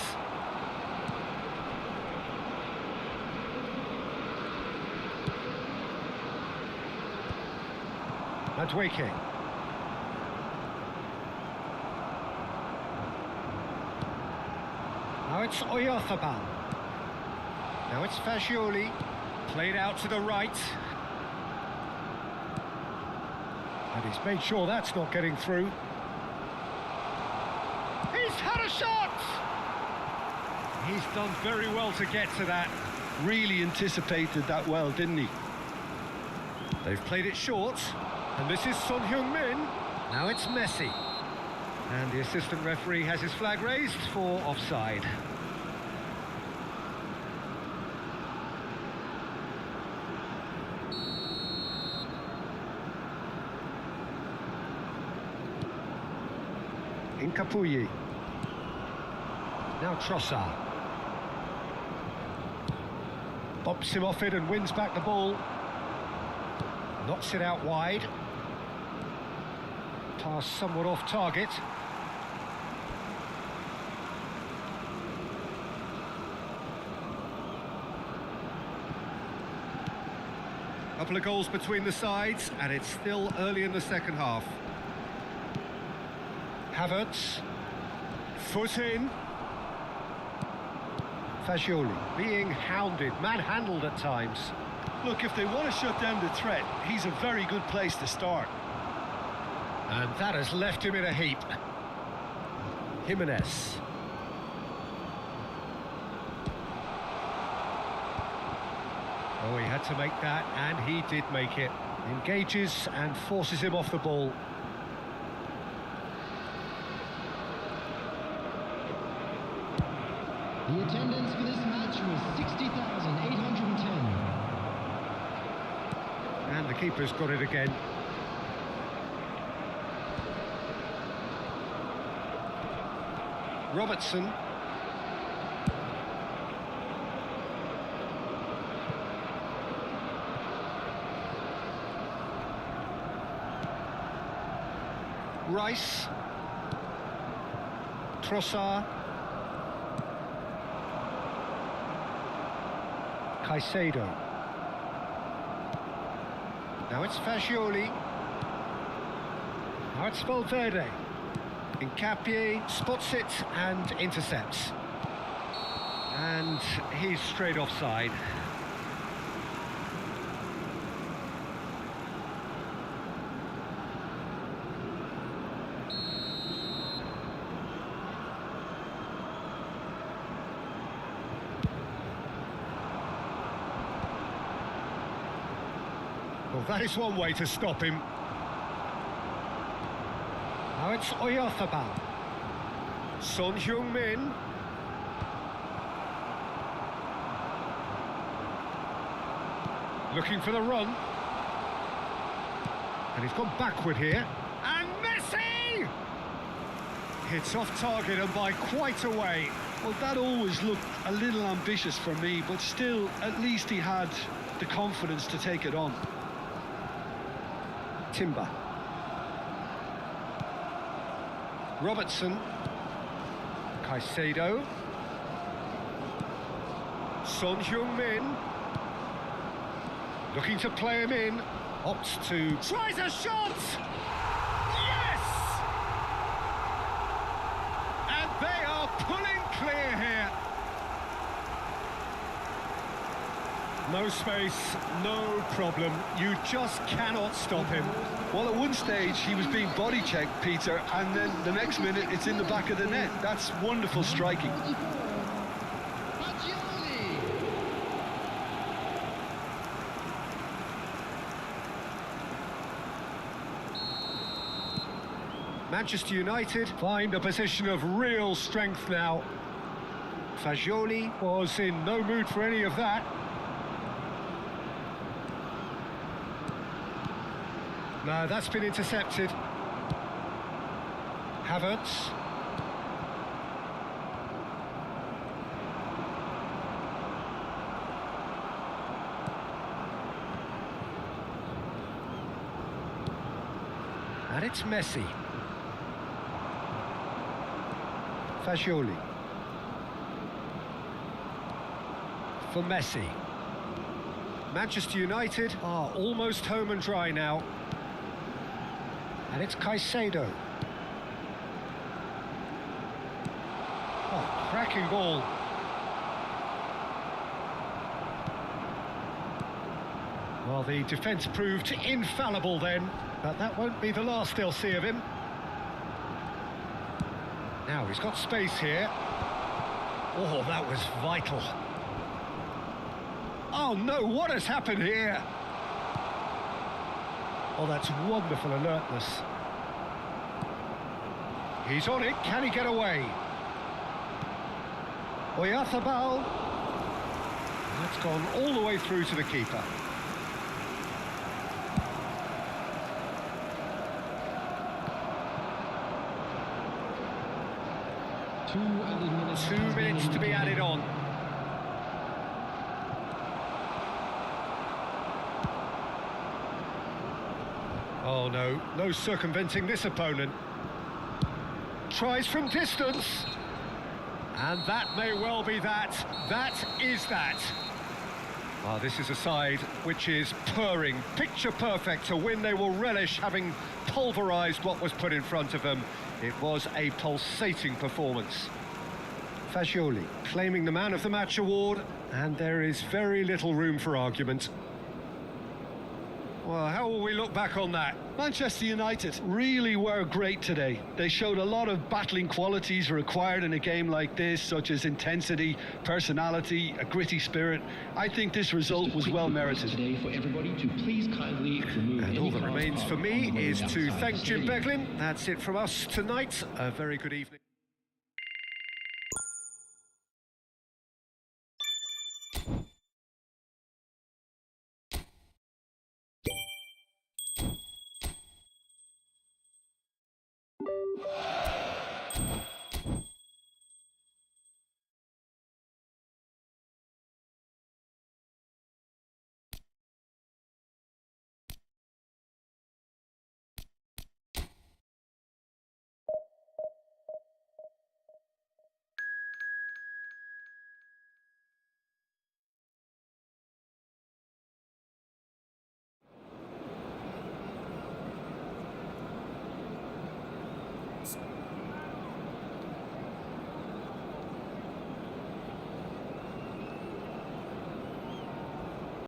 Madueke. Now it's Oyarzabal. Now it's Fagioli. Played out to the right. And he's made sure that's not getting through. He's had a shot! He's done very well to get to that. Really anticipated that well, didn't he? They've played it short. And this is Son Heung-min. Now it's Messi. And the assistant referee has his flag raised for offside. Incapuyi. Now Trossard. Bumps him off it and wins back the ball. Knocks it out wide. Pass somewhat off target. Couple of goals between the sides, and it's still early in the second half. Havertz, foot in. Fagioli being hounded, manhandled at times. Look, if they want to shut down the threat, he's a very good place to start. And that has left him in a heap. Jimenez. Oh, he had to make that, and he did make it. Engages and forces him off the ball. The attendance for this match was 60,810. And the keeper's got it again. Robertson. Rice. Trossard. Caicedo. Now it's Fagioli. Now it's Valverde. Hincapié spots it and intercepts. And he's straight offside. Well, that is one way to stop him. Now it's Oyarzabal. Son Heung-min. Looking for the run. And he's gone backward here. And Messi! Hits off target and by quite a way. Well, that always looked a little ambitious for me, but still, at least he had the confidence to take it on. Timber. Robertson. Caicedo. Son Heung-min. Looking to play him in. Opts to... Tries a shot! Yes! And they are pulling clear here. No space, no problem. You just cannot stop him. Well, at one stage, he was being body checked, Peter, and then the next minute, it's in the back of the net. That's wonderful striking. Manchester United find a position of real strength now. Fagioli was in no mood for any of that. No, that's been intercepted. Havertz. And it's Messi. Fagioli. For Messi. Manchester United are almost home and dry now. And it's Caicedo. Oh, cracking ball. Well, the defence proved infallible then, but that won't be the last they'll see of him. Now he's got space here. Oh, that was vital. Oh no, what has happened here? Oh, that's wonderful alertness. He's on it, can he get away? Oyarzabal. That's gone all the way through to the keeper. Two minutes to be added on. Oh no, no circumventing this opponent. Tries from distance. And that may well be that. That is that. Oh, this is a side which is purring, picture perfect, a win they will relish, having pulverised what was put in front of them. It was a pulsating performance. Fagioli claiming the Man of the Match award, and there is very little room for argument. Well, how will we look back on that? Manchester United really were great today. They showed a lot of battling qualities required in a game like this, such as intensity, personality, a gritty spirit. I think this result was well merited. Today for everybody to please kindly remove And all that remains for me is to thank Jim Beglin. That's it from us tonight. A very good evening.